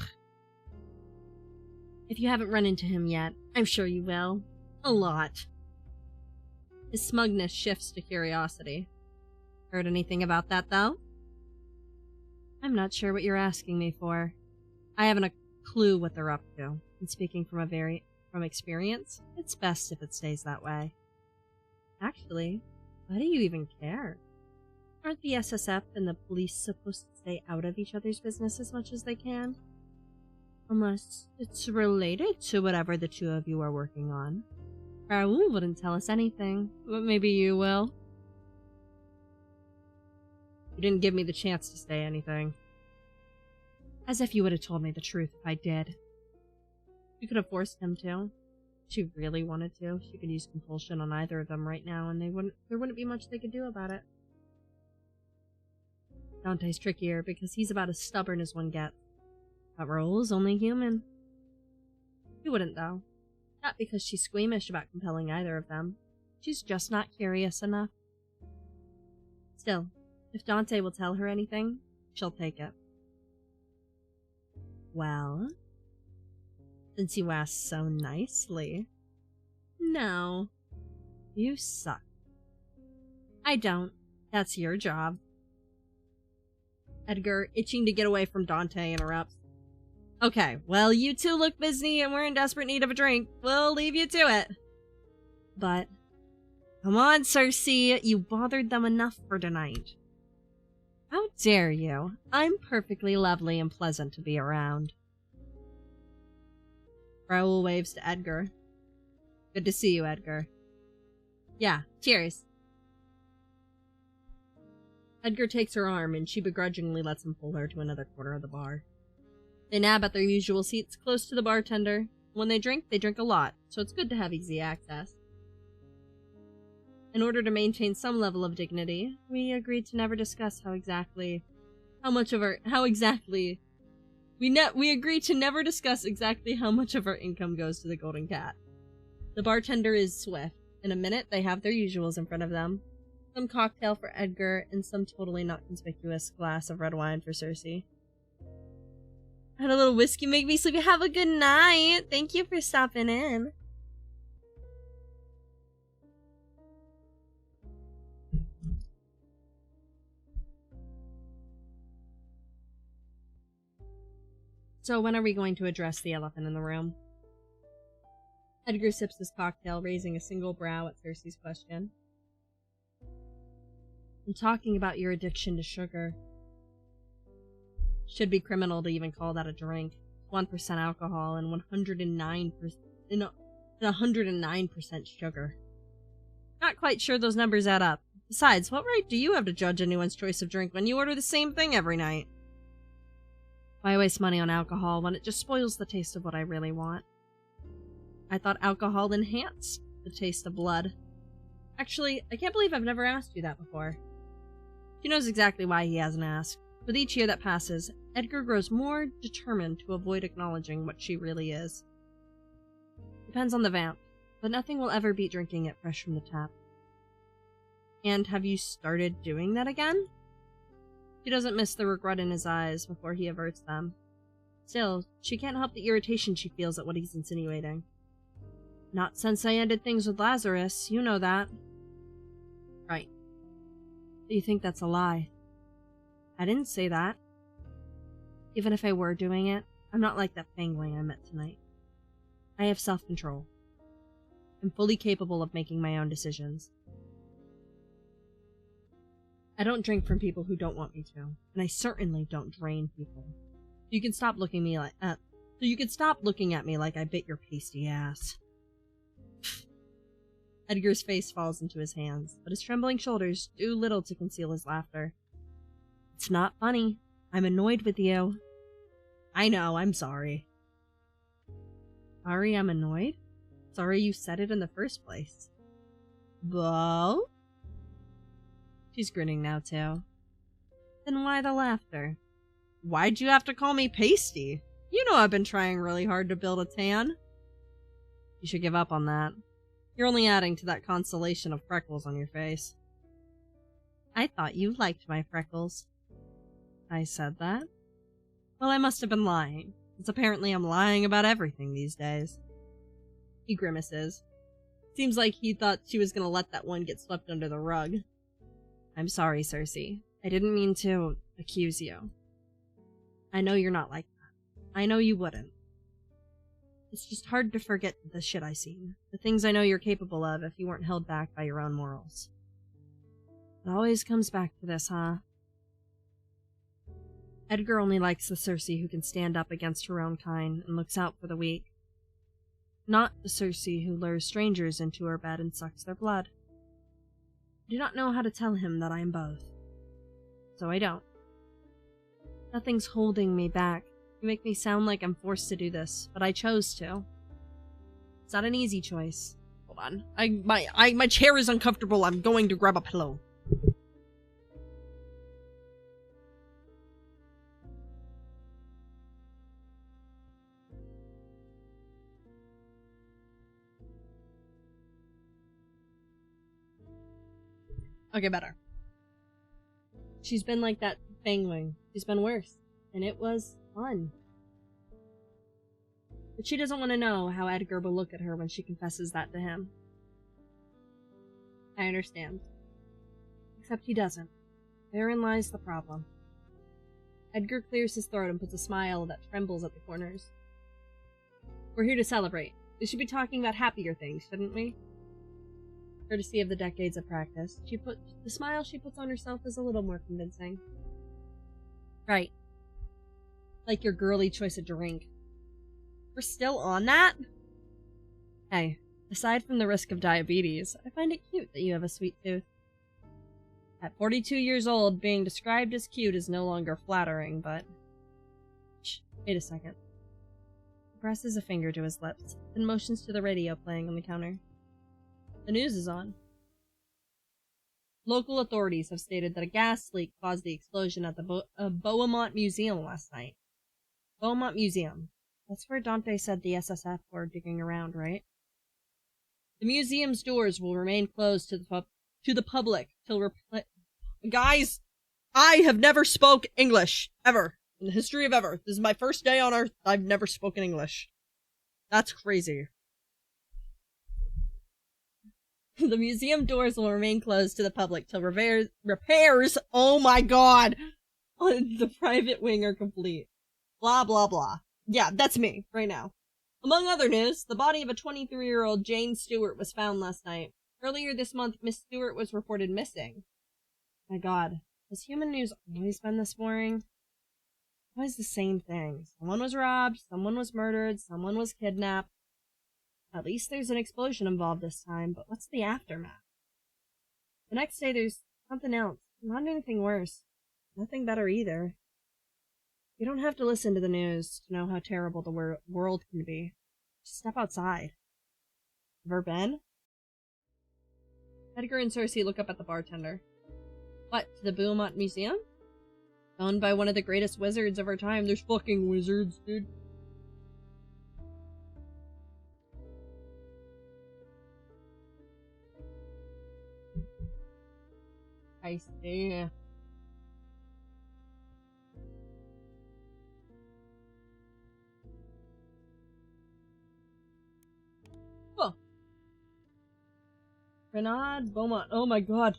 A: If you haven't run into him yet, I'm sure you will. A lot. His smugness shifts to curiosity. Heard anything about that, though? I'm not sure what you're asking me for. I haven't a clue what they're up to, and speaking from experience, it's best if it stays that way. Actually, why do you even care? Aren't the SSF and the police supposed to stay out of each other's business as much as they can? Unless it's related to whatever the two of you are working on. Raoul wouldn't tell us anything, but maybe you will. You didn't give me the chance to say anything. As if you would have told me the truth if I did. You could have forced him to. If she really wanted to, she could use compulsion on either of them right now, and there wouldn't be much they could do about it. Dante's trickier because he's about as stubborn as one gets. But Raoul's only human. She wouldn't, though. Not because she's squeamish about compelling either of them. She's just not curious enough. Still, if Dante will tell her anything, she'll take it. Well, since you asked so nicely. No. You suck. I don't. That's your job. Edgar, itching to get away from Dante, interrupts. Okay, well, you two look busy and we're in desperate need of a drink. We'll leave you to it. But, come on, Cersei, you bothered them enough for tonight. How dare you? I'm perfectly lovely and pleasant to be around. Raoul waves to Edgar. Good to see you, Edgar. Yeah, cheers. Edgar takes her arm and she begrudgingly lets him pull her to another corner of the bar. They nab at their usual seats close to the bartender. When they drink a lot, so it's good to have easy access. In order to maintain some level of dignity, we agreed to never discuss we agreed to never discuss exactly how much of our income goes to the Golden Cat. The bartender is swift. In a minute, they have their usuals in front of them. Some cocktail for Edgar, and some totally not conspicuous glass of red wine for Cersei. Had a little whiskey make me sleepy. Have a good night. Thank you for stopping in. So when are we going to address the elephant in the room? Edgar sips his cocktail, raising a single brow at Cersei's question. I'm talking about your addiction to sugar. Should be criminal to even call that a drink. 1% alcohol and 109% sugar. Not quite sure those numbers add up. Besides, what right do you have to judge anyone's choice of drink when you order the same thing every night? Why waste money on alcohol when it just spoils the taste of what I really want? I thought alcohol enhanced the taste of blood. Actually, I can't believe I've never asked you that before. She knows exactly why he hasn't asked. With each year that passes, Edgar grows more determined to avoid acknowledging what she really is. Depends on the vamp, but nothing will ever beat drinking it fresh from the tap. And have you started doing that again? She doesn't miss the regret in his eyes before he averts them. Still, she can't help the irritation she feels at what he's insinuating. Not since I ended things with Lazarus, you know that. Right. Do you think that's a lie? I didn't say that. Even if I were doing it, I'm not like that Fangling I met tonight. I have self-control. I'm fully capable of making my own decisions. I don't drink from people who don't want me to, and I certainly don't drain people. You can stop looking at me like I bit your pasty ass. Edgar's face falls into his hands, but his trembling shoulders do little to conceal his laughter. It's not funny. I'm annoyed with you. I know, I'm sorry. Sorry I'm annoyed? Sorry you said it in the first place. Bo? She's grinning now, too. Then why the laughter? Why'd you have to call me pasty? You know I've been trying really hard to build a tan. You should give up on that. You're only adding to that constellation of freckles on your face. I thought you liked my freckles. I said that? Well, I must have been lying, since apparently I'm lying about everything these days. He grimaces. Seems like he thought she was gonna let that one get swept under the rug. I'm sorry, Cersei. I didn't mean to accuse you. I know you're not like that. I know you wouldn't. It's just hard to forget the shit I seen. The things I know you're capable of if you weren't held back by your own morals. It always comes back to this, huh? Edgar only likes the Cersei who can stand up against her own kind and looks out for the weak. Not the Cersei who lures strangers into her bed and sucks their blood. I do not know how to tell him that I am both. So I don't. Nothing's holding me back. You make me sound like I'm forced to do this, but I chose to. It's not an easy choice. Hold on. My chair is uncomfortable. I'm going to grab a pillow. Okay, better. She's been like that Fangling. She's been worse. And it was fun. But she doesn't want to know how Edgar will look at her when she confesses that to him. I understand. Except he doesn't. Therein lies the problem. Edgar clears his throat and puts a smile that trembles at the corners. We're here to celebrate. We should be talking about happier things, shouldn't we? Courtesy of the decades of practice, the smile she puts on herself is a little more convincing. Right. Like your girly choice of drink. We're still on that? Hey, aside from the risk of diabetes, I find it cute that you have a sweet tooth. At 42 years old, being described as cute is no longer flattering, but... Shh, wait a second. He presses a finger to his lips, then motions to the radio playing on the counter. The news is on. Local authorities have stated that a gas leak caused the explosion at the Beaumont Museum last night. Beaumont Museum. That's where Dante said the SSF were digging around, right? The museum's doors will remain closed to the public till Guys, I have never spoke English ever in the history of ever. This is my first day on Earth. I've never spoken English. That's crazy. The museum doors will remain closed to the public till repairs, oh my god, on the private wing are complete. Blah, blah, blah. Yeah, that's me, right now. Among other news, the body of a 23-year-old Jane Stewart was found last night. Earlier this month, Miss Stewart was reported missing. My god, has human news always been this boring? Always the same thing. Someone was robbed, someone was murdered, someone was kidnapped. At least there's an explosion involved this time, but what's the aftermath? The next day there's something else. Not anything worse. Nothing better either. You don't have to listen to the news to know how terrible the world can be. Just step outside. Ever been? Edgar and Cersei look up at the bartender. What, to the Beaumont Museum? Owned by one of the greatest wizards of our time. There's fucking wizards, dude. I see. Oh. Renaud Beaumont. Oh my god.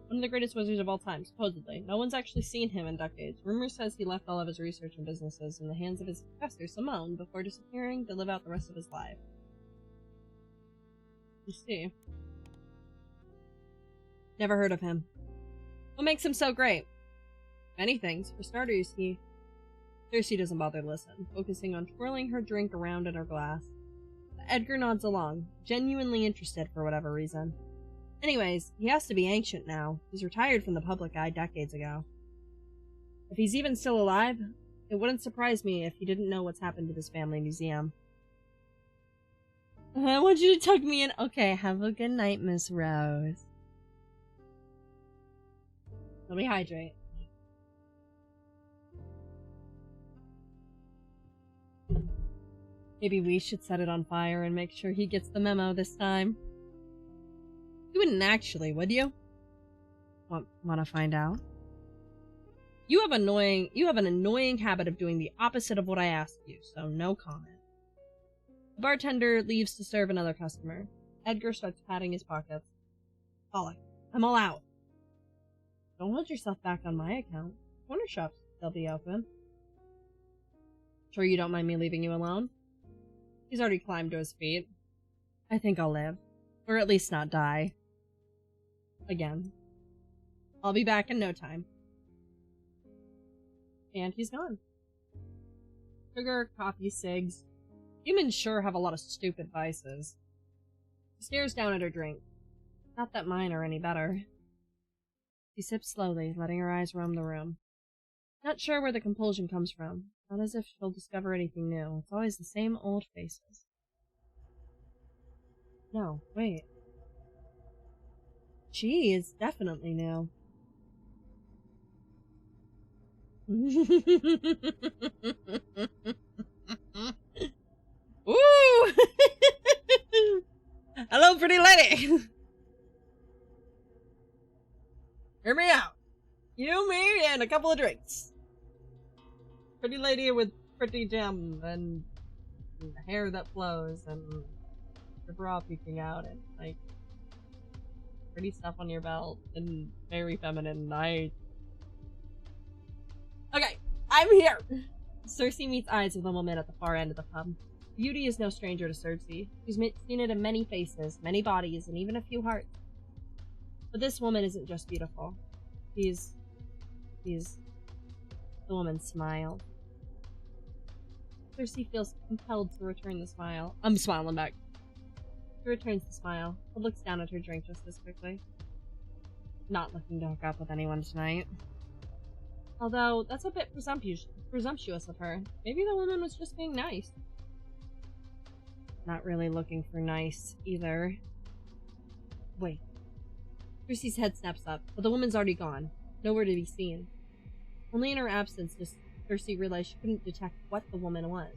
A: One of the greatest wizards of all time, supposedly. No one's actually seen him in decades. Rumor says he left all of his research and businesses in the hands of his successor, Simone, before disappearing to live out the rest of his life. You see. Never heard of him. What makes him so great? Many things. For starters, Cersei doesn't bother to listen, focusing on twirling her drink around in her glass. Edgar nods along, genuinely interested for whatever reason. Anyways, he has to be ancient now. He's retired from the public eye decades ago. If he's even still alive, It wouldn't surprise me if he didn't know what's happened to this family museum. I want you to tuck me in. Okay, have a good night, Miss Rose. Let me hydrate. Maybe we should set it on fire and make sure he gets the memo this time. You wouldn't actually, would you? Want to find out? You have an annoying habit of doing the opposite of what I asked you, so no comment. The bartender leaves to serve another customer. Edgar starts patting his pockets. Pollock, I'm all out. Don't hold yourself back on my account. Corner shops, they'll be open. Sure you don't mind me leaving you alone? He's already climbed to his feet. I think I'll live. Or at least not die. Again. I'll be back in no time. And he's gone. Sugar, coffee, cigs. Humans sure have a lot of stupid vices. She stares down at her drink. Not that mine are any better. She sips slowly, letting her eyes roam the room. Not sure where the compulsion comes from. Not as if she'll discover anything new. It's always the same old faces. No, wait. She is definitely new. Ooh! Hello, pretty lady! Hear me out. You, me, and a couple of drinks. Pretty lady with pretty gem and hair that flows and your bra peeking out and, like, pretty stuff on your belt and very feminine. Okay, I'm here! Cersei meets eyes with a woman at the far end of the pub. Beauty is no stranger to Cersei. She's seen it in many faces, many bodies, and even a few hearts. But this woman isn't just beautiful. She's the woman's smile. Cersei feels compelled to return the smile. I'm smiling back. She returns the smile, but looks down at her drink just as quickly. Not looking to hook up with anyone tonight. Although, that's a bit presumptuous of her. Maybe the woman was just being nice. Not really looking for nice, either. Wait. Cersei's head snaps up, but the woman's already gone. Nowhere to be seen. Only in her absence does Cersei realize she couldn't detect what the woman was.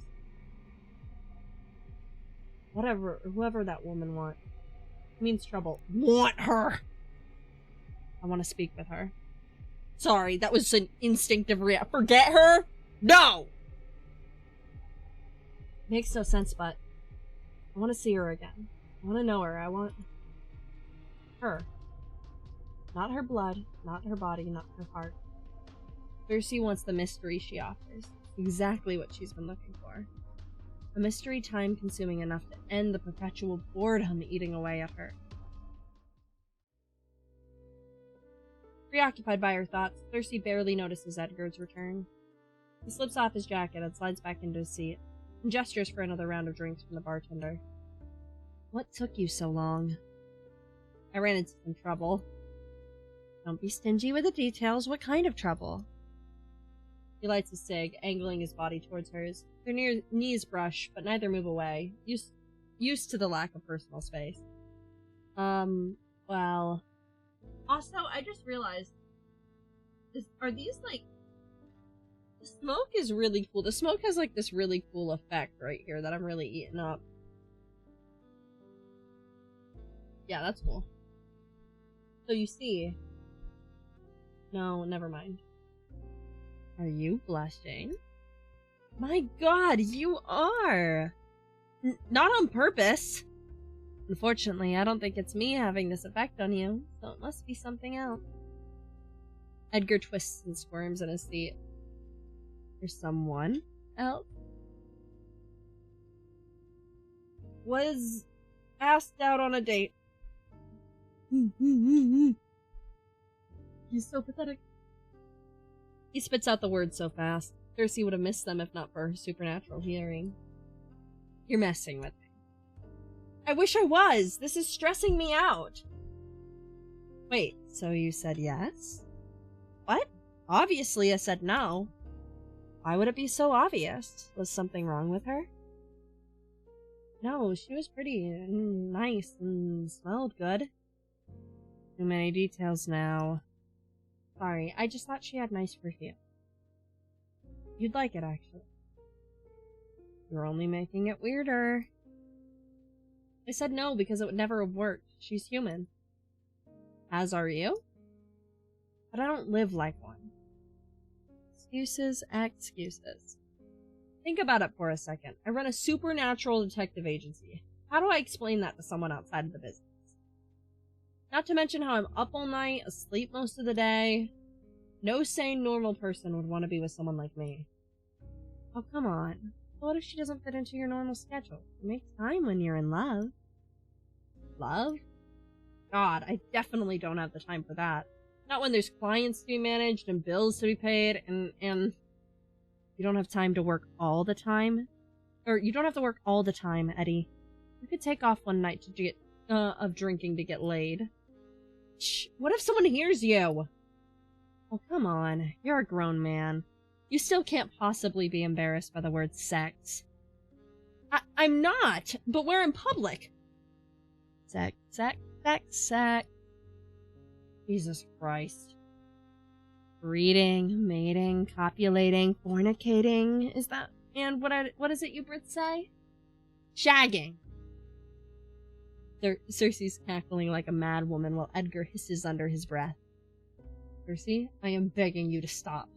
A: Whoever that woman wants. Means trouble. Want her! I want to speak with her. Sorry, that was an instinctive reaction. Forget her? No! Makes no sense, but I want to see her again. I want to know her. I want her. Not her blood, not her body, not her heart. Cersei wants the mystery she offers. Exactly what she's been looking for. A mystery time-consuming enough to end the perpetual boredom eating away at her. Preoccupied by her thoughts, Cersei barely notices Edgar's return. He slips off his jacket and slides back into his seat, and gestures for another round of drinks from the bartender. What took you so long? I ran into some trouble. Don't be stingy with the details. What kind of trouble? He lights a cig, angling his body towards hers. Their knees brush, but neither move away, used to the lack of personal space. Well... Also, I just realized... Are these, like... The smoke is really cool. The smoke has, like, this really cool effect right here that I'm really eating up. Yeah, that's cool. So you see... No, never mind. Are you blushing? My god, you are! Not on purpose. Unfortunately, I don't think it's me having this effect on you, so it must be something else. Edgar twists and squirms in his seat. There's someone else? Was asked out on a date. He's so pathetic. He spits out the words so fast. Cersei would have missed them if not for her supernatural hearing. You're messing with me. I wish I was! This is stressing me out! Wait, so you said yes? What? Obviously I said no. Why would it be so obvious? Was something wrong with her? No, she was pretty and nice and smelled good. Too many details now. Sorry, I just thought she had nice perfume. You'd like it, actually. You're only making it weirder. I said no because it would never have worked. She's human. As are you? But I don't live like one. Excuses, excuses. Think about it for a second. I run a supernatural detective agency. How do I explain that to someone outside of the business? Not to mention how I'm up all night, asleep most of the day. No sane, normal person would want to be with someone like me. Oh, come on. What if she doesn't fit into your normal schedule? Make time when you're in love. Love? God, I definitely don't have the time for that. Not when there's clients to be managed and bills to be paid and you don't have time to work all the time. Or you don't have to work all the time, Eddie. You could take off one night to get of drinking to get laid. Shh, what if someone hears you? Oh, come on. You're a grown man. You still can't possibly be embarrassed by the word sex. I'm not, but we're in public. Sex. Jesus Christ. Breeding, mating, copulating, fornicating, is that... And what is it you Brits say? Shagging. Cersei's cackling like a mad woman while Edgar hisses under his breath. Cersei, I am begging you to stop.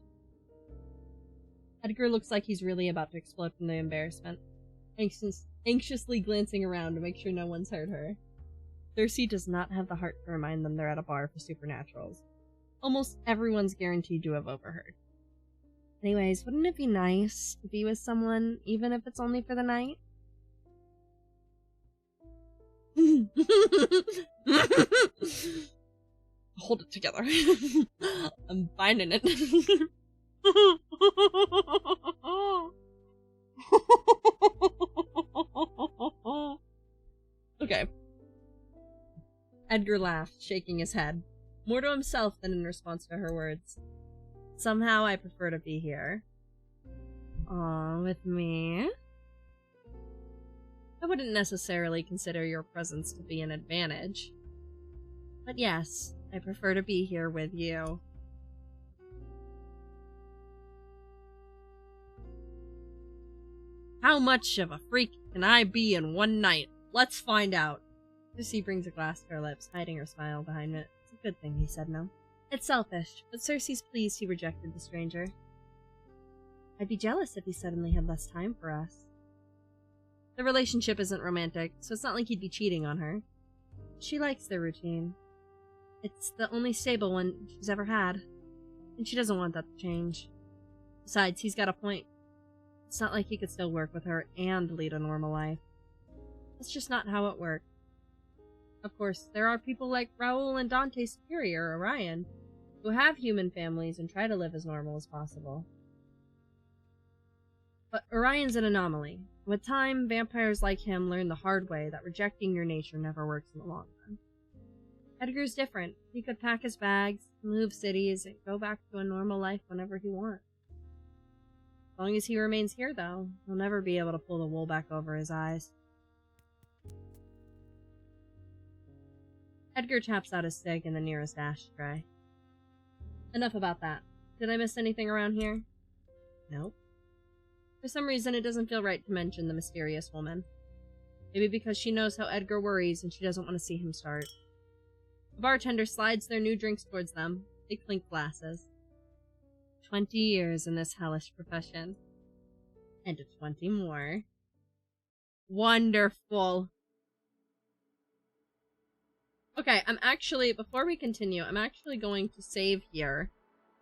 A: Edgar looks like he's really about to explode from the embarrassment, anxiously glancing around to make sure no one's heard her. Cersei does not have the heart to remind them they're at a bar for supernaturals. Almost everyone's guaranteed to have overheard. Anyways, wouldn't it be nice to be with someone, even if it's only for the night? Hold it together. I'm finding it. Okay. Edgar laughed, shaking his head, more to himself than in response to her words. Somehow I prefer to be here. Aw, with me? I wouldn't necessarily consider your presence to be an advantage. But yes, I prefer to be here with you. How much of a freak can I be in one night? Let's find out. Cersei brings a glass to her lips, hiding her smile behind it. It's a good thing he said no. It's selfish, but Cersei's pleased he rejected the stranger. I'd be jealous if he suddenly had less time for us. The relationship isn't romantic, so it's not like he'd be cheating on her. She likes their routine. It's the only stable one she's ever had, and she doesn't want that to change. Besides, he's got a point. It's not like he could still work with her and lead a normal life. That's just not how it works. Of course, there are people like Raoul and Dante's superior, Orion, who have human families and try to live as normal as possible. But Orion's an anomaly. With time, vampires like him learn the hard way that rejecting your nature never works in the long run. Edgar's different. He could pack his bags, move cities, and go back to a normal life whenever he wants. As long as he remains here, though, he'll never be able to pull the wool back over his eyes. Edgar taps out his cig in the nearest ashtray. Enough about that. Did I miss anything around here? Nope. For some reason, it doesn't feel right to mention the mysterious woman. Maybe because she knows how Edgar worries and she doesn't want to see him start. The bartender slides their new drinks towards them. They clink glasses. 20 years in this hellish profession. And 20 more. Wonderful. Okay, before we continue, I'm actually going to save here.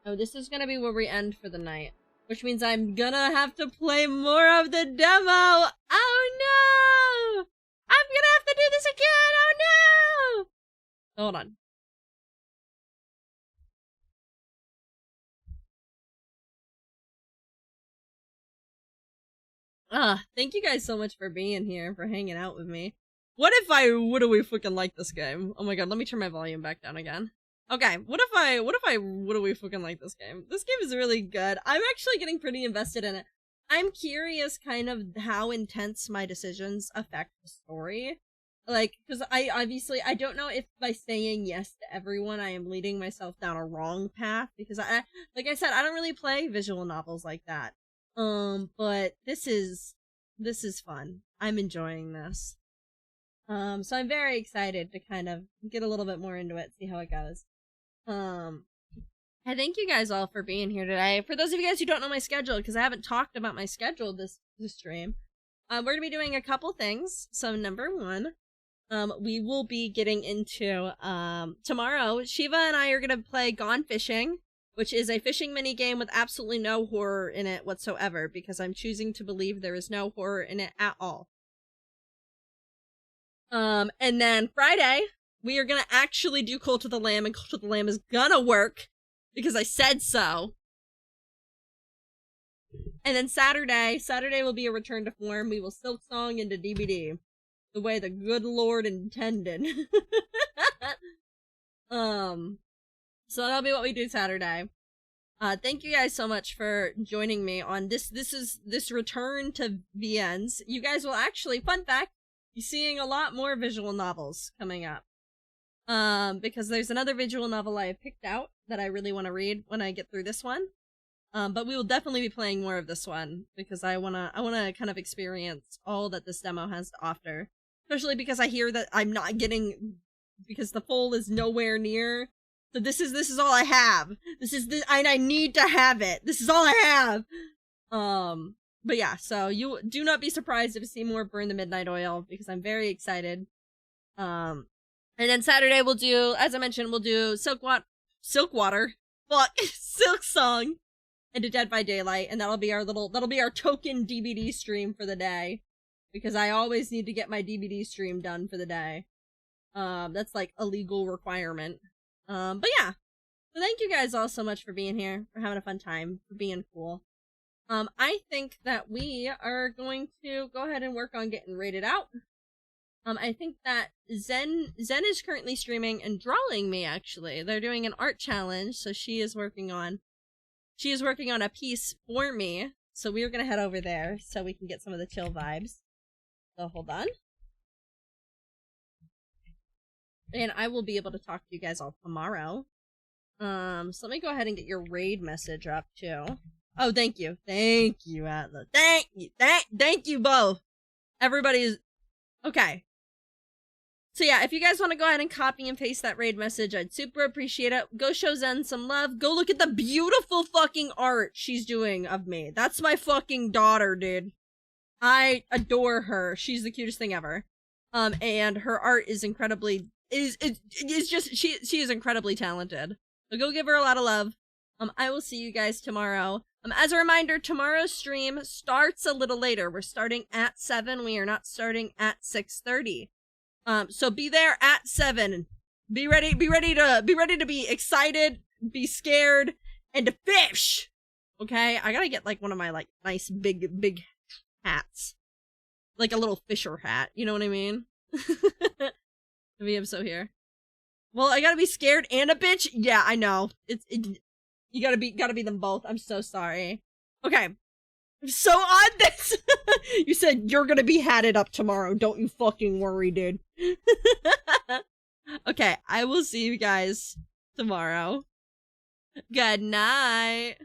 A: Oh, this is gonna be where we end for the night. Which means I'm gonna have to play more of the demo! Oh no! I'm gonna have to do this again! Oh no! Hold on. Thank you guys so much for being here, for hanging out with me. What if I would have fucking liked this game? Oh my god, let me turn my volume back down again. Okay, what do we fucking like this game? This game is really good. I'm actually getting pretty invested in it. I'm curious kind of how intense my decisions affect the story. Like, because I don't know if by saying yes to everyone, I am leading myself down a wrong path, because like I said, I don't really play visual novels like that. But this is fun. I'm enjoying this. So I'm very excited to kind of get a little bit more into it, see how it goes. I thank you guys all for being here today. For those of you guys who don't know my schedule, because I haven't talked about my schedule this stream, we're gonna be doing a couple things. So number one, we will be getting into tomorrow. Shiva and I are gonna play Gone Fishing, which is a fishing mini game with absolutely no horror in it whatsoever, because I'm choosing to believe there is no horror in it at all. And then Friday, we are gonna actually do Cult of the Lamb, and Cult of the Lamb is gonna work, because I said so. And then Saturday will be a return to form. We will silk song into DBD, the way the good Lord intended. So that'll be what we do Saturday. Thank you guys so much for joining me on this return to VNs. You guys will actually, fun fact, be seeing a lot more visual novels coming up. Because there's another visual novel I have picked out that I really want to read when I get through this one. But we will definitely be playing more of this one, because I wanna kind of experience all that this demo has to offer. Especially because I hear that I'm not getting, because the full is nowhere near. So this is all I have. I need to have it. This is all I have. But yeah, so you do not be surprised if you see more Burn the Midnight Oil, because I'm very excited. And then Saturday we'll do, as I mentioned, we'll do Silk Song, and Dead by Daylight, and that'll be our token DVD stream for the day, because I always need to get my DVD stream done for the day. That's like a legal requirement. But yeah, so thank you guys all so much for being here, for having a fun time, for being cool. I think that we are going to go ahead and work on getting rated out. I think that Zen is currently streaming and drawing me, actually. They're doing an art challenge, so she is working on a piece for me. So we're gonna head over there so we can get some of the chill vibes. So hold on. And I will be able to talk to you guys all tomorrow. So let me go ahead and get your raid message up too. Oh, thank you, Atlas. Thank you both. Everybody is okay. So yeah, if you guys want to go ahead and copy and paste that raid message, I'd super appreciate it. Go show Zen some love. Go look at the beautiful fucking art she's doing of me. That's my fucking daughter, dude. I adore her. She's the cutest thing ever. And her art is incredibly she is incredibly talented. So go give her a lot of love. I will see you guys tomorrow. As a reminder, tomorrow's stream starts a little later. We're starting at 7. We are not starting at 6:30. So be there at 7. Be ready to be excited, be scared, and to fish. Okay? I gotta get like one of my like nice big hats. Like a little fisher hat, you know what I mean? Maybe I'm so here. Well, I gotta be scared and a bitch? Yeah, I know. You gotta be them both. I'm so sorry. Okay. So on this, you said you're gonna be hatted up tomorrow. Don't you fucking worry, dude. Okay, I will see you guys tomorrow. Good night.